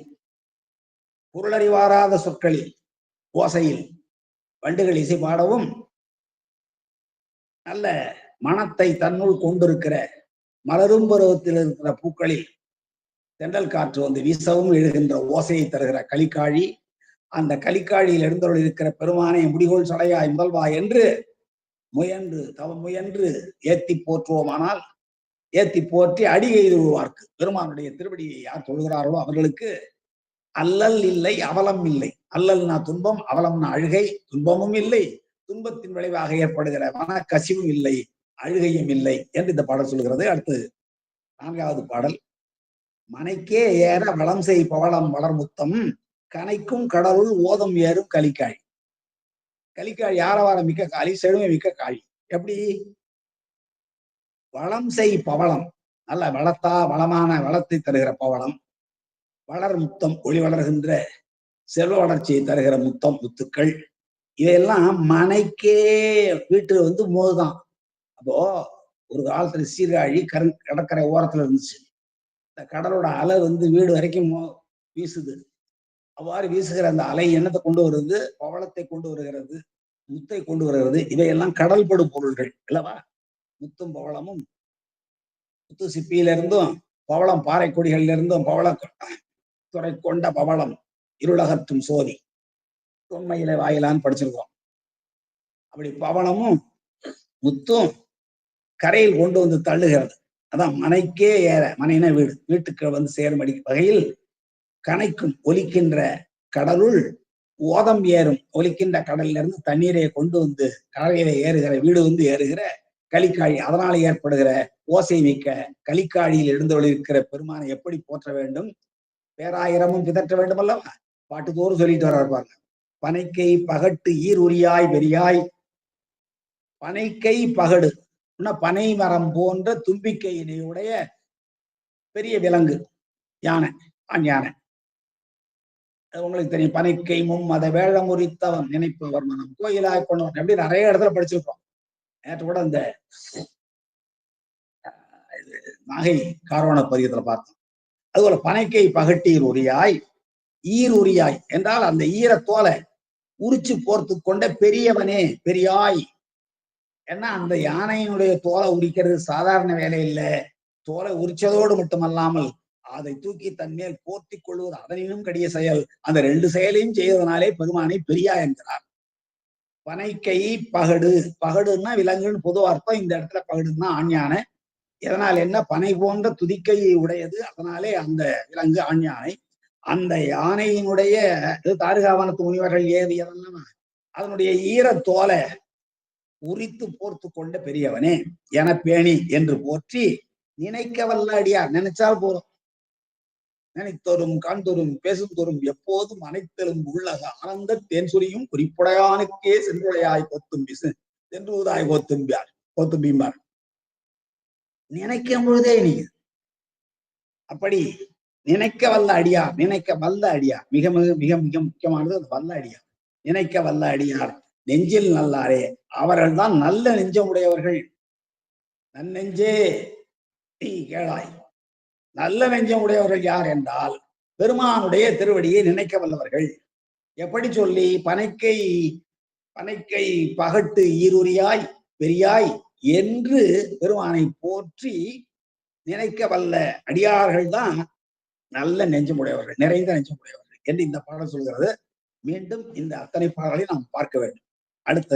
பொருளறிவாராத சொற்களில் ஓசையில் வண்டுகள் இசை பாடவும் நல்ல மனத்தை தன்னுள் கொண்டிருக்கிற மலரும் பருவத்தில் இருக்கிற பூக்களில் தென்றல் காற்று வந்து வீசவும் எழுகின்ற ஓசையை தருகிற கலிக்காழி, அந்த கலிக்காழியில் எழுந்தருள் இருக்கிற பெருமானை முடிகோள் சடையாய் முதல்வா என்று முயன்று தவம் முயன்று ஏத்தி போற்றுவோமானால், ஏத்தி போற்றி அடி எய்துவார்க்கு பெருமானுடைய திருவடியை யார் தொழுகிறார்களோ அவர்களுக்கு அல்லல் இல்லை, அவலம் இல்லை. அல்லல்னா துன்பம், அவலம்னா அழுகை. துன்பமும் இல்லை, துன்பத்தின் விளைவாக ஏற்படுகிற மன கசிவும் இல்லை, அழுகையும் இல்லை என்று இந்த பாடல் சொல்கிறது. அடுத்து 4வது பாடல். மனைக்கே ஏற வளம் செய் பவளம் வளர்முத்தம் கனைக்கும் கடவுள் ஓதம் ஏறும் கலிக்காழி. கலிக்காழி ஆரவாரம் மிக்க காளி, செழுமை மிக்க காளி. எப்படி? வளம் செய் பவளம், நல்ல வளமான வளத்தை தருகிற பவளம், வளர் முத்தம், ஒளி வளர்கின்ற செல்வ வளர்ச்சியை தருகிற முத்தம், முத்துக்கள், இதையெல்லாம் மனைக்கே வீட்டு வந்து மோதுதான். அப்போ ஒரு காலத்துல சீர்காழி கடற்கரை ஓரத்துல இருந்துச்சு. இந்த கடலோட அலை வந்து வீடு வரைக்கும் வீசுது. அவ்வாறு வீசுகிற அந்த அலை என்னத்தை கொண்டு வருது? பவளத்தை கொண்டு வருகிறது, முத்தை கொண்டு வருகிறது. இவையெல்லாம் கடல்படு பொருள்கள் இல்லவா? முத்தும் பவளமும், முத்து சிப்பியில இருந்தும் பவளம் பாறை கொடிகள்ல இருந்தும் பவள துறை கொண்ட பவளம் இருளகற்றும் சோதி தொன்மையில வாயிலான்னு படிச்சிருக்கோம். அப்படி பவளமும் முத்தும் கரையில் கொண்டு வந்து தள்ளுகிறது. அதான் மனைக்கே ஏற, மனைனா வீடு, வீட்டுக்கு வந்து சேரும்படி வகையில் கனைக்கும் ஒலிக்கின்ற கடலுள் ஓதம் ஏறும், ஒலிக்கின்ற கடல்ல இருந்து தண்ணீரை கொண்டு வந்து கரையில ஏறுகிற, வீடு வந்து ஏறுகிற கலிக்காழி. அதனால ஏற்படுகிற ஓசை மிக்க கலிக்காழியில் எழுந்தொழிருக்கிற பெருமானை எப்படி போற்ற வேண்டும்? பேராயிரமும் பிதற்ற வேண்டும் அல்லவா? பாட்டுத்தோறும் சொல்லிட்டு வர இருப்பாங்க. பனைக்கை பகட்டு ஈர் உரியாய் பெரியாய். பனைக்கை பகடு, பனை மரம் போன்ற தும்பிக்கையினையுடைய பெரிய விலங்கு யானை, ஆண் யானை. உங்களுக்கு தெரியும். பனைக்கை மும்மத வேழம் உரித்தவன் நினைப்பவர் மனம் கோயிலாய் கொண்டவன், அப்படி நிறைய இடத்துல படிச்சிருக்கோம். நேற்று கூட இந்த நாகை காரோண பதியத்துல பார்த்தோம். அதுபோல பனைக்கை பகட்டீர் உரியாய், ஈர் உரியாய் என்றால் அந்த ஈரத்தோலை உரிச்சு போர்த்து கொண்ட பெரியவனே, பெரியாய். ஏன்னா அந்த யானையினுடைய தோலை உரிக்கிறது சாதாரண வேலை இல்லை. தோலை உரிச்சதோடு மட்டுமல்லாமல் அதை தூக்கி தன்மேல் போர்த்தி கொள்வது அதனினும் கடிய செயல். அந்த 2 செயலையும் செய்வதனாலே பெருமானை பெரியா என்கிறார். பனைக்கை பகடு, பகடுன்னா விலங்குன்னு பொது அர்த்தம். இந்த இடத்துல பகடுன்னா ஆண் யானை. இதனால் என்ன? பனை போன்ற துதிக்கையை உடையது, அதனாலே அந்த விலங்கு ஆண் யானை. அந்த யானையினுடைய தாருகாவனத்து முனிவர்கள் ஏறியதெல்லாம் அதனுடைய ஈரத்தோலை உரித்து போர்த்து கொண்ட பெரியவனே என பேணி என்று போற்றி நினைக்க வல்ல அடியார். நினைச்சால் போதும். நினைத்தோறும் காண்தோறும் பேசும் தோறும் எப்போதும் அனைத்தலும் உள்ளக ஆனந்த தேன்சுரியும் குறிப்புடையானுக்கே சென்றுடையாய் கொத்தும்பி சென்றுவதாய் கோத்தும்பிம்பார். நினைக்கும் பொழுதே நீங்க அப்படி நினைக்க வல்ல அடியார், நினைக்க வல்ல அடியார் மிக மிக மிக மிக முக்கியமானது. அது வல்ல அடியார், நினைக்க வல்ல அடியார் நெஞ்சில் நல்லாரே, அவர்கள் தான் நல்ல நெஞ்சம் உடையவர்கள். நன்னெஞ்சே நீ கேளாய். நல்ல நெஞ்சம் உடையவர்கள் யார் என்றால் பெருமானுடைய திருவடியை நினைக்க வல்லவர்கள். எப்படி சொல்லி? பனைக்கை பகட்டு ஈருரியாய் பெரியாய் என்று பெருமானை போற்றி நினைக்க வல்ல அடியார்கள் தான் நல்ல நெஞ்சமுடையவர்கள், நிறைந்த நெஞ்சமுடையவர்கள் என்று இந்த பாடல் சொல்கிறது. மீண்டும் இந்த அத்தனை பாடலை நாம் பார்க்க வேண்டும். அடுத்த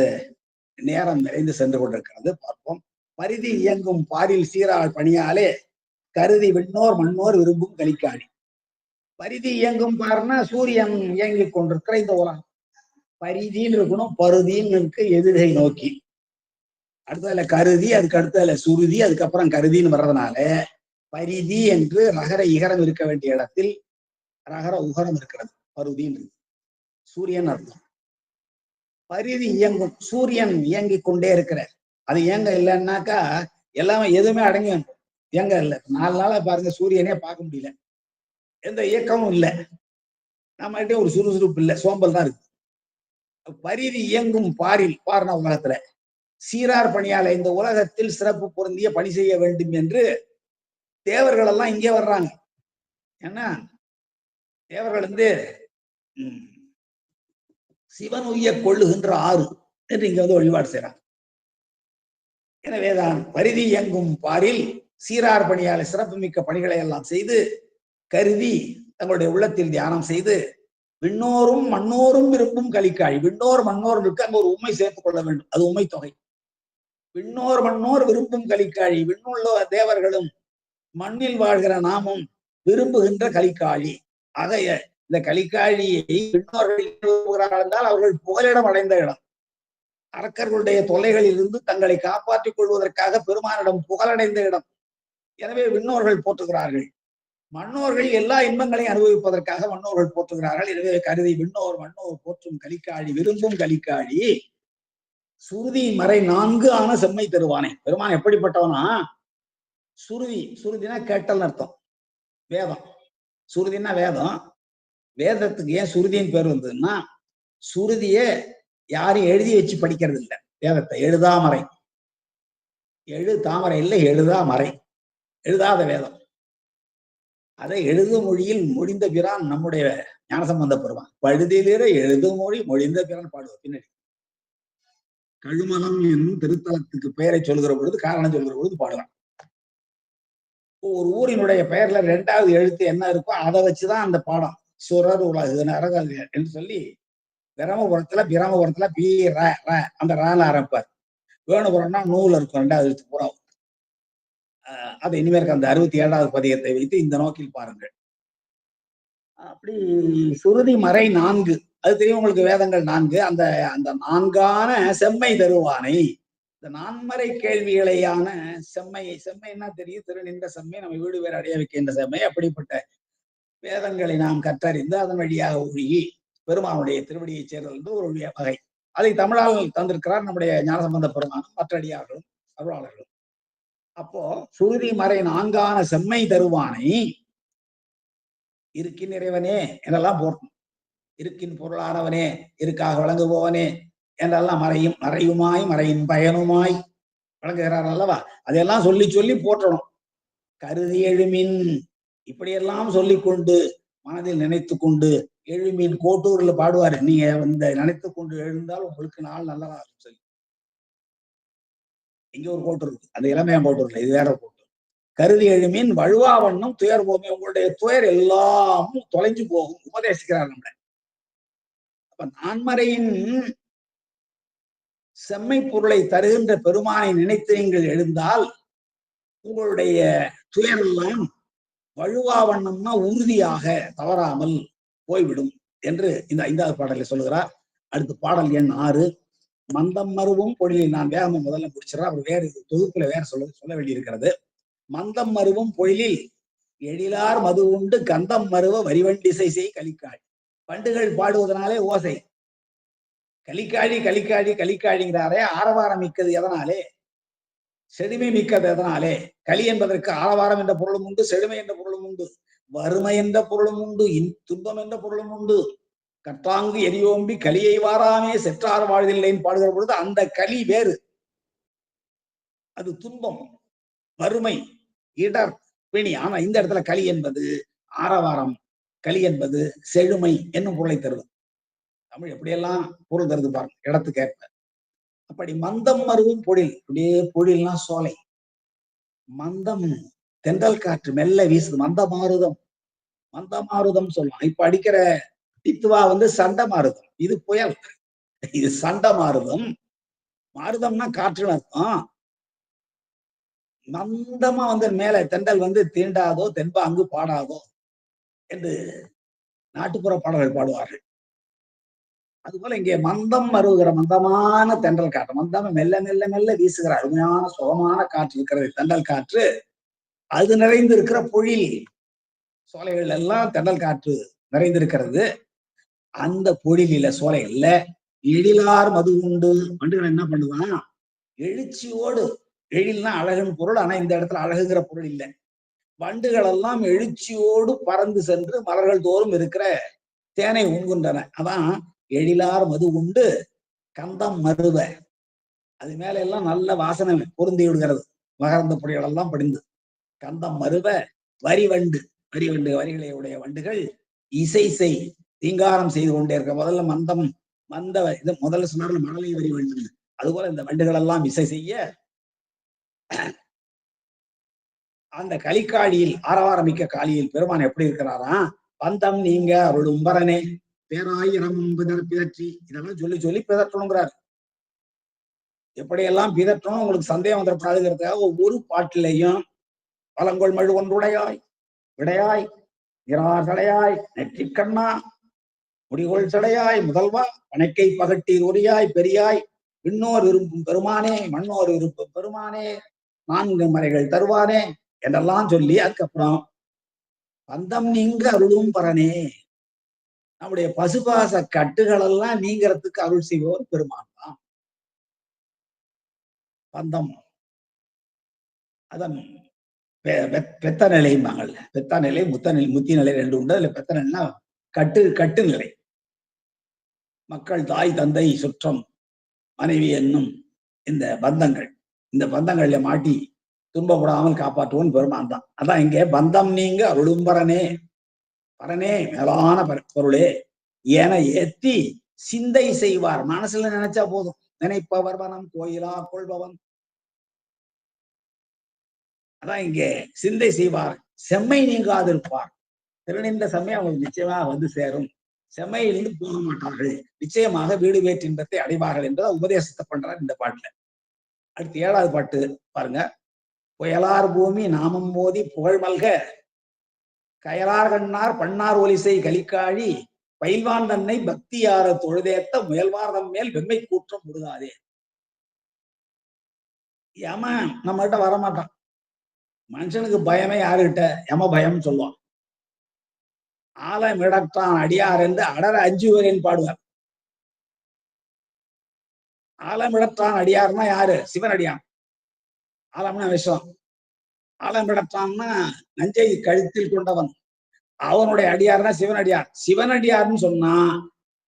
நேரம் நிறைந்து சென்று கொண்டிருக்கிறது, பார்ப்போம். பரிதி இயங்கும் பாரில் சீரால் பணியாலே கருதி விண்ணோர் மண்ணோர் விரும்பும் கலிக்காழி. பரிதி இயங்கும் பாருன்னா சூரியன் இயங்கிக் கொண்டிருக்கிற இந்த உலகம். பரிதின்னு இருக்கணும், பருதின்னு இருக்கு எதிரை நோக்கி. அடுத்ததுல கருதி, அதுக்கு அடுத்ததுல சுருதி, அதுக்கப்புறம் கருதின்னு வர்றதுனால பரிதி என்று ரகர இகரம் இருக்க வேண்டிய இடத்தில் ரகர உகரம் இருக்கிறது. பருதின்னு சூரியன் அர்த்தம். பரிதி இயங்கும், சூரியன் இயங்கிக் கொண்டே இருக்கிற. அது இயங்க இல்லைன்னாக்கா எல்லாமே எதுவுமே அடங்கி இயங்க இல்லை. 4 நாளா பாருங்க சூரியனே பார்க்க முடியல, எந்த இயக்கமும் இல்லை, நம்மகிட்ட ஒரு சுறுசுறுப்பு இல்லை, சோம்பல் தான் இருக்கு. பரிதி இயங்கும் பாரில், பாருன உலகத்துல சீரார் பணியால இந்த உலகத்தில் சிறப்பு பொருந்திய பணி செய்ய வேண்டும் என்று தேவர்கள் எல்லாம் இங்கே வர்றாங்க. ஏன்னா தேவர்கள் வந்து சிவன் உய்ய கொள்ளுகின்ற ஆறு என்று இங்க வந்து வழிபாடு செய்யறாங்க. எனவேதான் பரிதி இயங்கும் பாரில் சீரார் பணியால சிறப்பு மிக்க பணிகளை எல்லாம் செய்து கருதி தங்களுடைய உள்ளத்தில் தியானம் செய்து விண்ணோரும் மண்ணோரும் விரும்பும் கலிக்காழி. விண்ணோர் மண்ணோர் இருக்கு, அங்க ஒரு உண்மை சேர்த்துக் கொள்ள வேண்டும். அது உண்மை தொகை. விண்ணோர் மண்ணோர் விரும்பும் கலிக்காழி. விண்ணுள்ள தேவர்களும் மண்ணில் வாழ்கிற நாமும் விரும்புகின்ற கலிக்காழி. ஆகைய இந்த கலிக்காழியை விண்ணோர்கள் என்றால் அவர்கள் புகலிடம் அடைந்த இடம். அரக்கர்களுடைய தொல்லைகளில் இருந்து தங்களை காப்பாற்றிக் கொள்வதற்காக பெருமானிடம் புகழடைந்த இடம். எனவே விண்ணோர்கள் போற்றுகிறார்கள். மன்னோர்கள் எல்லா இன்பங்களையும் அனுபவிப்பதற்காக மன்னோர்கள் போற்றுகிறார்கள். எனவே கருதி விண்ணோர் மன்னோர் போற்றும் கலிக்காழி விரும்பும் கலிக்காழி சுருதி மறை 4 ஆன செம்மை தருவானே. பெருமான் எப்படிப்பட்டவனா? சுருதினா கேட்டல் அர்த்தம். வேதம். சுருதினா வேதம். வேதத்துக்கு ஏன் சுருதின்னு பேர் வந்ததுன்னா, சுருதியே யாரும் எழுதி வச்சு படிக்கிறது இல்லை. வேதத்தை எழுதாமறை. தாமரை இல்லை, எழுதாமறை. எழுதாத வேதம். அதை எழுது மொழியில் மொழிந்த பிரான் நம்முடைய ஞானசம்பந்த பெருமான். பழுதிலிற எழுது மொழி மொழிந்த பிரான் பாடுவார். பின்னாடி கழுமலம் என்னும் திருத்தலத்துக்கு பெயரை சொல்கிற பொழுது, காரணம் சொல்கிற பொழுது பாடுவான். ஒரு ஊரினுடைய பெயர்ல 2வது எழுத்து என்ன இருக்கோ அதை வச்சுதான் அந்த பாடம். சுரர் உலகு நரகல் என்று சொல்லி பிரமபுரத்துல பி அந்த ரால ஆரம்பிப்பார். வேணுபுரம்னா நூல் இருக்கும் 2வது எழுத்து பூரா. அது இனிமேல் அந்த 67வது பதிகத்தை வைத்து இந்த நோக்கில் பாருங்கள். அப்படி சுருதி மறை 4, அது தெரியும் உங்களுக்கு. வேதங்கள் 4. அந்த அந்த 4ஆன செம்மை தருவானை. இந்த 4மறை கேள்விகளையான செம்மைன்னா தெரியும். திருநின்ற செம்மை, நம்ம வீடு வேறு அடைய வைக்கின்ற செம்மை. அப்படிப்பட்ட வேதங்களை நாம் கற்றறிந்து அதன் வழியாக ஒழுகி பெருமானுடைய திருவடியை சேர்தல் என்று ஒரு வகை. அதை தமிழால் தந்திருக்கிறார் நம்முடைய ஞானசம்பந்த பெருமானும் மற்ற அடியார்களும் அருளாளர்களும். அப்போ சுருதி மறை 4ஆன செம்மை தருவானை இருக்கின் இறைவனே என்றெல்லாம் போட்டோம். இருக்கின் பொருளானவனே, இருக்காக வழங்குபவனே என்றெல்லாம் மறையுமாய் மறையின் பயனுமாய் வழங்குகிறார் அல்லவா? அதையெல்லாம் சொல்லி சொல்லி போற்றணும். கருதி எழுமின் இப்படியெல்லாம் சொல்லிக்கொண்டு மனதில் நினைத்து கொண்டு எழுமின். கோட்டூர்ல பாடுவாரு, நீங்க இந்த நினைத்து கொண்டு எழுந்தால் உங்களுக்கு நாள் நல்லதா சொல்லி. இங்க ஒரு கோட்டூர் இருக்கு, அந்த இளமையான் கோட்டூர்ல, இது வேற கோட்டூர். கருதி எழுமின் வழுவா வண்ணம் துயர் போமே. உங்களுடைய துயர் எல்லாமும் தொலைஞ்சு போகும் உபதேசிக்கிறார் நம்மள. அப்ப 4மறையின் செம்மை பொருளை தருகின்ற பெருமானை நினைத்து நீங்கள் எழுந்தால் உங்களுடைய துயர் எல்லாம் வழுவா வண்ணம்னா உறுதியாக தவறாமல் போய்விடும் என்று இந்த 5வது பாடலை சொல்லுகிறார். அடுத்து பாடல் எண் 6. மந்தம் மருவும் பொழிலில். நான் வேகமா முதல்ல முடிச்சிடறேன், அவர் வேறு தொகுப்புல வேற சொல்ல வேண்டியிருக்கிறது. மந்தம் மருவும் பொழிலில் எழிலார் மது உண்டு கந்தம் மருவ வரிவண்டிசை செய் கலிக்காழி. பண்டுகள் பாடுவதனாலே ஓசை. கலிக்காழி கலிக்காழி கலிக்காழிங்கிறாரே, ஆரவாரம் மிக்கது எதனாலே? செழுமை மிக்கது எதனாலே? களி என்பதற்கு ஆரவாரம் என்ற பொருளும் உண்டு, செழுமை என்ற பொருளும் உண்டு, வறுமை என்ற பொருளும் உண்டு, துன்பம் என்ற பொருளும் உண்டு. கற்றாங்கு எரியோம்பி கலியை வாராமே செற்றார் வாழ்தில்லைன்னு பாடுகிற பொழுது அந்த களி வேறு. அது துன்பம், வறுமை, இடர், பிணி. ஆனா இந்த இடத்துல களி என்பது ஆரவாரம், களி என்பது செழுமை என்னும் பொருளை தருவது. தமிழ் எப்படியெல்லாம் பொருள் தருது பாருங்க, இடத்துக்கு ஏற்ப. அப்படி மந்தம் மருவும் பொழில். அப்படியே பொழில்னா சோலை. மந்தம் தென்றல் காற்று மெல்ல வீசுது. மந்தமாருதம் சொல்லலாம். இப்ப அடிக்கிற இத்துவா சண்ட மாறுதம், இது புயல், இது சண்ட மாறுதம். மாறுதம்னா காற்றுன்னு அர்த்தம். மந்தமா மேல தென்றல் தீண்டாதோ தென்பா அங்கு பாடாதோ என்று நாட்டுப்புற பாடல்கள் பாடுவார்கள். அதுபோல இங்கே மந்தம் மருவுகிற மந்தமான தென்றல் காற்று, மந்தம் மெல்ல மெல்ல மெல்ல வீசுகிற அருமையான சுகமான காற்று இருக்கிறது, தென்றல் காற்று. அது நிறைந்து இருக்கிற பொழில், சோலைகள் எல்லாம் தென்றல் காற்று நிறைந்திருக்கிறது. அந்த பொழிலில சோலைகள்ல எழிலார் மது உண்டு. வண்டுகள் என்ன பண்ணுவான்? எழுச்சியோடு. எழில்னா அழகுன்னு பொருள், ஆனா இந்த இடத்துல அழகுங்கிற பொருள் இல்லை. வண்டுகள் எல்லாம் எழுச்சியோடு பறந்து சென்று மலர்கள் தோறும் இருக்கிற தேனை உண்கின்றன. அதான் எழிலார் மது உண்டு கந்தம் மருவ. அது மேல எல்லாம் நல்ல வாசனை பொருந்தி விடுகிறது, மகர்ந்த பொடிகள் எல்லாம் படிந்து. கந்தம் மருவ வரிவண்டு வரிகளை உடைய வண்டுகள் இசை செய் தீங்காரம் செய்து கொண்டே இருக்க. முதல்ல இது முதல்ல சொன்னார்கள் மணலை வரி வண்டு. அதுபோல இந்த வண்டுகள் எல்லாம் இசை செய்ய அந்த கலிக்காழியில் ஆரவாரமிக்க காளியில் பெருமான் எப்படி இருக்கிறாரா? பந்தம் நீங்க அருளும் பரனே பேராயிரம் பிதற்றி இதெல்லாம் சொல்லி சொல்லி பிதற்றணுங்கிறார். எப்படியெல்லாம் பிதற்றணும் உங்களுக்கு சந்தேகம் வந்துடக்கூடாதுங்கிறதுக்காக ஒவ்வொரு பாட்டிலையும் பழங்கொள் மழு ஒன்றுடையாய் விடையாய் இராசடையாய் நெற்றிக்கண்ணா முடிகொள் சடையாய் முதல்வா பனைக்கை பகட்டீர் ஒரியாய் பெரியாய் விண்ணோர் விரும்பும் பெருமானே மண்ணோர் விரும்பும் பெருமானே நான்கு மறைகள் தருவானே என்றெல்லாம் சொல்லி அதுக்கப்புறம் பந்தம் நீங்க அருளும் பரனே நம்முடைய பசுபாச கட்டுகள் எல்லாம் நீங்கிறதுக்கு அருள் செய்வோர் பெருமான் தான். பந்தம் அதன் பெத்த நிலைம்பாங்கல்ல, பெத்த நிலை முத்தி நிலை ரெண்டு உண்டு. அதுல பெத்த நிலைன்னா கட்டு நிலை. மக்கள் தாய் தந்தை சுற்றம் மனைவி என்னும் இந்த பந்தங்கள், இந்த பந்தங்கள்ல மாட்டி துன்பப்படாமல் காப்பாற்றுவோம் பெருமான் தான். அதான் இங்கே பந்தம் நீங்க அருளும் பரனே மேலான பொருளே என ஏத்தி சிந்தை செய்வார். மனசுல நினைச்சா போதும். நினைப்பவர் மனம் கோயிலா கொள்பவன். அதான் இங்கே சிந்தை செய்வார். செம்மை நீங்காதிருப்பார். திருநின்ற சமயம் அவங்களுக்கு நிச்சயமாக வந்து சேரும். செம்மையிலிருந்து போக மாட்டார்கள். நிச்சயமாக வீடு வேற்று இன்பத்தை அடைவார்கள் என்பதை உபதேசத்தை பண்றார் இந்த பாட்டுல. அடுத்து 7வது பாட்டு பாருங்க. புயலார் பூமி நாமம் மோதி புகழ் மல்க கயலார் கண்ணார் பன்னார் ஒலிசை கலிக்காழி பயில்வான் தன்னை பக்தியார தொழுதேத்த முயல்வார்தம் மேல் வெம்மை கூற்றம் முடுகாதே. யம நம்ம கிட்ட வரமாட்டான். மனுஷனுக்கு பயமே யாருகிட்ட? யம பயம் சொல்லுவான். ஆலமிடற்றான் அடியார் என்று அடர அஞ்சுவரேன் பாடுவார். ஆலமிடற்றான் அடியார்னா யாரு? சிவனடியான். ஆலம்னா விஷம். ஆலமிடற்றான்னா நஞ்சை கழுத்தில் கொண்டவன். அவனுடைய அடியார்னா சிவனடியார். சிவனடியார்னு சொன்னா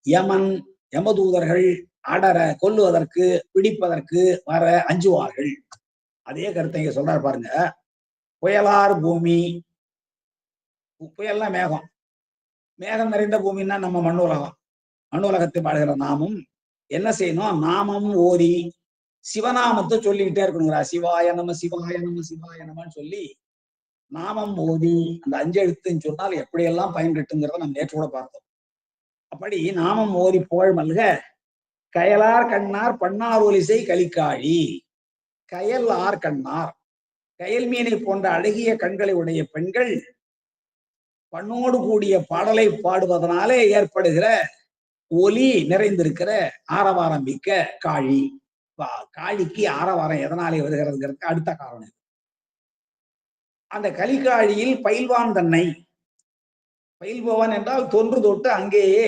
யமன் யமதூதர்கள் அடர கொல்லுவதற்கு பிடிப்பதற்கு வர அஞ்சுவார்கள். அதே கருத்தை இங்க சொல்றாரு பாருங்க. புயலார் பூமி, புயல்னா மேகம். மேகம் நிறைந்த பூமின்னா நம்ம மண்ணுலகம். மண்ணுலகத்தை பாடுகிற நாமும் என்ன செய்யணும்? நாமம் ஓதி சிவநாமத்தை சொல்லிக்கிட்டே இருக்கணுங்கிறா. சிவாய நம சிவாய நம சிவாய நமன்னு சொல்லி நாமம் ஓதி அந்த 5 எழுத்துன்னு சொன்னால் எப்படியெல்லாம் பயன் கிட்டுங்கிறத நம்ம நேற்று கூட பார்த்தோம். அப்படி நாமம் ஓதி புகழ் மல்க கயலார் கண்ணார் பன்னார் ஒலிசை கலிக்காழி. கயல் ஆர் கண்ணார், கயல் மீனை போன்ற அழகிய கண்களை உடைய பெண்கள் பண்ணோடு கூடிய பாடலை பாடுவதனாலே ஏற்படுகிற ஒலி நிறைந்திருக்கிற ஆரவாரம் மிக்க காழி. காழிக்கு ஆரவாரம் எதனாலே வருகிறதுங்கிறதுக்கு அடுத்த காரணம். அந்த கலிகாழியில் பயில்வான் தன்னை, பயில்பவன் என்றால் தொன்று தொட்டு அங்கேயே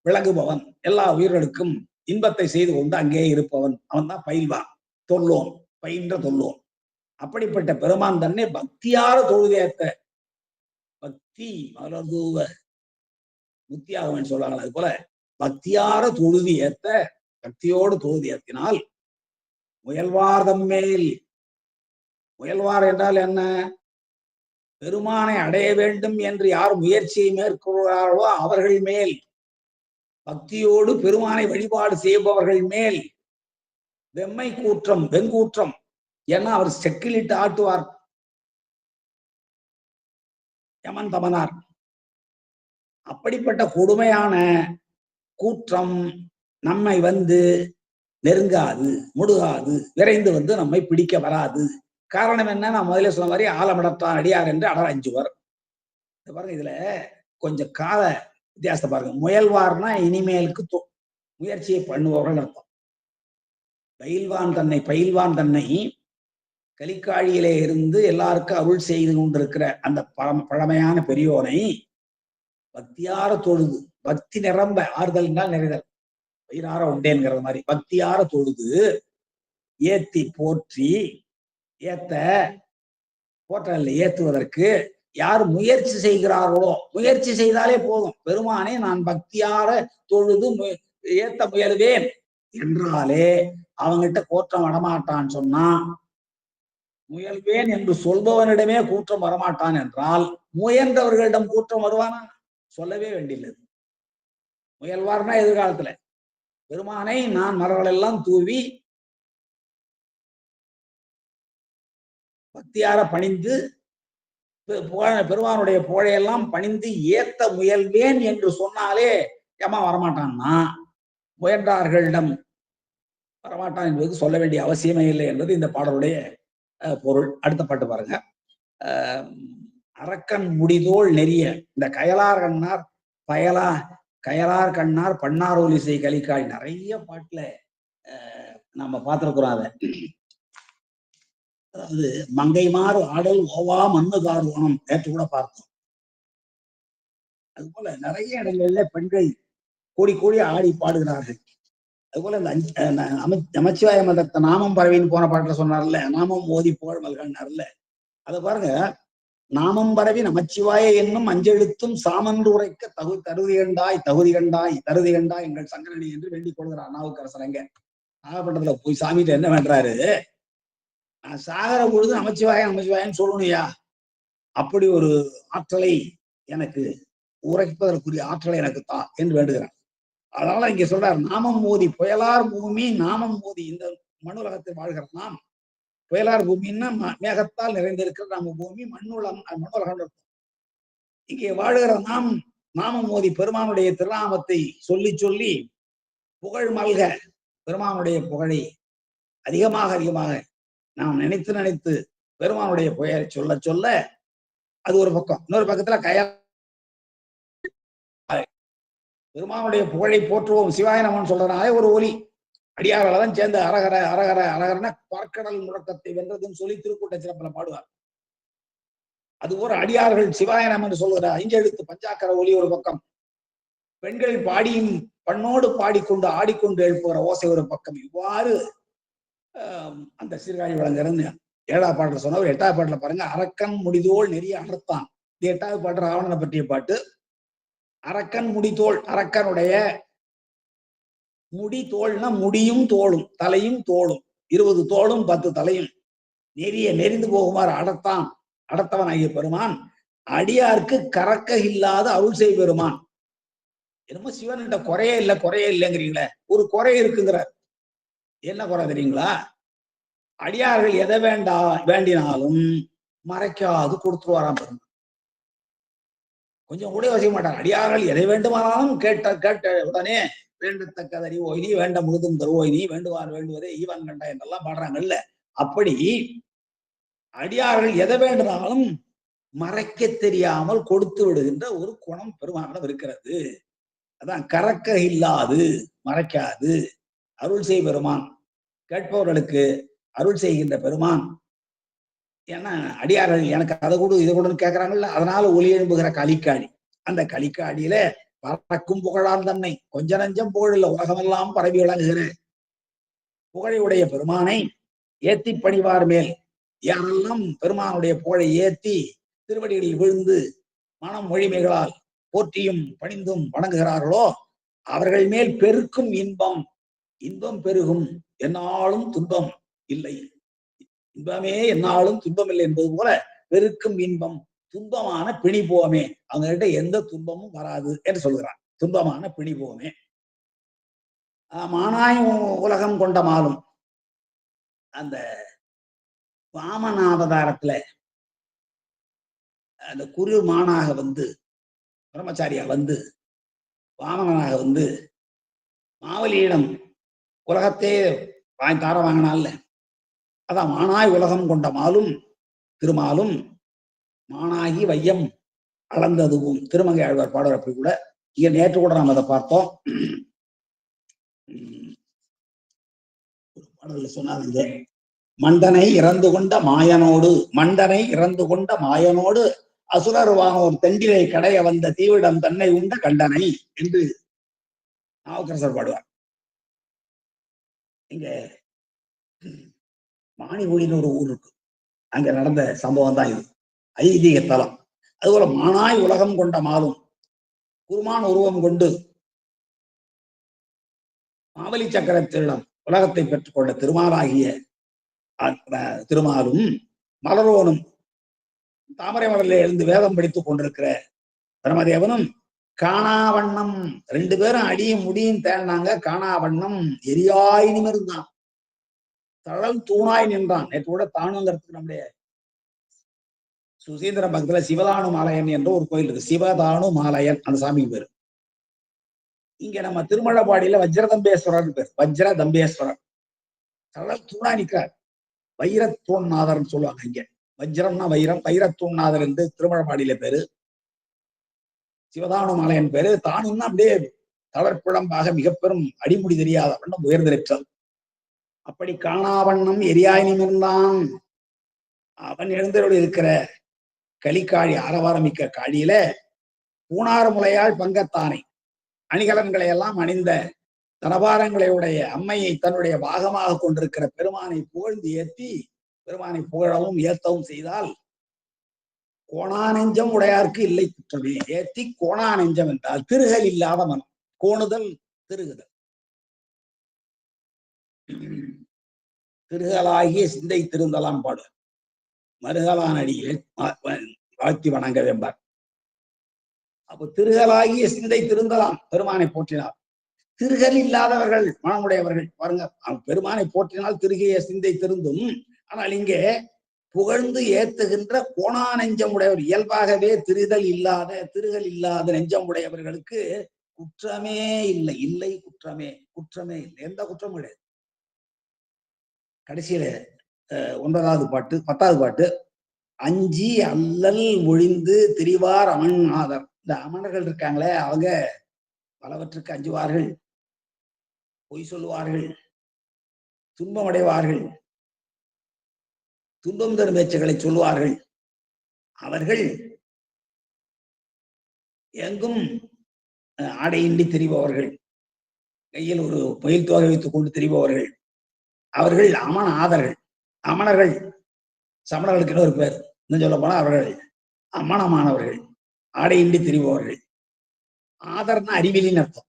விளங்குபவன், எல்லா உயிர்களுக்கும் இன்பத்தை செய்து கொண்டு அங்கேயே இருப்பவன், அவன் தான் பயில்வான், தொல்லோன், பயின்ற தொல்லோன். அப்படிப்பட்ட பெருமான் தன்னை பக்தியார தொழுதேத்த, பக்தி மலர்தூவ முத்தியாகவன் சொல்றாங்க. அது போல பக்தியார தொழுது ஏத்த, பக்தியோடு தொழுது ஏத்தினால் முயல்வார்தம் மேல். முயல்வார் என்றால் என்ன? பெருமானை அடைய வேண்டும் என்று யார் முயற்சியை மேற்கொள்கிறார்களோ அவர்கள் மேல், பக்தியோடு பெருமானை வழிபாடு செய்பவர்கள் மேல் வெம்மை கூற்றம், வெங்கூற்றம். ஏன்னா அவர் செக்கிலிட்டு ஆட்டுவார் யமன் தமனார். அப்படிப்பட்ட கொடுமையான கூற்றம் நம்மை வந்து நெருங்காது, முடுகாது, விரைந்து வந்து நம்மை பிடிக்க வராது. காரணம் என்ன? நான் முதல்ல சொன்ன மாதிரி ஆலமிடத்தான் அடியார் என்று அடர் அஞ்சுவர். பாருங்க, இதுல கொஞ்சம் கால வித்தியாசத்தை பாருங்க. முயல்வார்னா இனிமேலுக்கு முயற்சியை பண்ணுபவர்கள் அர்த்தம். பயில்வான் தன்னை கலிக்காழியிலே இருந்து எல்லாருக்கும் அருள் செய்து கொண்டிருக்கிற அந்த பழமையான பெரியோனை பக்தியார தொழுது, பக்தி நிரம்ப, ஆறுதல் என்றால் நிறைதல், வயிறார உண்டேங்கிற மாதிரி பக்தியார தொழுது ஏத்தி போற்றி, ஏத்த போற்றல்ல ஏத்துவதற்கு யார் முயற்சி செய்கிறார்களோ, முயற்சி செய்தாலே போதும், பெருமானை நான் பக்தியார தொழுது ஏத்த முயலுவேன் என்றாலே அவங்கிட்ட கூற்றம் வரமாட்டான்னு சொன்னா, முயல்வேன் என்று சொல்பவனிடமே கூற்றம் வரமாட்டான் என்றால் முயன்றவர்களிடம் கூற்றம் வருவானா? சொல்லவே வேண்டியது. முயல்வார்னா எதிர்காலத்துல பெருமானை நான் மலர்கள் எல்லாம் தூவி பக்தியார பணிந்து பெருமானுடைய புகழையெல்லாம் பணிந்து ஏத்த முயல்வேன் என்று சொன்னாலே ஏமா வரமாட்டான்னா முயன்றார்களிடம் வரமாட்டான் என்பது சொல்ல வேண்டிய அவசியமே இல்லை என்பது இந்த பாடலுடைய பொருள். அடுத்த பாட்டு பாருங்க. அரக்கன் முடிதோள் நெறிய, இந்த கயலார் கண்ணார் கயலார் கண்ணார் பன்னார் ஒலிசை கலிக்காய் நிறைய பாட்டுல நம்ம பார்த்திருக்கிறோம். அதை அதாவது மங்கைமாறு ஆடல் ஓவா மண்ணு கார்வனம் நேற்று கூட பார்த்தோம். அது போல நிறைய இடங்கள்ல பெண்கள் கூடி கூடி ஆடி பாடுகிறார்கள். அதுபோல இந்த நமச்சிவாய மதத்தை நாமம் பரவின்னு போன பாட்டுல சொன்னார்ல, நாமம் ஓதி புகழ் மல்கன்னார்ல, அதை பாருங்க. நாமம் பரவி நமச்சிவாய என்னும் அஞ்செழுத்தும் சாமன்று உரைக்க தகுதி கண்டாய் எங்கள் சங்கரணி என்று வேண்டிக் கொள்கிறார் நாவுக்கரசர். அங்க நாகப்பட்டினத்துல போய் சாமிகிட்ட என்ன வேண்டாரு, நான் சாகர பொழுது நமச்சிவாயன்னு சொல்லணும்யா, அப்படி ஒரு ஆற்றலை எனக்கு உரைப்பதற்குரிய ஆற்றலை எனக்கு தான் என்று வேண்டுகிறார். அதனால இங்க சொல்றார், நாமம் மோதி புயலார் பூமி நாமம் மோதி. இந்த மண்ணுலகத்தில் வாழ்கிற நாம் புயலார் பூமின்னா மேகத்தால் நிறைந்திருக்கிற நம்ம பூமி மண்ணுலகம். இங்கே வாழ்கிற நாம் நாமம் மோதி பெருமானுடைய திருநாமத்தை சொல்லி சொல்லி புகழ் மல்க, பெருமானுடைய புகழை அதிகமாக நாம் நினைத்து பெருமானுடைய புகழை சொல்ல சொல்ல அது ஒரு பக்கம். இன்னொரு பக்கத்துல பெருமானுடைய புகழை போற்றுவோம் சிவாய நமன் சொல்றதுனாலே ஒரு ஒலி அடியார்களெல்லாம் சேர்ந்து அரகர அரகர அரகரன பார்க்கடல் முழக்கத்தை வென்றதுன்னு சொல்லி திருக்கூட்ட சிறப்புல பாடுவார். அதுபோல அடியார்கள் சிவாய நமன் என்று சொல்கிற 5 எழுத்து பஞ்சாக்கர ஒலி ஒரு பக்கம், பெண்கள் பாடியும் பண்ணோடு பாடிக்கொண்டு ஆடிக்கொண்டு எழுப்புகிற ஓசை ஒரு பக்கம். இவ்வாறு அந்த சீர்காழி விளங்குறன்னு 7ஆம் பாட்டுல சொன்னவர். 8ஆம் பாட்டுல பாருங்க, அரக்கன் முடிதோள் நெறிய அடர்த்தான். இது 8ஆவது பாட்டு ராவணனை பற்றிய பாட்டு. அரக்கன் முடிதோள், அரக்கனுடைய முடி தோள்னா முடியும் தோளும் தலையும் தோளும் 20 தோளும் 10 தலையும் நெறிந்து போகுமாறு அடர்த்தவன் ஆகிய பெருமான் அடியார்க்கு கறக்க இல்லாத அருள் செய் பெருமான். என்னமோ சிவன்கிட்ட குறையே இல்லைங்கிறீங்களே, ஒரு குறை இருக்குங்கிற. என்ன குறை தெரியுங்களா? அடியார்கள் எதை வேண்டினாலும் மறைக்காது கொடுத்துருவாராம் பெருமான். கொஞ்சம் கூட வசிக்க மாட்டார். அடியார்கள் எதை வேண்டுமானாலும் கேட்ட உடனே வேண்டத்தக்கதறி ஓய்னி வேண்ட முழுதும் தருவோய்னி வேண்டுவார் வேண்டுவதே ஈவன் கண்ட என்றெல்லாம் பாடுறாங்கல்ல. அப்படி அடியார்கள் எதை வேண்டுமானாலும் மறைக்க தெரியாமல் கொடுத்து விடுகின்ற ஒரு குணம் பெருமானிடம் இருக்கிறது. அதான் கறக்க இல்லாது மறைக்காது அருள் செய் பெருமான், கேட்பவர்களுக்கு அருள் செய்கின்ற பெருமான். ஏன்னா அடியார்கள் எனக்கு அதை கூட இதை கூட கேட்கிறாங்கல்ல, அதனால ஒலி எழும்புகிற கலிக்காடி. அந்த கலிக்காடியில பறக்கும் புகழான் தன்னை கொஞ்ச நஞ்சம் புகழ் இல்ல, உலகமெல்லாம் பரவி விளங்குகிற புகழையுடைய பெருமானை ஏத்தி பணிவார் மேல் யாரெல்லாம் பெருமானுடைய புகழை ஏத்தி திருவடிகளில் விழுந்து மனம் மொழிமைகளால் போற்றியும் பணிந்தும் வணங்குகிறார்களோ அவர்கள் மேல் பெருக்கும் இன்பம் பெருகும், என்னாலும் துன்பம் இல்லை. இன்பமே என்னாலும் துன்பம் இல்லை என்பது போல பெருக்கும் இன்பம், துன்பமான பிணி போமே, அவங்ககிட்ட எந்த துன்பமும் வராது என்று சொல்கிறார். துன்பமான பிணி போமே. மானாய் உலகம் கொண்ட மாலும், அந்த வாமனாவதாரத்துல அந்த குரு மானாக வந்து பிரம்மச்சாரியா வந்து வாமனாக வந்து மாவலியிடம் உலகத்தே தார வாங்கினால, அதான் மானாய் உலகம் கொண்ட மாலும் திருமாலும் மானாகி வையம் அளந்ததுவும் திருமங்கை ஆழ்வார் பாடல். அப்படி கூட இங்க நேற்று கூட நாம் அதை பார்த்தோம். ஒரு பாடல்ல சொன்னாங்க, மண்டனை இறந்து கொண்ட மாயனோடு அசுரர் வானோர் தெண்டிலை கடைய வந்த தீவிடம் தன்னை உண்ட கண்டனை என்று நாவுக்கரசர் பாடுவார். இங்க மாணிமொழின்னு ஒரு ஊர் இருக்கு, அங்க நடந்த சம்பவம் தான் இது, ஐதீக தலம். அதுபோல மானாய் உலகம் கொண்ட மாலும் குருமான் உருவம் கொண்டு மாவலி சக்கரத்திடம் உலகத்தை பெற்றுக்கொண்ட திருமாலாகிய திருமாலும் மலரோனும் தாமரை மலரில் எழுந்து வேதம் படித்துக் கொண்டிருக்கிற பிரமதேவனும் காணாவண்ணம் 2 பேரும் அடியும் முடியும் தேடினாங்க. காணாவண்ணம் எரியாய் நிமிர்ந்தான், தழல் தூணாய் நின்றான். நேற்று கூட தானுங்கிறதுக்கு நம்முடைய சுசீந்திர பக்கத்துல சிவதானு மாலையன் என்ற ஒரு கோயில் இருக்கு. சிவதானு மாலையன் அந்த சாமிக்கு பேரு. இங்க நம்ம திருமழபாடியில வஜ்ரதம்பேஸ்வரர் பேர். வஜ்ரதம்பேஸ்வரர் கடல் தூணா நிற்கிறார். வைரத்தூண்நாதர்ன்னு சொல்லுவாங்க. இங்க வஜ்ரம்னா வைரம், வைரத்தூண்நாதர் என்று திருமழபாடியில பேரு. சிவதானு மாலையன் பேரு. தானும்னா அப்படியே தளர்ப்புழம்பாக மிக பெரும் அடிமுடி தெரியாத வண்ணம் உயர்ந்திருக்கிறது. அப்படி காணாவண்ணம் எரியாய் நிமிர்ந்தான். அவன் எழுந்தருள் இருக்கிற களிக்காழி ஆரவாரமிக்க காழியில பூணாறு முலையால் பங்கத்தானை அணிகலன்களை எல்லாம் அணிந்த தனபாரங்களை உடைய அம்மையை தன்னுடைய பாகமாக கொண்டிருக்கிற பெருமானை புகழ்ந்து ஏற்றி பெருமானை புகழவும் ஏத்தவும் செய்தால் கோணா நெஞ்சம் உடையார்க்கு இல்லை குற்றமே. ஏத்தி கோணா நெஞ்சம் என்றால் திருகல் இல்லாத மனம். கோணுதல் திருகுதல். திருகலாகிய சிந்தை திருந்தலாம் பாடு மருகலான் அடியில் வாழ்த்தி வணங்க வெம்பார். அப்போ திருகலாகிய சிந்தை திருந்தலாம் பெருமானை போற்றினார். திருகல் இல்லாதவர்கள் மனமுடையவர்கள் பாருங்க, பெருமானை போற்றினால் திருகிய சிந்தை திருந்தும். ஆனால் இங்கே புகழ்ந்து ஏத்துகின்ற கோணா நெஞ்சம் உடையவர், இயல்பாகவே திருகல் இல்லாத நெஞ்சம் உடையவர்களுக்கு குற்றமே இல்லை. இல்லை குற்றமே, குற்றமே இல்லை, எந்த குற்றமும் கிடையாது. கடைசியில 9வது பாட்டு 10வது பாட்டு, அஞ்சி அல்லல் ஒழிந்து திரிவார் அமன் ஆதர். இந்த அமனர்கள் இருக்காங்களே, அவங்க பலவற்றுக்கு அஞ்சுவார்கள், பொய் சொல்லுவார்கள், துன்பம் அடைவார்கள், துன்பம் தரும் பேச்சுகளை சொல்லுவார்கள். அவர்கள் எங்கும் ஆடையின்றி திரிபவர்கள், கையில் ஒரு பயில் தொகை வைத்துக் கொண்டு திரிபவர்கள். அவர்கள் அமன ஆதர்கள். அமணர்கள் சமணர்களுக்கு இன்னொரு பேர். இன்னும் சொல்ல போனா அவர்கள் அமனமானவர்கள், ஆடையின்றி திரிபவர்கள். ஆதர்னா அறிவிலின்னு அர்த்தம்.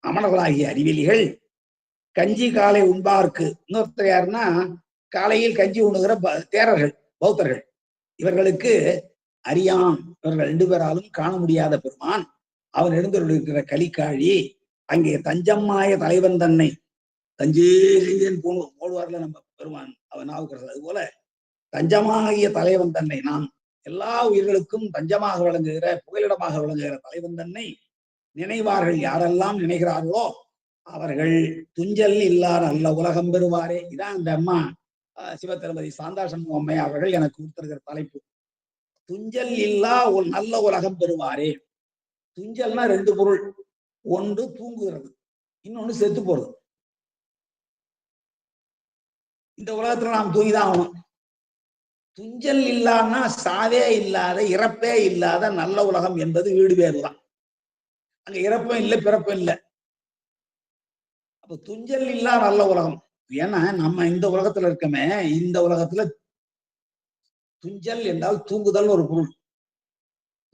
அமணர்களாகிய அறிவிலிகள் கஞ்சி காலை உண்பார்க்கு. இன்னொருத்தர் யாருன்னா காலையில் கஞ்சி உண்ணுகிற தேரர்கள், பௌத்தர்கள். இவர்களுக்கு அறியான், இவர்கள் 2 பேராலும் காண முடியாத பெருமான் அவன் எழுந்திருக்கிற களிக்காழி. அங்கே தஞ்சம்மாய தலைவன் தன்னை தஞ்சே போடுவார்ல நம்ம பெருமான், அவன் நாவுக்கிறது. அது போல தஞ்சமாகிய தலைவன் தன்னை, நாம் எல்லா உயிர்களுக்கும் தஞ்சமாக விளங்குகிற புகலிடமாக விளங்குகிற தலைவன் தன்னை நினைவார்கள். யாரெல்லாம் நினைக்கிறார்களோ அவர்கள் துஞ்சல் இல்லாத நல்ல உலகம் பெறுவாரே. இதான் இந்த அம்மா சிவத்திருமதி சாந்தாசண்முக அம்மை அவர்கள் எனக்கு கொடுத்திருக்கிற தலைப்பு. துஞ்சல் இல்லா ஒரு நல்ல உலகம் பெறுவாரே. துஞ்சல்னா 2 பொருள். ஒன்று தூங்குகிறது, இன்னொன்னு செத்து போறது. இந்த உலகத்துல நாம் தூங்கிதான் ஆகணும். துஞ்சல் இல்லாம சாவே இல்லாத, இறப்பே இல்லாத நல்ல உலகம் என்பது வீடு பேருதான். அங்க இறப்பும் இல்லை, பிறப்பும் இல்லை. அப்ப துஞ்சல் இல்லா நல்ல உலகம். ஏன்னா நம்ம இந்த உலகத்துல இருக்கமே, இந்த உலகத்துல துஞ்சல் என்றால் தூங்குதல் ஒரு பொருள்.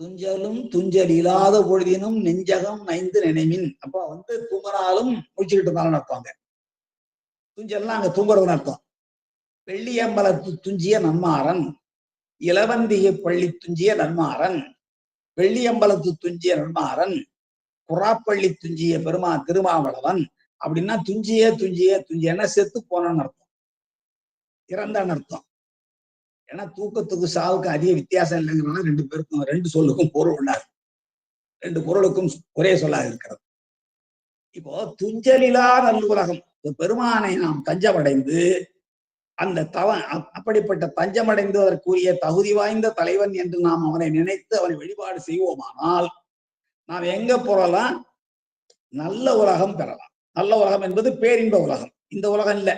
துஞ்சலும் துஞ்சல் இல்லாத பொழுதினும் நெஞ்சகம் நைந்து நினைமின். அப்ப தூங்குறாலும் முடிச்சுக்கிட்டு இருந்தாலும் அர்த்தம். துஞ்சல்னா அங்க தூங்குறதுன்னு அர்த்தம். வெள்ளியம்பலத்து துஞ்சிய நன்மாறன், இளவந்திய பள்ளி துஞ்சிய நன்மாறன், வெள்ளியம்பலத்து துஞ்சிய நன்மாறன், குறாப்பள்ளி துஞ்சிய திருமாவளவன். அப்படின்னா துஞ்சிய செத்து போனன்னு அர்த்தம், இறந்தான்னு அர்த்தம். ஏன்னா தூக்கத்துக்கு சாவுக்கு அதிக வித்தியாசம் இல்லைங்கிறனால 2 பேருக்கும் 2 சொல்லுக்கும் பொருள் உள்ளார். 2 பொருளுக்கும் ஒரே சொல்லாக இருக்கிறது. இப்போ துஞ்சலிலா நல்லுலகம், பெருமானை நாம் தஞ்சமடைந்து அந்த அப்படிப்பட்ட தஞ்சமடைந்து அதற்குரிய தகுதி வாய்ந்த தலைவன் என்று நாம் அவனை நினைத்து அவனை வழிபாடு செய்வோமானால் நாம் எங்க போறலாம்? நல்ல உலகம் பெறலாம். நல்ல உலகம் என்பது பேரின்ப உலகம். இந்த உலகம் இல்லை.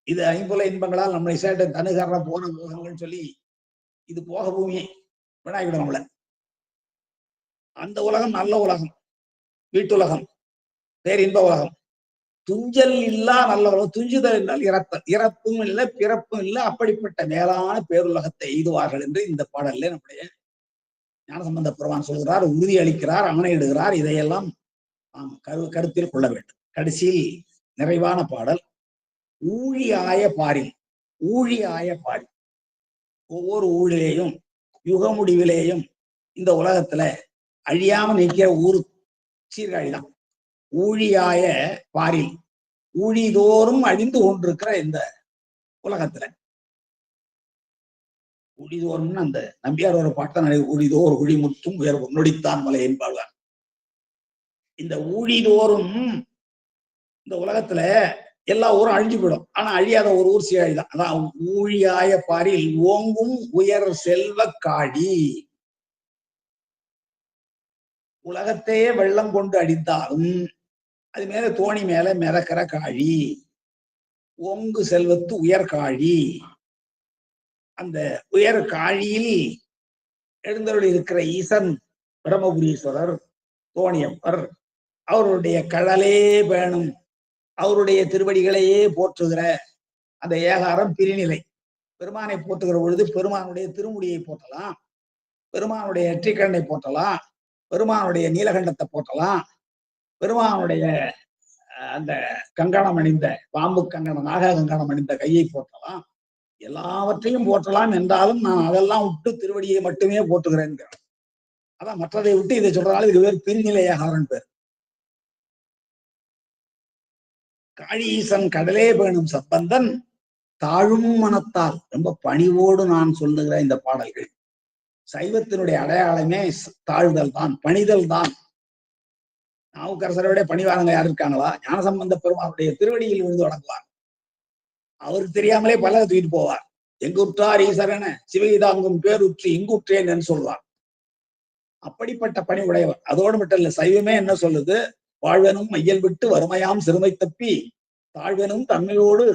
இது 5 இன்பங்களால் நம்மளை சேட்ட தனுகர போன உலகங்கள் சொல்லி இது போக பூமியை வினாய்விடும் நம்மள. அந்த உலகம் நல்ல உலகம், வீட்டுலகம், பேரின்ப உலகம். துஞ்சல் இல்லா நல்ல உலகம். துஞ்சுதல் என்றால் இறப்பும் இல்லை, பிறப்பும் இல்லை. அப்படிப்பட்ட மேலான பேருலகத்தை எய்துவார்கள் என்று இந்த பாடல்ல நம்முடைய ஞானசம்பந்த பெருமான் சொல்கிறார், உறுதி அளிக்கிறார், ஆணையிடுகிறார். இதையெல்லாம் நாம் கருத்தில் கொள்ள வேண்டும். கடைசியில் நிறைவான பாடல், ஊழியாய பாரில். ஊழியாய பாரி, ஒவ்வொரு ஊழிலேயும் யுக முடிவிலேயும் இந்த உலகத்துல அழியாம நிற்கிற ஊரு சீர்காழிதான். ஊழியாய பாரில், ஊழிதோறும் அழிந்து கொண்டிருக்கிற இந்த உலகத்துல ஊழிதோறும்னு அந்த நம்பியார் ஒரு பாட்டம் ஊழிதோர் ஊழி முற்றும் உயர் நொடித்தான் மலை என்பாழ்வார். இந்த ஊழிதோறும் இந்த உலகத்துல எல்லா ஊரும் அழிஞ்சு போயிடும். ஆனா அழியாத ஒரு ஊர் சீராழி தான். அதான் ஊழியாய பாரில் ஓங்கும் உயர் செல்வ காழி. உலகத்தையே வெள்ளம் கொண்டு அடித்தாலும் அது மேல தோணி மேல மிதக்கிற காழி, ஓங்கு செல்வத்து உயர் காழி. அந்த உயர் காழியில் எழுந்தருள் இருக்கிற ஈசன் பிரம்மபுரீஸ்வரர், தோணியப்பர், அவருடைய கழலே வேணும், அவருடைய திருவடிகளையே போற்றுகிற அந்த ஏகாரம் பிரிநிலை. பெருமானை போற்றுகிற பொழுது பெருமானுடைய திருமுடியை போற்றலாம், பெருமானுடைய நெற்றிக்கண்ணை போற்றலாம், பெருமானுடைய நீலகண்டத்தை போற்றலாம், பெருமானுடைய அந்த கங்கணம் அணிந்த பாம்பு கங்கணம், நாக கங்கணம் அணிந்த கையை போற்றலாம், எல்லாவற்றையும் போற்றலாம். என்றாலும் நான் அதெல்லாம் விட்டு திருவடியை மட்டுமே போற்றுகிறேன். அதான் மற்றதை விட்டு இதை சொல்றதால இது பேர் பிரிநிலை ஏகாரன் பேர். காழீசன் கடலே வேணும் சம்பந்தன் தாழும் மனத்தால். ரொம்ப பணிவோடு நான் சொல்லுகிற இந்த பாடல்கள். சைவத்தினுடைய அடையாளமே தாழ்தல் தான், பணிதல் தான். நாவுக்கரசரோட பணிவாதங்க யாரு இருக்காங்களா? ஞானசம்பந்த பெருமானுடைய திருவடியில் விழுந்து வணங்குவார். அவருக்கு தெரியாமலே பல தூக்கிட்டு போவார். எங்குற்றார் ஈசரன சிவகிதாங்கும் பேருற்றி இங்குற்றேன் என்று சொல்வார். அப்படிப்பட்ட பணி உடையவர். அதோடு மட்டும் இல்ல, சைவமே என்ன சொல்லுது? வாழ்வனும் மையல் விட்டு வறுமையாம் சிறுமை தப்பி தாழ்வனும் தன்மையோடு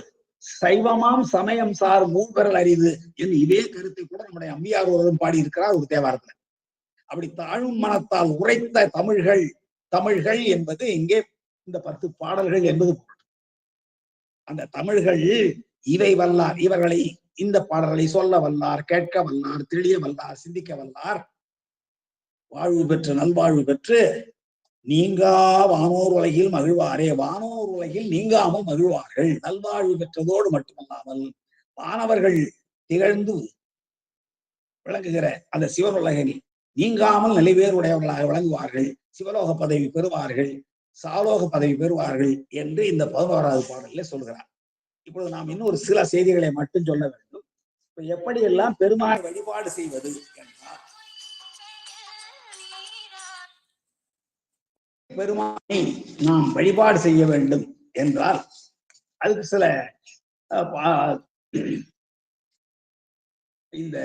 சைவமாம் சமயம் சார் மூப்பெறல் அறிவு என்று இதே கருத்தை கூட நம்முடைய அம்பியார் ஒருவரும் பாடியிருக்கிறார் ஒரு தேவாரத்துல. அப்படி தாழும் மனத்தால் உரைத்த தமிழ்கள் என்பது இங்கே இந்த 10 பாடல்கள் என்பது. அந்த தமிழ்கள் இவை வல்லார், இவர்களை இந்த பாடல்களை சொல்ல வல்லார், கேட்க வல்லார், தெளிய வல்லார், சிந்திக்க வல்லார், வாழ்வு பெற்று நல்வாழ்வு பெற்று நீங்கா வானோர் உலகில் மகிழ்வாரே. வானோர் உலகில் நீங்காமல் மகிழ்வார்கள். நல்வாழ்வு பெற்றதோடு மட்டுமல்லாமல் வானவர்கள் திகழ்ந்து விளங்குகிற அந்த சிவன் உலகில் நீங்காமல் நிலைவேறு உடையவர்களாக விளங்குவார்கள், சிவலோக பதவி பெறுவார்கள், சாலோக பதவி பெறுவார்கள் என்று இந்த 11வது பாடலில் சொல்கிறார். இப்பொழுது நாம் இன்னொரு சில செய்திகளை மட்டும் சொல்ல வேண்டும். எப்படியெல்லாம் பெருமாள் வழிபாடு செய்வது என்றால், பெருமானை நாம் வழிபாடு செய்ய வேண்டும் என்றால் அதுக்கு சில இந்த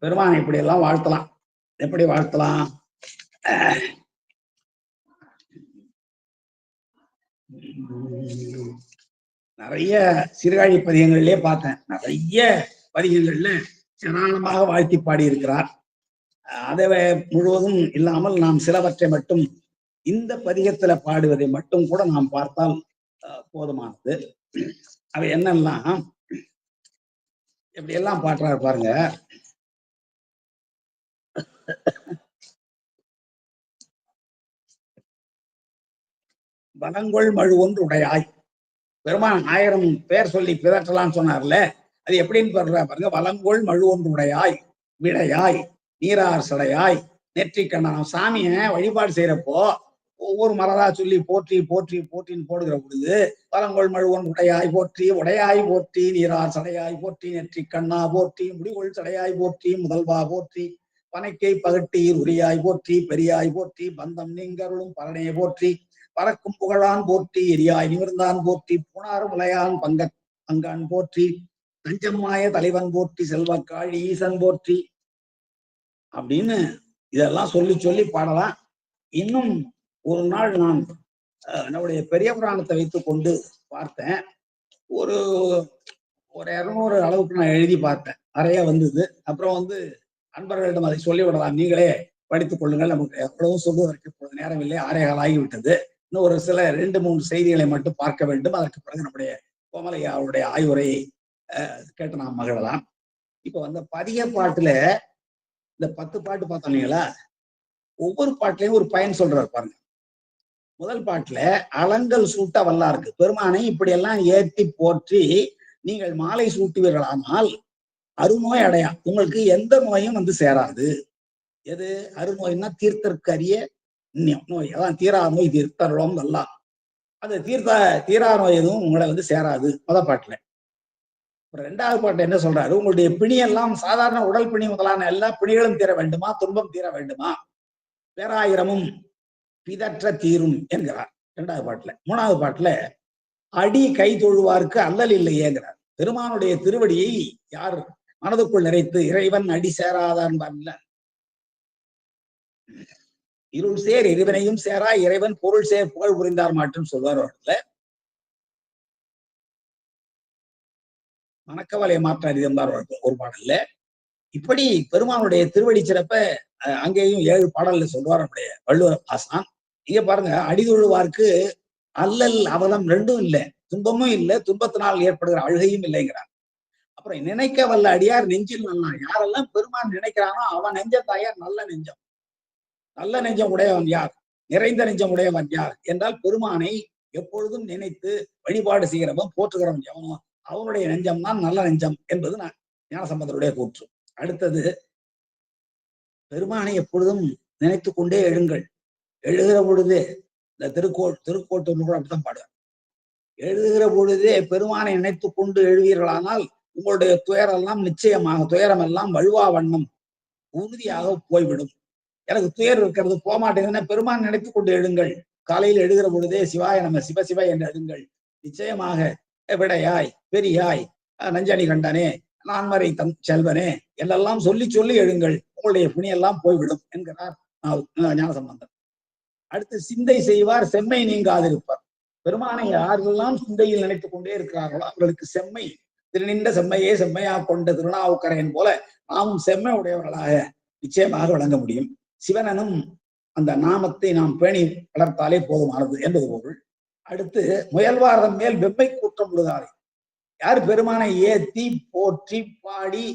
பெருமானை இப்படி எல்லாம் வாழ்த்தலாம். எப்படி வாழ்த்தலாம்? நிறைய சீர்காழி பதிகங்களிலே பார்த்தேன். நிறைய பதிகங்கள்ல சரணமாக வாழ்த்தி பாடி இருக்கிறார். அதை முழுவதும் இல்லாமல் நாம் சிலவற்றை மட்டும் இந்த பதிகத்துல பாடுவதை மட்டும் கூட நாம் பார்த்தால் போதுமானது. அவை என்னெல்லாம் எப்படி எல்லாம் பாடுறாரு பாருங்க. வனங்கொள் மழு ஒன்று உடையாய். பெருமான் 1000 பேர் சொல்லி பிதற்றலாம்னு சொன்னார்ல, அது எப்படின்னு பாருங்க. வலங்கொள் மழு ஒன்று உடையாய், விடையாய், நீரார் சடையாய், நெற்றிக்கண்ணன். சாமிய வழிபாடு செய்யறப்போ ஒவ்வொரு மலரா சொல்லி போற்றி போற்றி போற்றின்னு போடுகிற பொழுது வலங்கொள் மழுவன் உடையாய் போற்றி, உடையாய் போற்றி, நீரார் சடையாய் போற்றி, நெற்றி கண்ணா போற்றி, முடிகொள் சடையாய் போற்றி, முதல்வா போற்றி, பனைக்கை பகட்டீர் உரியாய் போற்றி, பெரியாய் போற்றி, பந்தம் நீங்கருளும் பரணே போற்றி, பறக்கும் புகழான் போற்றி, எரியாய் நிமிர்ந்தான் போற்றி, புனார் முலையான் பங்கான் போற்றி, தஞ்சம்மாய தலைவன் போற்றி, செல்வக்காழி ஈசன் போற்றி அப்படின்னு இதெல்லாம் சொல்லி சொல்லி பாடலாம். இன்னும் ஒரு நாள் நான் நம்முடைய பெரிய புராணத்தை வைத்துக் கொண்டு பார்த்தேன். ஒரு 200 அளவுக்கு நான் எழுதி பார்த்தேன். நிறைய வந்தது. அப்புறம் அன்பர்களிடம் அதை சொல்லிவிடலாம், நீங்களே படித்துக் கொள்ளுங்கள், நமக்கு எவ்வளவும் சொல்லுவதற்கு நேரம் இல்லை, 6:15 ஆகிவிட்டது. இன்னும் ஒரு சில 2-3 செய்திகளை மட்டும் பார்க்க வேண்டும். அதற்கு பிறகு நம்முடைய கோமலையா அவருடைய ஆய்வுரையை கேட்டு நாம் மகிழலாம். இப்போ பதிக பாட்டுல இந்த 10 பாட்டு பார்த்தோன்னீங்களா, ஒவ்வொரு பாட்டிலையும் ஒரு பயன் சொல்றாரு பாருங்க. முதல் பாட்டுல அலங்கல் சூட்ட வல்லாருக்கு. பெருமானை இப்படி எல்லாம் ஏற்றி போற்றி நீங்கள் மாலை சூட்டுவீர்களானால் அருநோய் அடையா, உங்களுக்கு எந்த நோயும் சேராது. எது அருநோய்னா தீர்த்தற்கரிய நோய், அதான் தீரா நோய் தீர்த்தருளம் நல்லா. அது தீரா நோய் எதுவும் உங்களை சேராது. முதல் பாட்டுல. இரண்டாவது பாட்டு என்ன சொல்றாரு? உங்களுடைய பிணியெல்லாம் சாதாரண உடல் பிணி முதலான எல்லா பிணிகளும் தீர வேண்டுமா, துன்பம் தீர வேண்டுமா, பேராயிரமும் பிதற்ற தீரும் என்கிறார் இரண்டாவது பாட்டுல. மூணாவது பாட்டுல அடி கை தொழுவார்க்கு அல்லல் இல்லையேங்கிறார். பெருமானுடைய திருவடியை யார் மனதுக்குள் நிறைத்து இறைவன் அடி சேராதான் இருள் சேர் இறைவனையும் சேரா இறைவன் பொருள் சேர் புகழ் புரிந்தார் மாற்றும் சொல்வார். மணக்கவலை மாற்ற அறிந்தார் ஒரு பாடல்ல. இப்படி பெருமானுடைய திருவடி சிறப்ப அங்கேயும் 7 பாடல்ல சொல்வார் நம்முடைய வள்ளுவர் ஆசான். இங்க பாருங்க, அடிதொழுவார்க்கு அல்லல் அவலம் ரெண்டும் இல்லை, துன்பமும் இல்லை, துன்பத்தினால் ஏற்படுகிற அழுகையும் இல்லைங்கிறார். அப்புறம் நினைக்க வல்ல அடியார் நெஞ்சில் நல்லார். யாரெல்லாம் பெருமான் நினைக்கிறானோ அவன் நெஞ்சத்தாயார் நல்ல நெஞ்சம். நல்ல நெஞ்சம் உடையவன் யார், நிறைந்த நெஞ்சம் உடையவன் யார் என்றால் பெருமானை எப்பொழுதும் நினைத்து வழிபாடு செய்கிறவன் போற்றுகிறவன் எவனோ அவனுடைய நெஞ்சம் தான் நல்ல நெஞ்சம் என்பது ஞானசம்பந்தருடைய கூற்று. அடுத்தது, பெருமானை எப்பொழுதும் நினைத்து கொண்டே எழுங்கள். எழுகிற பொழுது இந்த திருக்கோட்டூர் கூட அப்படித்தான் பாடுவார். எழுதுகிற பொழுதே பெருமானை நினைத்து கொண்டு எழுவீர்களானால் உங்களுடைய துயரெல்லாம் நிச்சயமாக, துயரம் எல்லாம் வழுவா வண்ணம் உறுதியாக போய்விடும். எனக்கு துயர் இருக்கிறது போகமாட்டேங்குதுன்னா பெருமான் நினைத்து கொண்டு எழுங்கள். காலையில் எழுகிற பொழுதே சிவாய நம்ம சிவசிவ என்று எழுங்கள். நிச்சயமாக விடையாய் பெரியாய் நஞ்சனி கண்டனே நான்மறை செல்வனே என்றெல்லாம் சொல்லி சொல்லி எழுங்கள், உங்களுடைய புனியெல்லாம் போய்விடும் என்கிறார் ஞானசம்பந்தர். அடுத்து, சிந்தை செய்வார் செம்மை நீங்காதிருப்பார். பெருமானை யாரெல்லாம் சிந்தையில் நினைத்துக் கொண்டே இருக்கிறார்களோ அவர்களுக்கு செம்மை, திருநின்ற செம்மையே செம்மையா கொண்ட திருநாவுக்கரையன் போல நாமும் செம்மை உடையவர்களாக நிச்சயமாக விளங்க முடியும். சிவனனும் அந்த நாமத்தை நாம் பேணி வளர்த்தாலே போதுமானது என்பது பொருள். அடுத்து, முயல்வாரதன் மேல் வெப்பை கூற்றம் விடுதாரே. யார் பெருமானை ஏத்தி போற்றி பாடி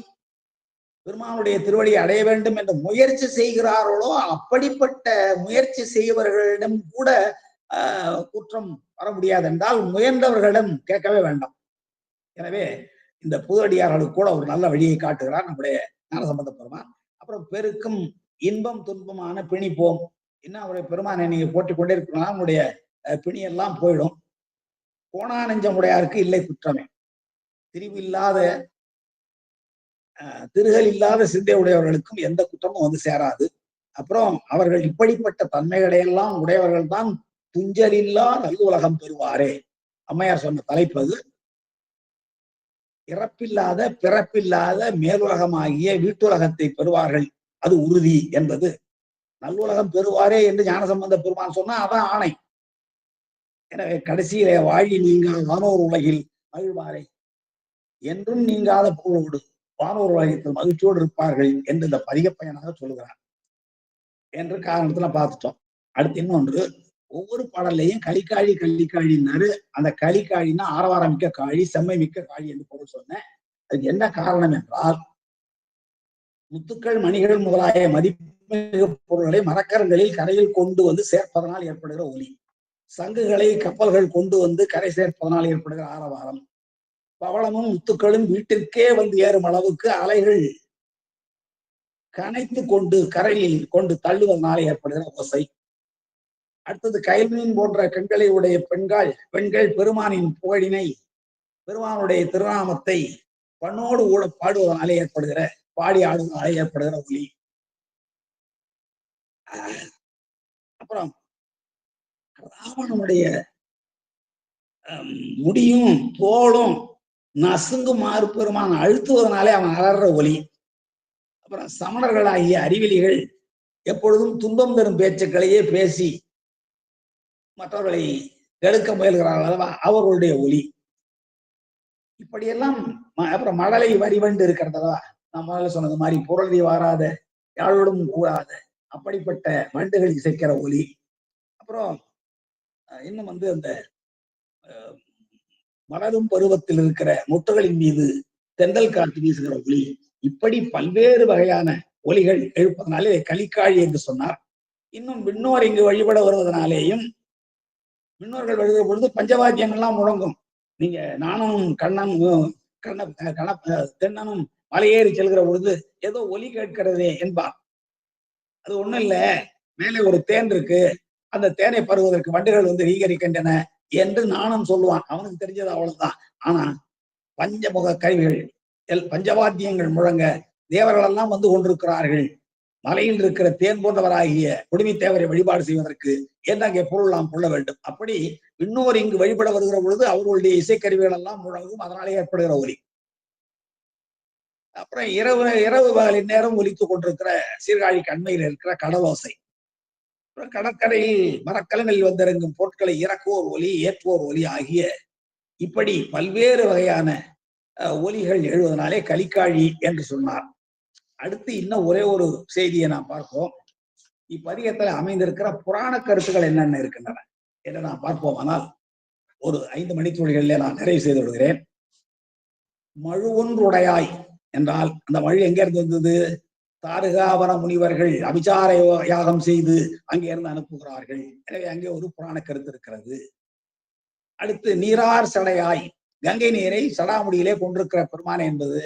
பெருமானுடைய திருவடியை அடைய வேண்டும் என்று முயற்சி செய்கிறார்களோ அப்படிப்பட்ட முயற்சி செய்பவர்களிடம் கூட குற்றம் வர முடியாது என்றால் முயன்றவர்களிடம் கேட்கவே வேண்டாம். எனவே இந்த புதடியார்களுக்கு கூட ஒரு நல்ல வழியை காட்டுகிறார் நம்முடைய ஞானசம்பந்த பெருமான். அப்புறம் பெருக்கும் இன்பம் துன்பமான பிணிப்போம். இன்னும் அவருடைய பெருமானை நீங்க போட்டிக் கொண்டே இருக்கலாம், உங்களுடைய பிணியெல்லாம் போயிடும். கோணா நெஞ்சம் உடையாருக்கு இல்லை குற்றமே. திரிவில்லாத திருகல் இல்லாத சிந்தை உடையவர்களுக்கும் எந்த குற்றமும் வந்து சேராது. அப்புறம் அவர்கள் இப்படிப்பட்ட தன்மைகளை எல்லாம் உடையவர்கள் தான் துஞ்சலில்லா நல்லுலகம் பெறுவாரே. அம்மையார் சொன்ன தலைப்பது இறப்பில்லாத பிறப்பில்லாத மேலுலகமாகிய வீட்டுலகத்தை பெறுவார்கள், அது உறுதி என்பது. நல்லுலகம் பெறுவாரே என்று ஞானசம்பந்த பெருமான் சொன்னா அதான் ஆணை. எனவே கடைசியிலே வாழி நீங்க வானோர் உலகில் மகிழ்வாரே, என்றும் நீங்காத புகழோடு வானோர் உலகத்தில் மகிழ்ச்சியோடு இருப்பார்கள் என்று இந்த பதிகப்பயனாக சொல்லுகிறார் என்று காரணத்துல பார்த்துட்டோம். அடுத்து இன்னொன்று, ஒவ்வொரு பாடல்லையும் களிக்காழி கள்ளிக்காழின்னாரு. அந்த களிக்காழின்னா ஆரவாரம் மிக்க காழி, செம்மை மிக்க காழி என்று பொருள் சொன்னேன். அதுக்கு என்ன காரணம் என்றால், முத்துக்கள் மணிகள் முதலாய மதிப்புமிகு பொருள்களை மரக்கரங்களில் கரையில் கொண்டு வந்து சேர்ப்பதனால் ஏற்படுகிற ஒலி, சங்குகளை கப்பல்கள் கொண்டு வந்து கரை சேர்ப்பதனால் ஏற்படுகிற ஆரவாரம், பவளமும் முத்துக்களும் வீட்டிற்கே வந்து ஏறும் அளவுக்கு அலைகள் கனைத்து கொண்டு கரையில் கொண்டு தள்ளுவதனால் ஏற்படுகிற ஓசை. அடுத்தது, கயல்மீன் போன்ற கண்களை உடைய பெண்கள் பெருமானின் புகழினை, பெருமானுடைய திருநாமத்தை பண்ணோடு கூட பாடுவதனாலே ஏற்படுகிற, பாடி ஆடுவதனாலே ஏற்படுகிற ஒலி. அப்புறம் ராவணனுடைய முடியும் தோளும் நசுங்குமாறு பெருமான் அழுத்துவதனாலே அவன் அலற ஒலி. அப்புறம் சமணர்களாகிய அறிவிலிகள் எப்பொழுதும் துன்பம் தரும் பேச்சுக்களையே பேசி மற்றவர்களை கெடுக்க முயல்கிறார்கள் அல்லவா, அவர்களுடைய ஒலி. இப்படியெல்லாம். அப்புறம் மழலை வரிவண்டு இருக்கிறதா, நான் முதல்ல சொன்னது மாதிரி புரளி வாராத யாழோடும் கூடாத அப்படிப்பட்ட வண்டுகள் இசைக்கிற ஒலி. அப்புறம் இன்னும் அந்த மலரும் பருவத்தில் இருக்கிற முட்டுகளின் மீது தென்றல் காற்று வீசுகிற ஒலி. இப்படி பல்வேறு வகையான ஒலிகள் எழுப்பதனாலே களிக்காழி என்று சொன்னார். இன்னும் விண்ணோர் இங்கு வழிபட வருவதனாலேயும், விண்ணோர்கள் வருகிற பொழுது பஞ்சவாக்கியங்கள்லாம் முழங்கும். நீங்க நானும் தென்னனும் மலையேறி செல்கிற பொழுது ஏதோ ஒலி கேட்கிறதே என்பார். அது ஒண்ணும் இல்ல, மேலே ஒரு தேன் இருக்கு, அந்த தேனை பருவதற்கு வண்டுகள் ரீகரிக்கின்றன என்று நானும் சொல்லுவான். அவனுக்கு தெரிஞ்சது அவ்வளவுதான். ஆனா பஞ்சமுக கருவிகள் பஞ்சவாத்தியங்கள் முழங்க தேவர்கள் எல்லாம் வந்து கொண்டிருக்கிறார்கள். மலையில் இருக்கிற தேன் போன்றவராகிய குடுமித்தேவரை வழிபாடு செய்வதற்கு என்று அங்கே பொருள் நாம் கொள்ள வேண்டும். அப்படி இன்னொரு இங்கு வழிபட வருகிற பொழுது அவர்களுடைய இசைக்கருவிகள் எல்லாம் முழங்கும், அதனாலே ஏற்படுகிற ஒலி. அப்புறம் இரவு இரவு பகலின் நேரம் ஒலித்துக் கொண்டிருக்கிற சீர்காழிக்கு அண்மையில் இருக்கிற கடலோசை. கடற்கரையில் மரக்கலங்களில் வந்திறங்கும் பொருட்களை இறக்குவோர் ஒலி, ஏற்றுவோர் ஒலி ஆகிய இப்படி பல்வேறு வகையான ஒலிகள் எழுவதனாலே கலிக்காழி என்று சொன்னார். அடுத்து இன்னும் ஒரே ஒரு செய்தியை நாம் பார்ப்போம். இப்பதிகத்தில் அமைந்திருக்கிற புராண கருத்துக்கள் என்னென்ன இருக்கின்றன என்று நாம் பார்ப்போம். ஆனால் ஒரு 5 மணித்துளிகளிலே நான் நிறைவு செய்து விடுகிறேன். மழு ஒன்றுடையாய் என்றால் அந்த மழு எங்க இருந்து வந்தது? தாருகாவன முனிவர்கள் அபிச்சார யாகம் செய்து அங்கே இருந்து அனுப்புகிறார்கள். எனவே அங்கே ஒரு புராண கருத்து இருக்கிறது. அடுத்து நீரார் சடையாய், கங்கை நீரை சடாமுடியிலே கொண்டிருக்கிற பெருமான் என்பது.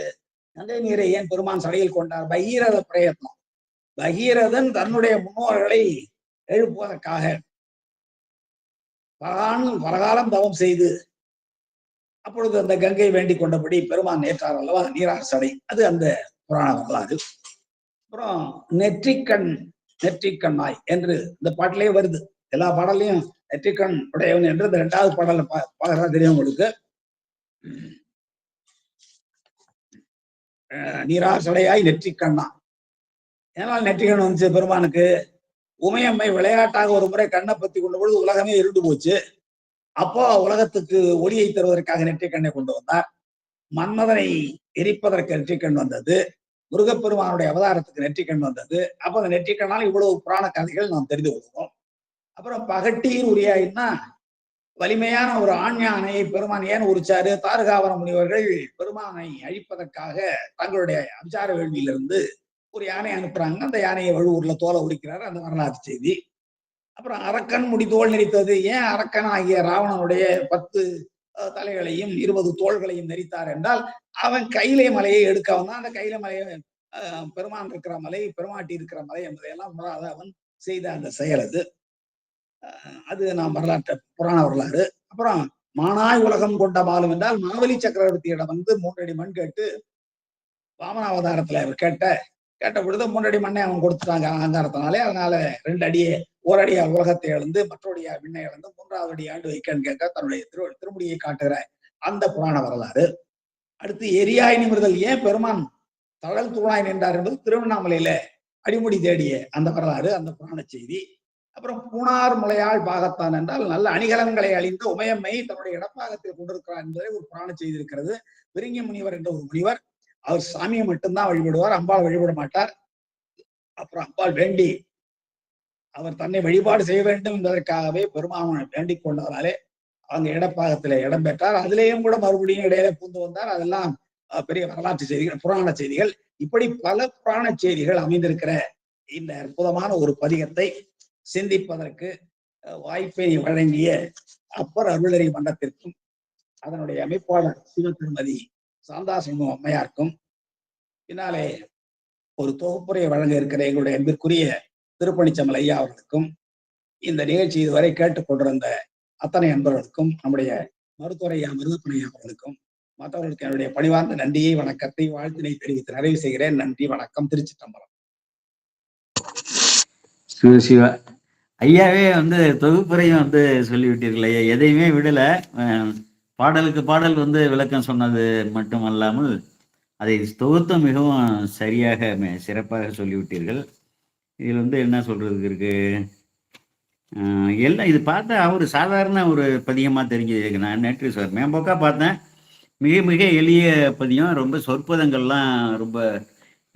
கங்கை நீரை ஏன் பெருமான் சடையில் கொண்டார்? பகீரத பிரயத்னம். பகீரதன் தன்னுடைய முன்னோர்களை எழுப்புவதற்காக பலகாலம் தவம் செய்து அப்பொழுது அந்த கங்கை வேண்டிக் கொண்டபடி பெருமான் ஏற்றார் அல்லவா நீரார் சடை. அது அந்த புராண வரலாறு. அப்புறம் நெற்றிக்கண்ணாய் என்று இந்த பாட்டிலே வருது. எல்லா பாடலையும் நெற்றிக்கண் உடையவன் என்று இந்த 2வது பாடல பாக்குறதா தெரியும் உங்களுக்கு. நீரார் சடையாய் நெற்றிக்கண்ணா. ஏனால் நெற்றிக்கண் வந்துச்சு பெருமானுக்கு? உமையம்மை விளையாட்டாக ஒரு முறை கண்ணை பத்தி கொண்ட பொழுது உலகமே இருண்டு போச்சு. அப்போ உலகத்துக்கு ஒளியை தருவதற்காக நெற்றிக்கண்ணை கொண்டு வந்தார். மன்மதனை எரிப்பதற்கு நெற்றிக்கண் வந்தது. முருகப்பெருமானுடைய அவதாரத்துக்கு நெற்றிக்கண் வந்தது. அப்ப அந்த நெற்றிக்கண்ணால் இவ்வளவு புராண கதைகள் நாம் தெரிந்து கொள்வோம். அப்புறம் பகட்டீர் உரியாயின்னா வலிமையான ஒரு ஆண் யானையை பெருமான் ஏன் உரிச்சாரு? தாருகாவன முனிவர்கள் பெருமானை அழிப்பதற்காக தங்களுடைய அபிச்சார வேள்வியிலிருந்து ஒரு யானை அனுப்புறாங்க. அந்த யானையை வழுவூர்ல தோலை உரிக்கிறார். அந்த வரலாற்று செய்தி. அப்புறம் அரக்கன் முடிதோல் நெறித்தது. ஏன் அரக்கன் ஆகிய ராவணனுடைய 10 தலைகளையும் 20 தோள்களையும் நெறித்தார் என்றால் அவன் கைலை மலையை எடுக்க வந்தான். அந்த கைலை மலையை பெருமான் இருக்கிற மலை, பெருமாட்டி இருக்கிற மலை என்பதையெல்லாம் அவன் செய்த அந்த செயல் அது. அது நாம் வரலாற்று புராண வரலாறு. அப்புறம் மானாய் உலகம் கொண்ட மாலும் என்றால் மாவலி சக்கரவர்த்தியிடம் வந்து 3 அடி மண் கேட்டு வாமனாவதாரத்துல அவர் கேட்ட பொழுது 3 அடி மண்ணை அவன் கொடுத்துட்டாங்க அகங்காரத்தினாலே. அதனால 2 அடியே, ஒரு அடியா உலகத்தை இழந்து மற்றொடியா விண்ணை இழந்து 3வது அடி ஆண்டு வைக்கன்னு கேட்க தன்னுடைய திருமுடியை காட்டுகிற அந்த புராண வரலாறு. அடுத்து எரியாய் நிமிர்தல். ஏன் பெருமான் தழல் தூணாய் நின்றார் என்பது திருவண்ணாமலையில அடிமுடி தேடிய அந்த வரலாறு, அந்த புராண செய்தி. அப்புறம் பூணார் முளையாள் பாகத்தான் என்றால் நல்ல அணிகலன்களை அழிந்து உமையம்மை தன்னுடைய இடப்பாகத்தில் கொண்டிருக்கிறார் என்பதை ஒரு புராண செய்தி இருக்கிறது. விருங்கி முனிவர் என்ற ஒரு முனிவர், அவர் சாமியை மட்டும்தான் வழிபடுவார், அம்பாள் வழிபட மாட்டார். அப்புறம் அம்பாள் வேண்டி அவர் தன்னை வழிபாடு செய்ய வேண்டும் என்பதற்காகவே பெருமானை வேண்டிக் கொண்டதனாலே அவங்க இடப்பாகத்திலே இடம் பெற்றார். அதிலேயும் கூட மறுபடியும் இடையில பூந்து வந்தார். அதெல்லாம் பெரிய வரலாற்று செய்திகள், புராண செய்திகள். இப்படி பல புராண செய்திகள் அமைந்திருக்கிற இந்த அற்புதமான ஒரு பதிகத்தை சிந்திப்பதற்கு வாய்ப்பை வழங்கிய அப்பர் அருளறி மன்றத்திற்கும் அதனுடைய அமைப்பாளர் சிவ திருமதி சாந்தாசிங்கம் அம்மையாருக்கும் பின்னாலே ஒரு தொகுப்புரையை வழங்க இருக்கிற எங்களுடைய அன்பிற்குரிய திருப்பணிச்சமல் ஐயா அவர்களுக்கும் இந்த நிகழ்ச்சி இதுவரை கேட்டுக்கொண்டிருந்த அத்தனை அன்பர்களுக்கும் நம்முடைய மருத்துவர் ஐயா மருதப்பனையா அவர்களுக்கும் மற்றவர்களுக்கு என்னுடைய பணிவார்ந்த நன்றியை வணக்கத்தை வாழ்த்தினை தெரிவித்து நிறைவு செய்கிறேன். நன்றி, வணக்கம். திருச்சிற்றம்பலம். சிவ ஐயாவே வந்து தொகுப்புரையும் வந்து சொல்லிவிட்டீர்கள் ஐயா. எதையுமே விடல. பாடலுக்கு பாடல் வந்து விளக்கம் சொன்னது மட்டுமல்லாமல் அதை தொகுத்தும் மிகவும் சரியாக சிறப்பாக சொல்லிவிட்டீர்கள். இதில் வந்து என்ன சொல்றதுக்கு இருக்கு? எல்லாம் இது பார்த்தா அவர் சாதாரண ஒரு பதியமாக தெரிஞ்சது. நான் நேற்று சார் மேம்போக்கா பார்த்தேன். மிக மிக எளிய பதியம். ரொம்ப சொற்பதங்கள்லாம் ரொம்ப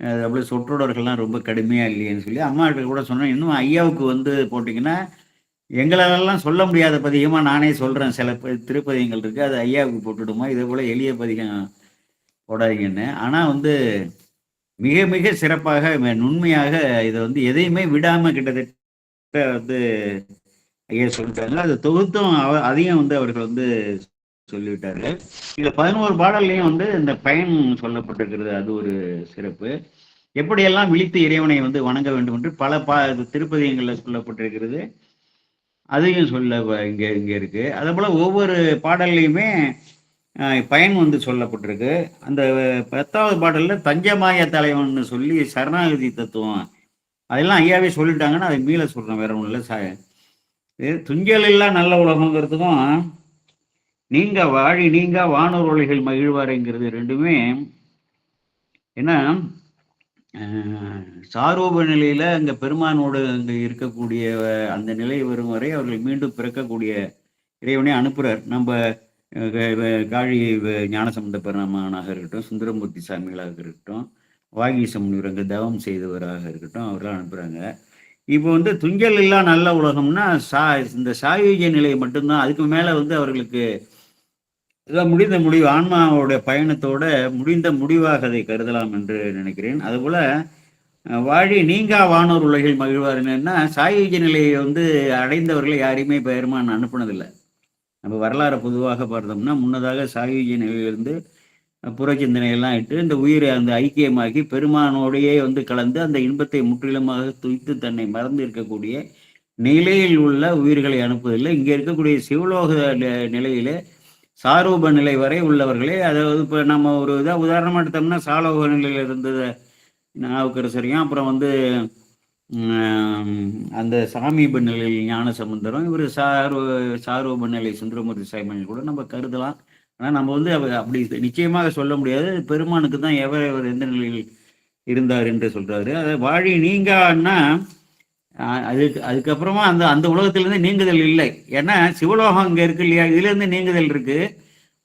அப்படியே சொற்றொடர்கள்லாம் ரொம்ப கடுமையாக இல்லையேன்னு சொல்லி அம்மாட்ட கூட சொன்னேன். இன்னும் ஐயாவுக்கு வந்து போட்டிங்கன்னா எங்களாலெல்லாம் சொல்ல முடியாத பதிகமாக நானே சொல்கிறேன். சில திருப்பதிகங்கள் இருக்குது, அது ஐயாவுக்கு போட்டுடுமா, இதே போல் எளிய பதிகம் போடாதீங்கன்னு. ஆனால் வந்து மிக மிக சிறப்பாக நுண்மையாக இதை வந்து எதையுமே விடாமல் கிட்டத்தட்ட வந்து ஐயா சொல்லிட்டாங்க. அது தொகுத்தும் அதையும் வந்து அவர்கள் வந்து சொல்லிவிட்டார்கள். இதுல 11 பாடல்லையும் வந்து இந்த பயன் சொல்லப்பட்டிருக்கிறது. அது ஒரு சிறப்பு. எப்படியெல்லாம் விழித்து இறைவனை வந்து வணங்க வேண்டும் என்று பல திருப்பதிகங்கள்ல சொல்லப்பட்டிருக்கிறது. அதையும் சொல்ல இங்க இருக்கு. அதே போல ஒவ்வொரு பாடல்லையுமே பயன் வந்து சொல்லப்பட்டிருக்கு. அந்த 10வது பாடல்ல தஞ்சமாய தலைவன்னு சொல்லி சரணாகதி தத்துவம் அதெல்லாம் ஐயாவே சொல்லிட்டாங்கன்னு அதை மீள சொல்றேன், வேற ஒன்றும் இல்லை. துஞ்சல் இல்லா நல்ல உலகங்கிறதுக்கும் நீங்க வாழி நீங்க வானூர் ஒளிகள் மகிழ்வாரைங்கிறது ரெண்டுமே ஏன்னா சாரூப நிலையில அங்க பெருமானோடு அங்க இருக்கக்கூடிய அந்த நிலை வரும் வரை அவர்கள் மீண்டும் பிறக்கக்கூடிய இறைவனை அனுப்புறார். நம்ம காழி ஞானசம்பந்த பெருமானாக இருக்கட்டும், சுந்தரமூர்த்தி சாமிகளாக இருக்கட்டும், வாகீச முனிவர் அங்கே தவம் செய்தவராக இருக்கட்டும், அவரெல்லாம் அனுப்புறாங்க. இப்போ வந்து துஞ்சல் இல்லா நல்ல உலகம்னா இந்த சாயுஜ நிலை மட்டும்தான். அதுக்கு மேல வந்து அவர்களுக்கு இதான் முடிந்த முடிவு, ஆன்மாவோட பயணத்தோட முடிந்த முடிவாக அதை கருதலாம் என்று நினைக்கிறேன். அதுபோல வாழி நீங்கா வானோர் உலகில் மகிழ்வாருன்னா சாயுஜ நிலையை வந்து அடைந்தவர்களை யாரையுமே பெருமான் அனுப்புனதில்லை. நம்ம வரலாறு பொதுவாக பார்த்தோம்னா முன்னதாக சாயுஜ நிலையிலிருந்து புறச்சிந்தனையெல்லாம் இட்டு இந்த உயிரை அந்த ஐக்கியமாக்கி பெருமானோடையே வந்து கலந்து அந்த இன்பத்தை முற்றிலுமாக துய்த்து தன்னை மறந்து இருக்கக்கூடிய நிலையில் உள்ள உயிர்களை அனுப்புவதில்லை. இங்கே இருக்கக்கூடிய சிவலோக நிலையில சாரூப நிலை வரை உள்ளவர்களே, அதாவது இப்போ நம்ம ஒரு இதாக உதாரணமாக எடுத்தோம்னா சாலோக நிலையில் இருந்தது நாவுக்கரசரையும், அப்புறம் வந்து அந்த சாமீப நிலையில் ஞான சம்பந்தரும், இவர் சாரூப நிலை சுந்தரமூர்த்தி சாமிகள் கூட நம்ம கருதலாம். ஆனால் நம்ம வந்து அப்படி நிச்சயமாக சொல்ல முடியாது. பெருமானுக்கு தான் எவர் எந்த நிலையில் இருந்தார் என்று சொல்றாரு. அதை வாழி நீங்கான்னா அதுக்கப்புறமா அந்த அந்த உலகத்திலிருந்து நீங்குதல் இல்லை. ஏன்னா சிவலோகம் அங்கே இருக்கு இல்லையா, இதுலேருந்து நீங்குதல் இருக்கு.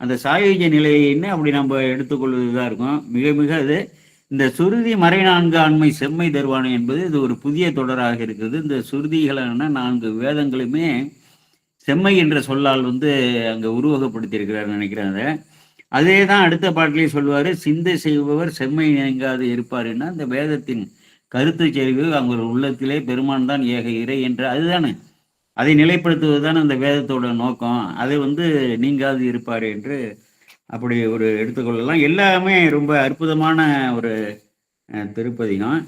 அந்த சாயுஜ நிலையின்னு அப்படி நம்ம எடுத்துக்கொள்வதுதான் இருக்கும். மிக மிக அது இந்த சுருதி மறைநான்கு ஆண்மை செம்மை தருவானு என்பது இது ஒரு புதிய தொடராக இருக்குது. இந்த சுருதிகளான 4 வேதங்களுமே செம்மை என்ற சொல்லால் வந்து அங்கே உருவகப்படுத்தியிருக்கிறார் நினைக்கிறாங்க. அதே தான் அடுத்த பாட்டிலேயே சொல்லுவார், சிந்தை செய்பவர் செம்மை நீங்காது இருப்பாருன்னா அந்த வேதத்தின் கருத்து செறிவு அவங்க உள்ளத்திலே பெருமான் தான் ஏக இறை என்ற அதுதானே, அதை நிலைப்படுத்துவது தான் அந்த வேதத்தோட நோக்கம். அதை வந்து நீங்காது இருப்பார் என்று அப்படி ஒரு எடுத்துக்கொள்ளலாம். எல்லாமே ரொம்ப அற்புதமான ஒரு திருப்பதிகம்.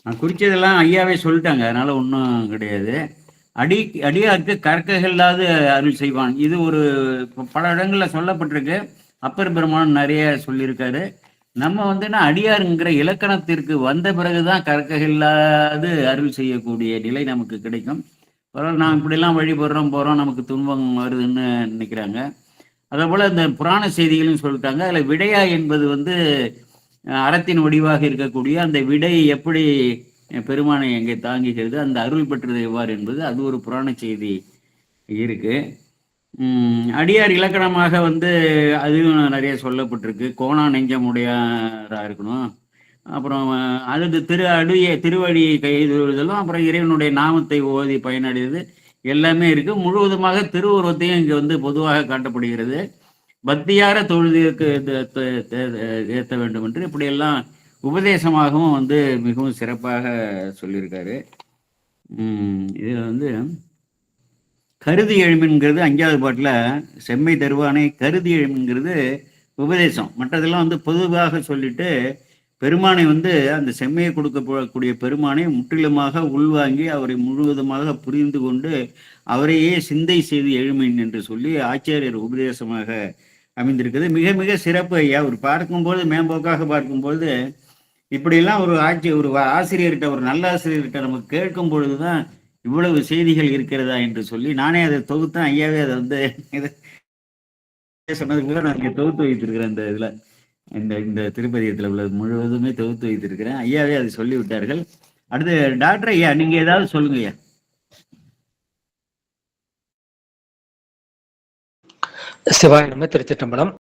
நான் குறிச்சதெல்லாம் ஐயாவே சொல்லிட்டாங்க, அதனால ஒன்றும் கிடையாது. அடியாருக்கு கற்கைகளாவது அருள் செய்வான். இது ஒரு பல இடங்களில் சொல்லப்பட்டிருக்கு. அப்பர் பெருமான் நிறைய சொல்லியிருக்காரு. நம்ம வந்துன்னா அடியாருங்கிற இலக்கணத்திற்கு வந்த பிறகுதான் கற்கைகளாவது அருள் செய்யக்கூடிய நிலை நமக்கு கிடைக்கும். பரவாயில்ல, நான் இப்படிலாம் வழிபடுறோம் போகிறோம், நமக்கு துன்பம் வருதுன்னு நினைக்கிறாங்க. அதே போல் இந்த புராண செய்திகளும் சொல்லிட்டாங்க. அதில் விடையா என்பது வந்து அறத்தின் வடிவாக இருக்கக்கூடிய அந்த விடை எப்படி பெருமானை எங்கே தாங்குகிறது, அந்த அருள் பெற்றது எவ்வாறு என்பது அது ஒரு புராண செய்தி இருக்கு. அடியார் இலக்கணமாக வந்து அதுவும் நிறைய சொல்லப்பட்டிருக்கு. கோணா நெஞ்சமுடையாராக இருக்கணும், அப்புறம் அது திருவடி கைதுதலும், அப்புறம் இறைவனுடைய நாமத்தை ஓதி பயனடைவது எல்லாமே இருக்கு. முழுவதுமாக திருவுருவத்தையும் இங்கே வந்து பொதுவாக காட்டப்படுகிறது. பக்தியார தொழுதுக்கு ஏற்ற வேண்டும் என்று இப்படியெல்லாம் உபதேசமாகவும் வந்து மிகவும் சிறப்பாக சொல்லியிருக்காரு. இதில் வந்து கருதி எழுமின்கிறது 5வது பாட்டில் செம்மை தருவானை கருதி எழுமின்கிறது உபதேசம். மற்றதெல்லாம் வந்து பொதுவாக சொல்லிட்டு பெருமானை வந்து அந்த செம்மையை கொடுக்கக்கூடிய பெருமானை முற்றிலுமாக உள்வாங்கி அவரை முழுவதுமாக புரிந்து கொண்டு அவரையே சிந்தை செய்து எழுமின் என்று சொல்லி ஆச்சாரியர் உபதேசமாக அமைந்திருக்குது. மிக மிக சிறப்பு ஐயா. ஒரு பார்க்கும்போது மேம்போக்காக பார்க்கும்போது இப்படியெல்லாம் ஒரு ஆசிரியர்கிட்ட, ஒரு நல்ல ஆசிரியர்கிட்ட நமக்கு கேட்கும் பொழுதுதான் இவ்வளவு செய்திகள் இருக்கிறதா என்று சொல்லி நானே அதை தொகுத்தேன். ஐயாவே அதை வந்து சொன்னதுக்கு கூட நான் இங்கே தொகுத்து வைத்திருக்கிறேன். இந்த இதில் இந்த திருப்பதியத்தில் உள்ளது முழுவதுமே தொகுத்து வைத்திருக்கிறேன். ஐயாவே அதை சொல்லி விட்டார்கள். அடுத்து டாக்டர் ஐயா, நீங்க ஏதாவது சொல்லுங்க ஐயா. சிவாய நம. திருச்சிற்றம்பலம்.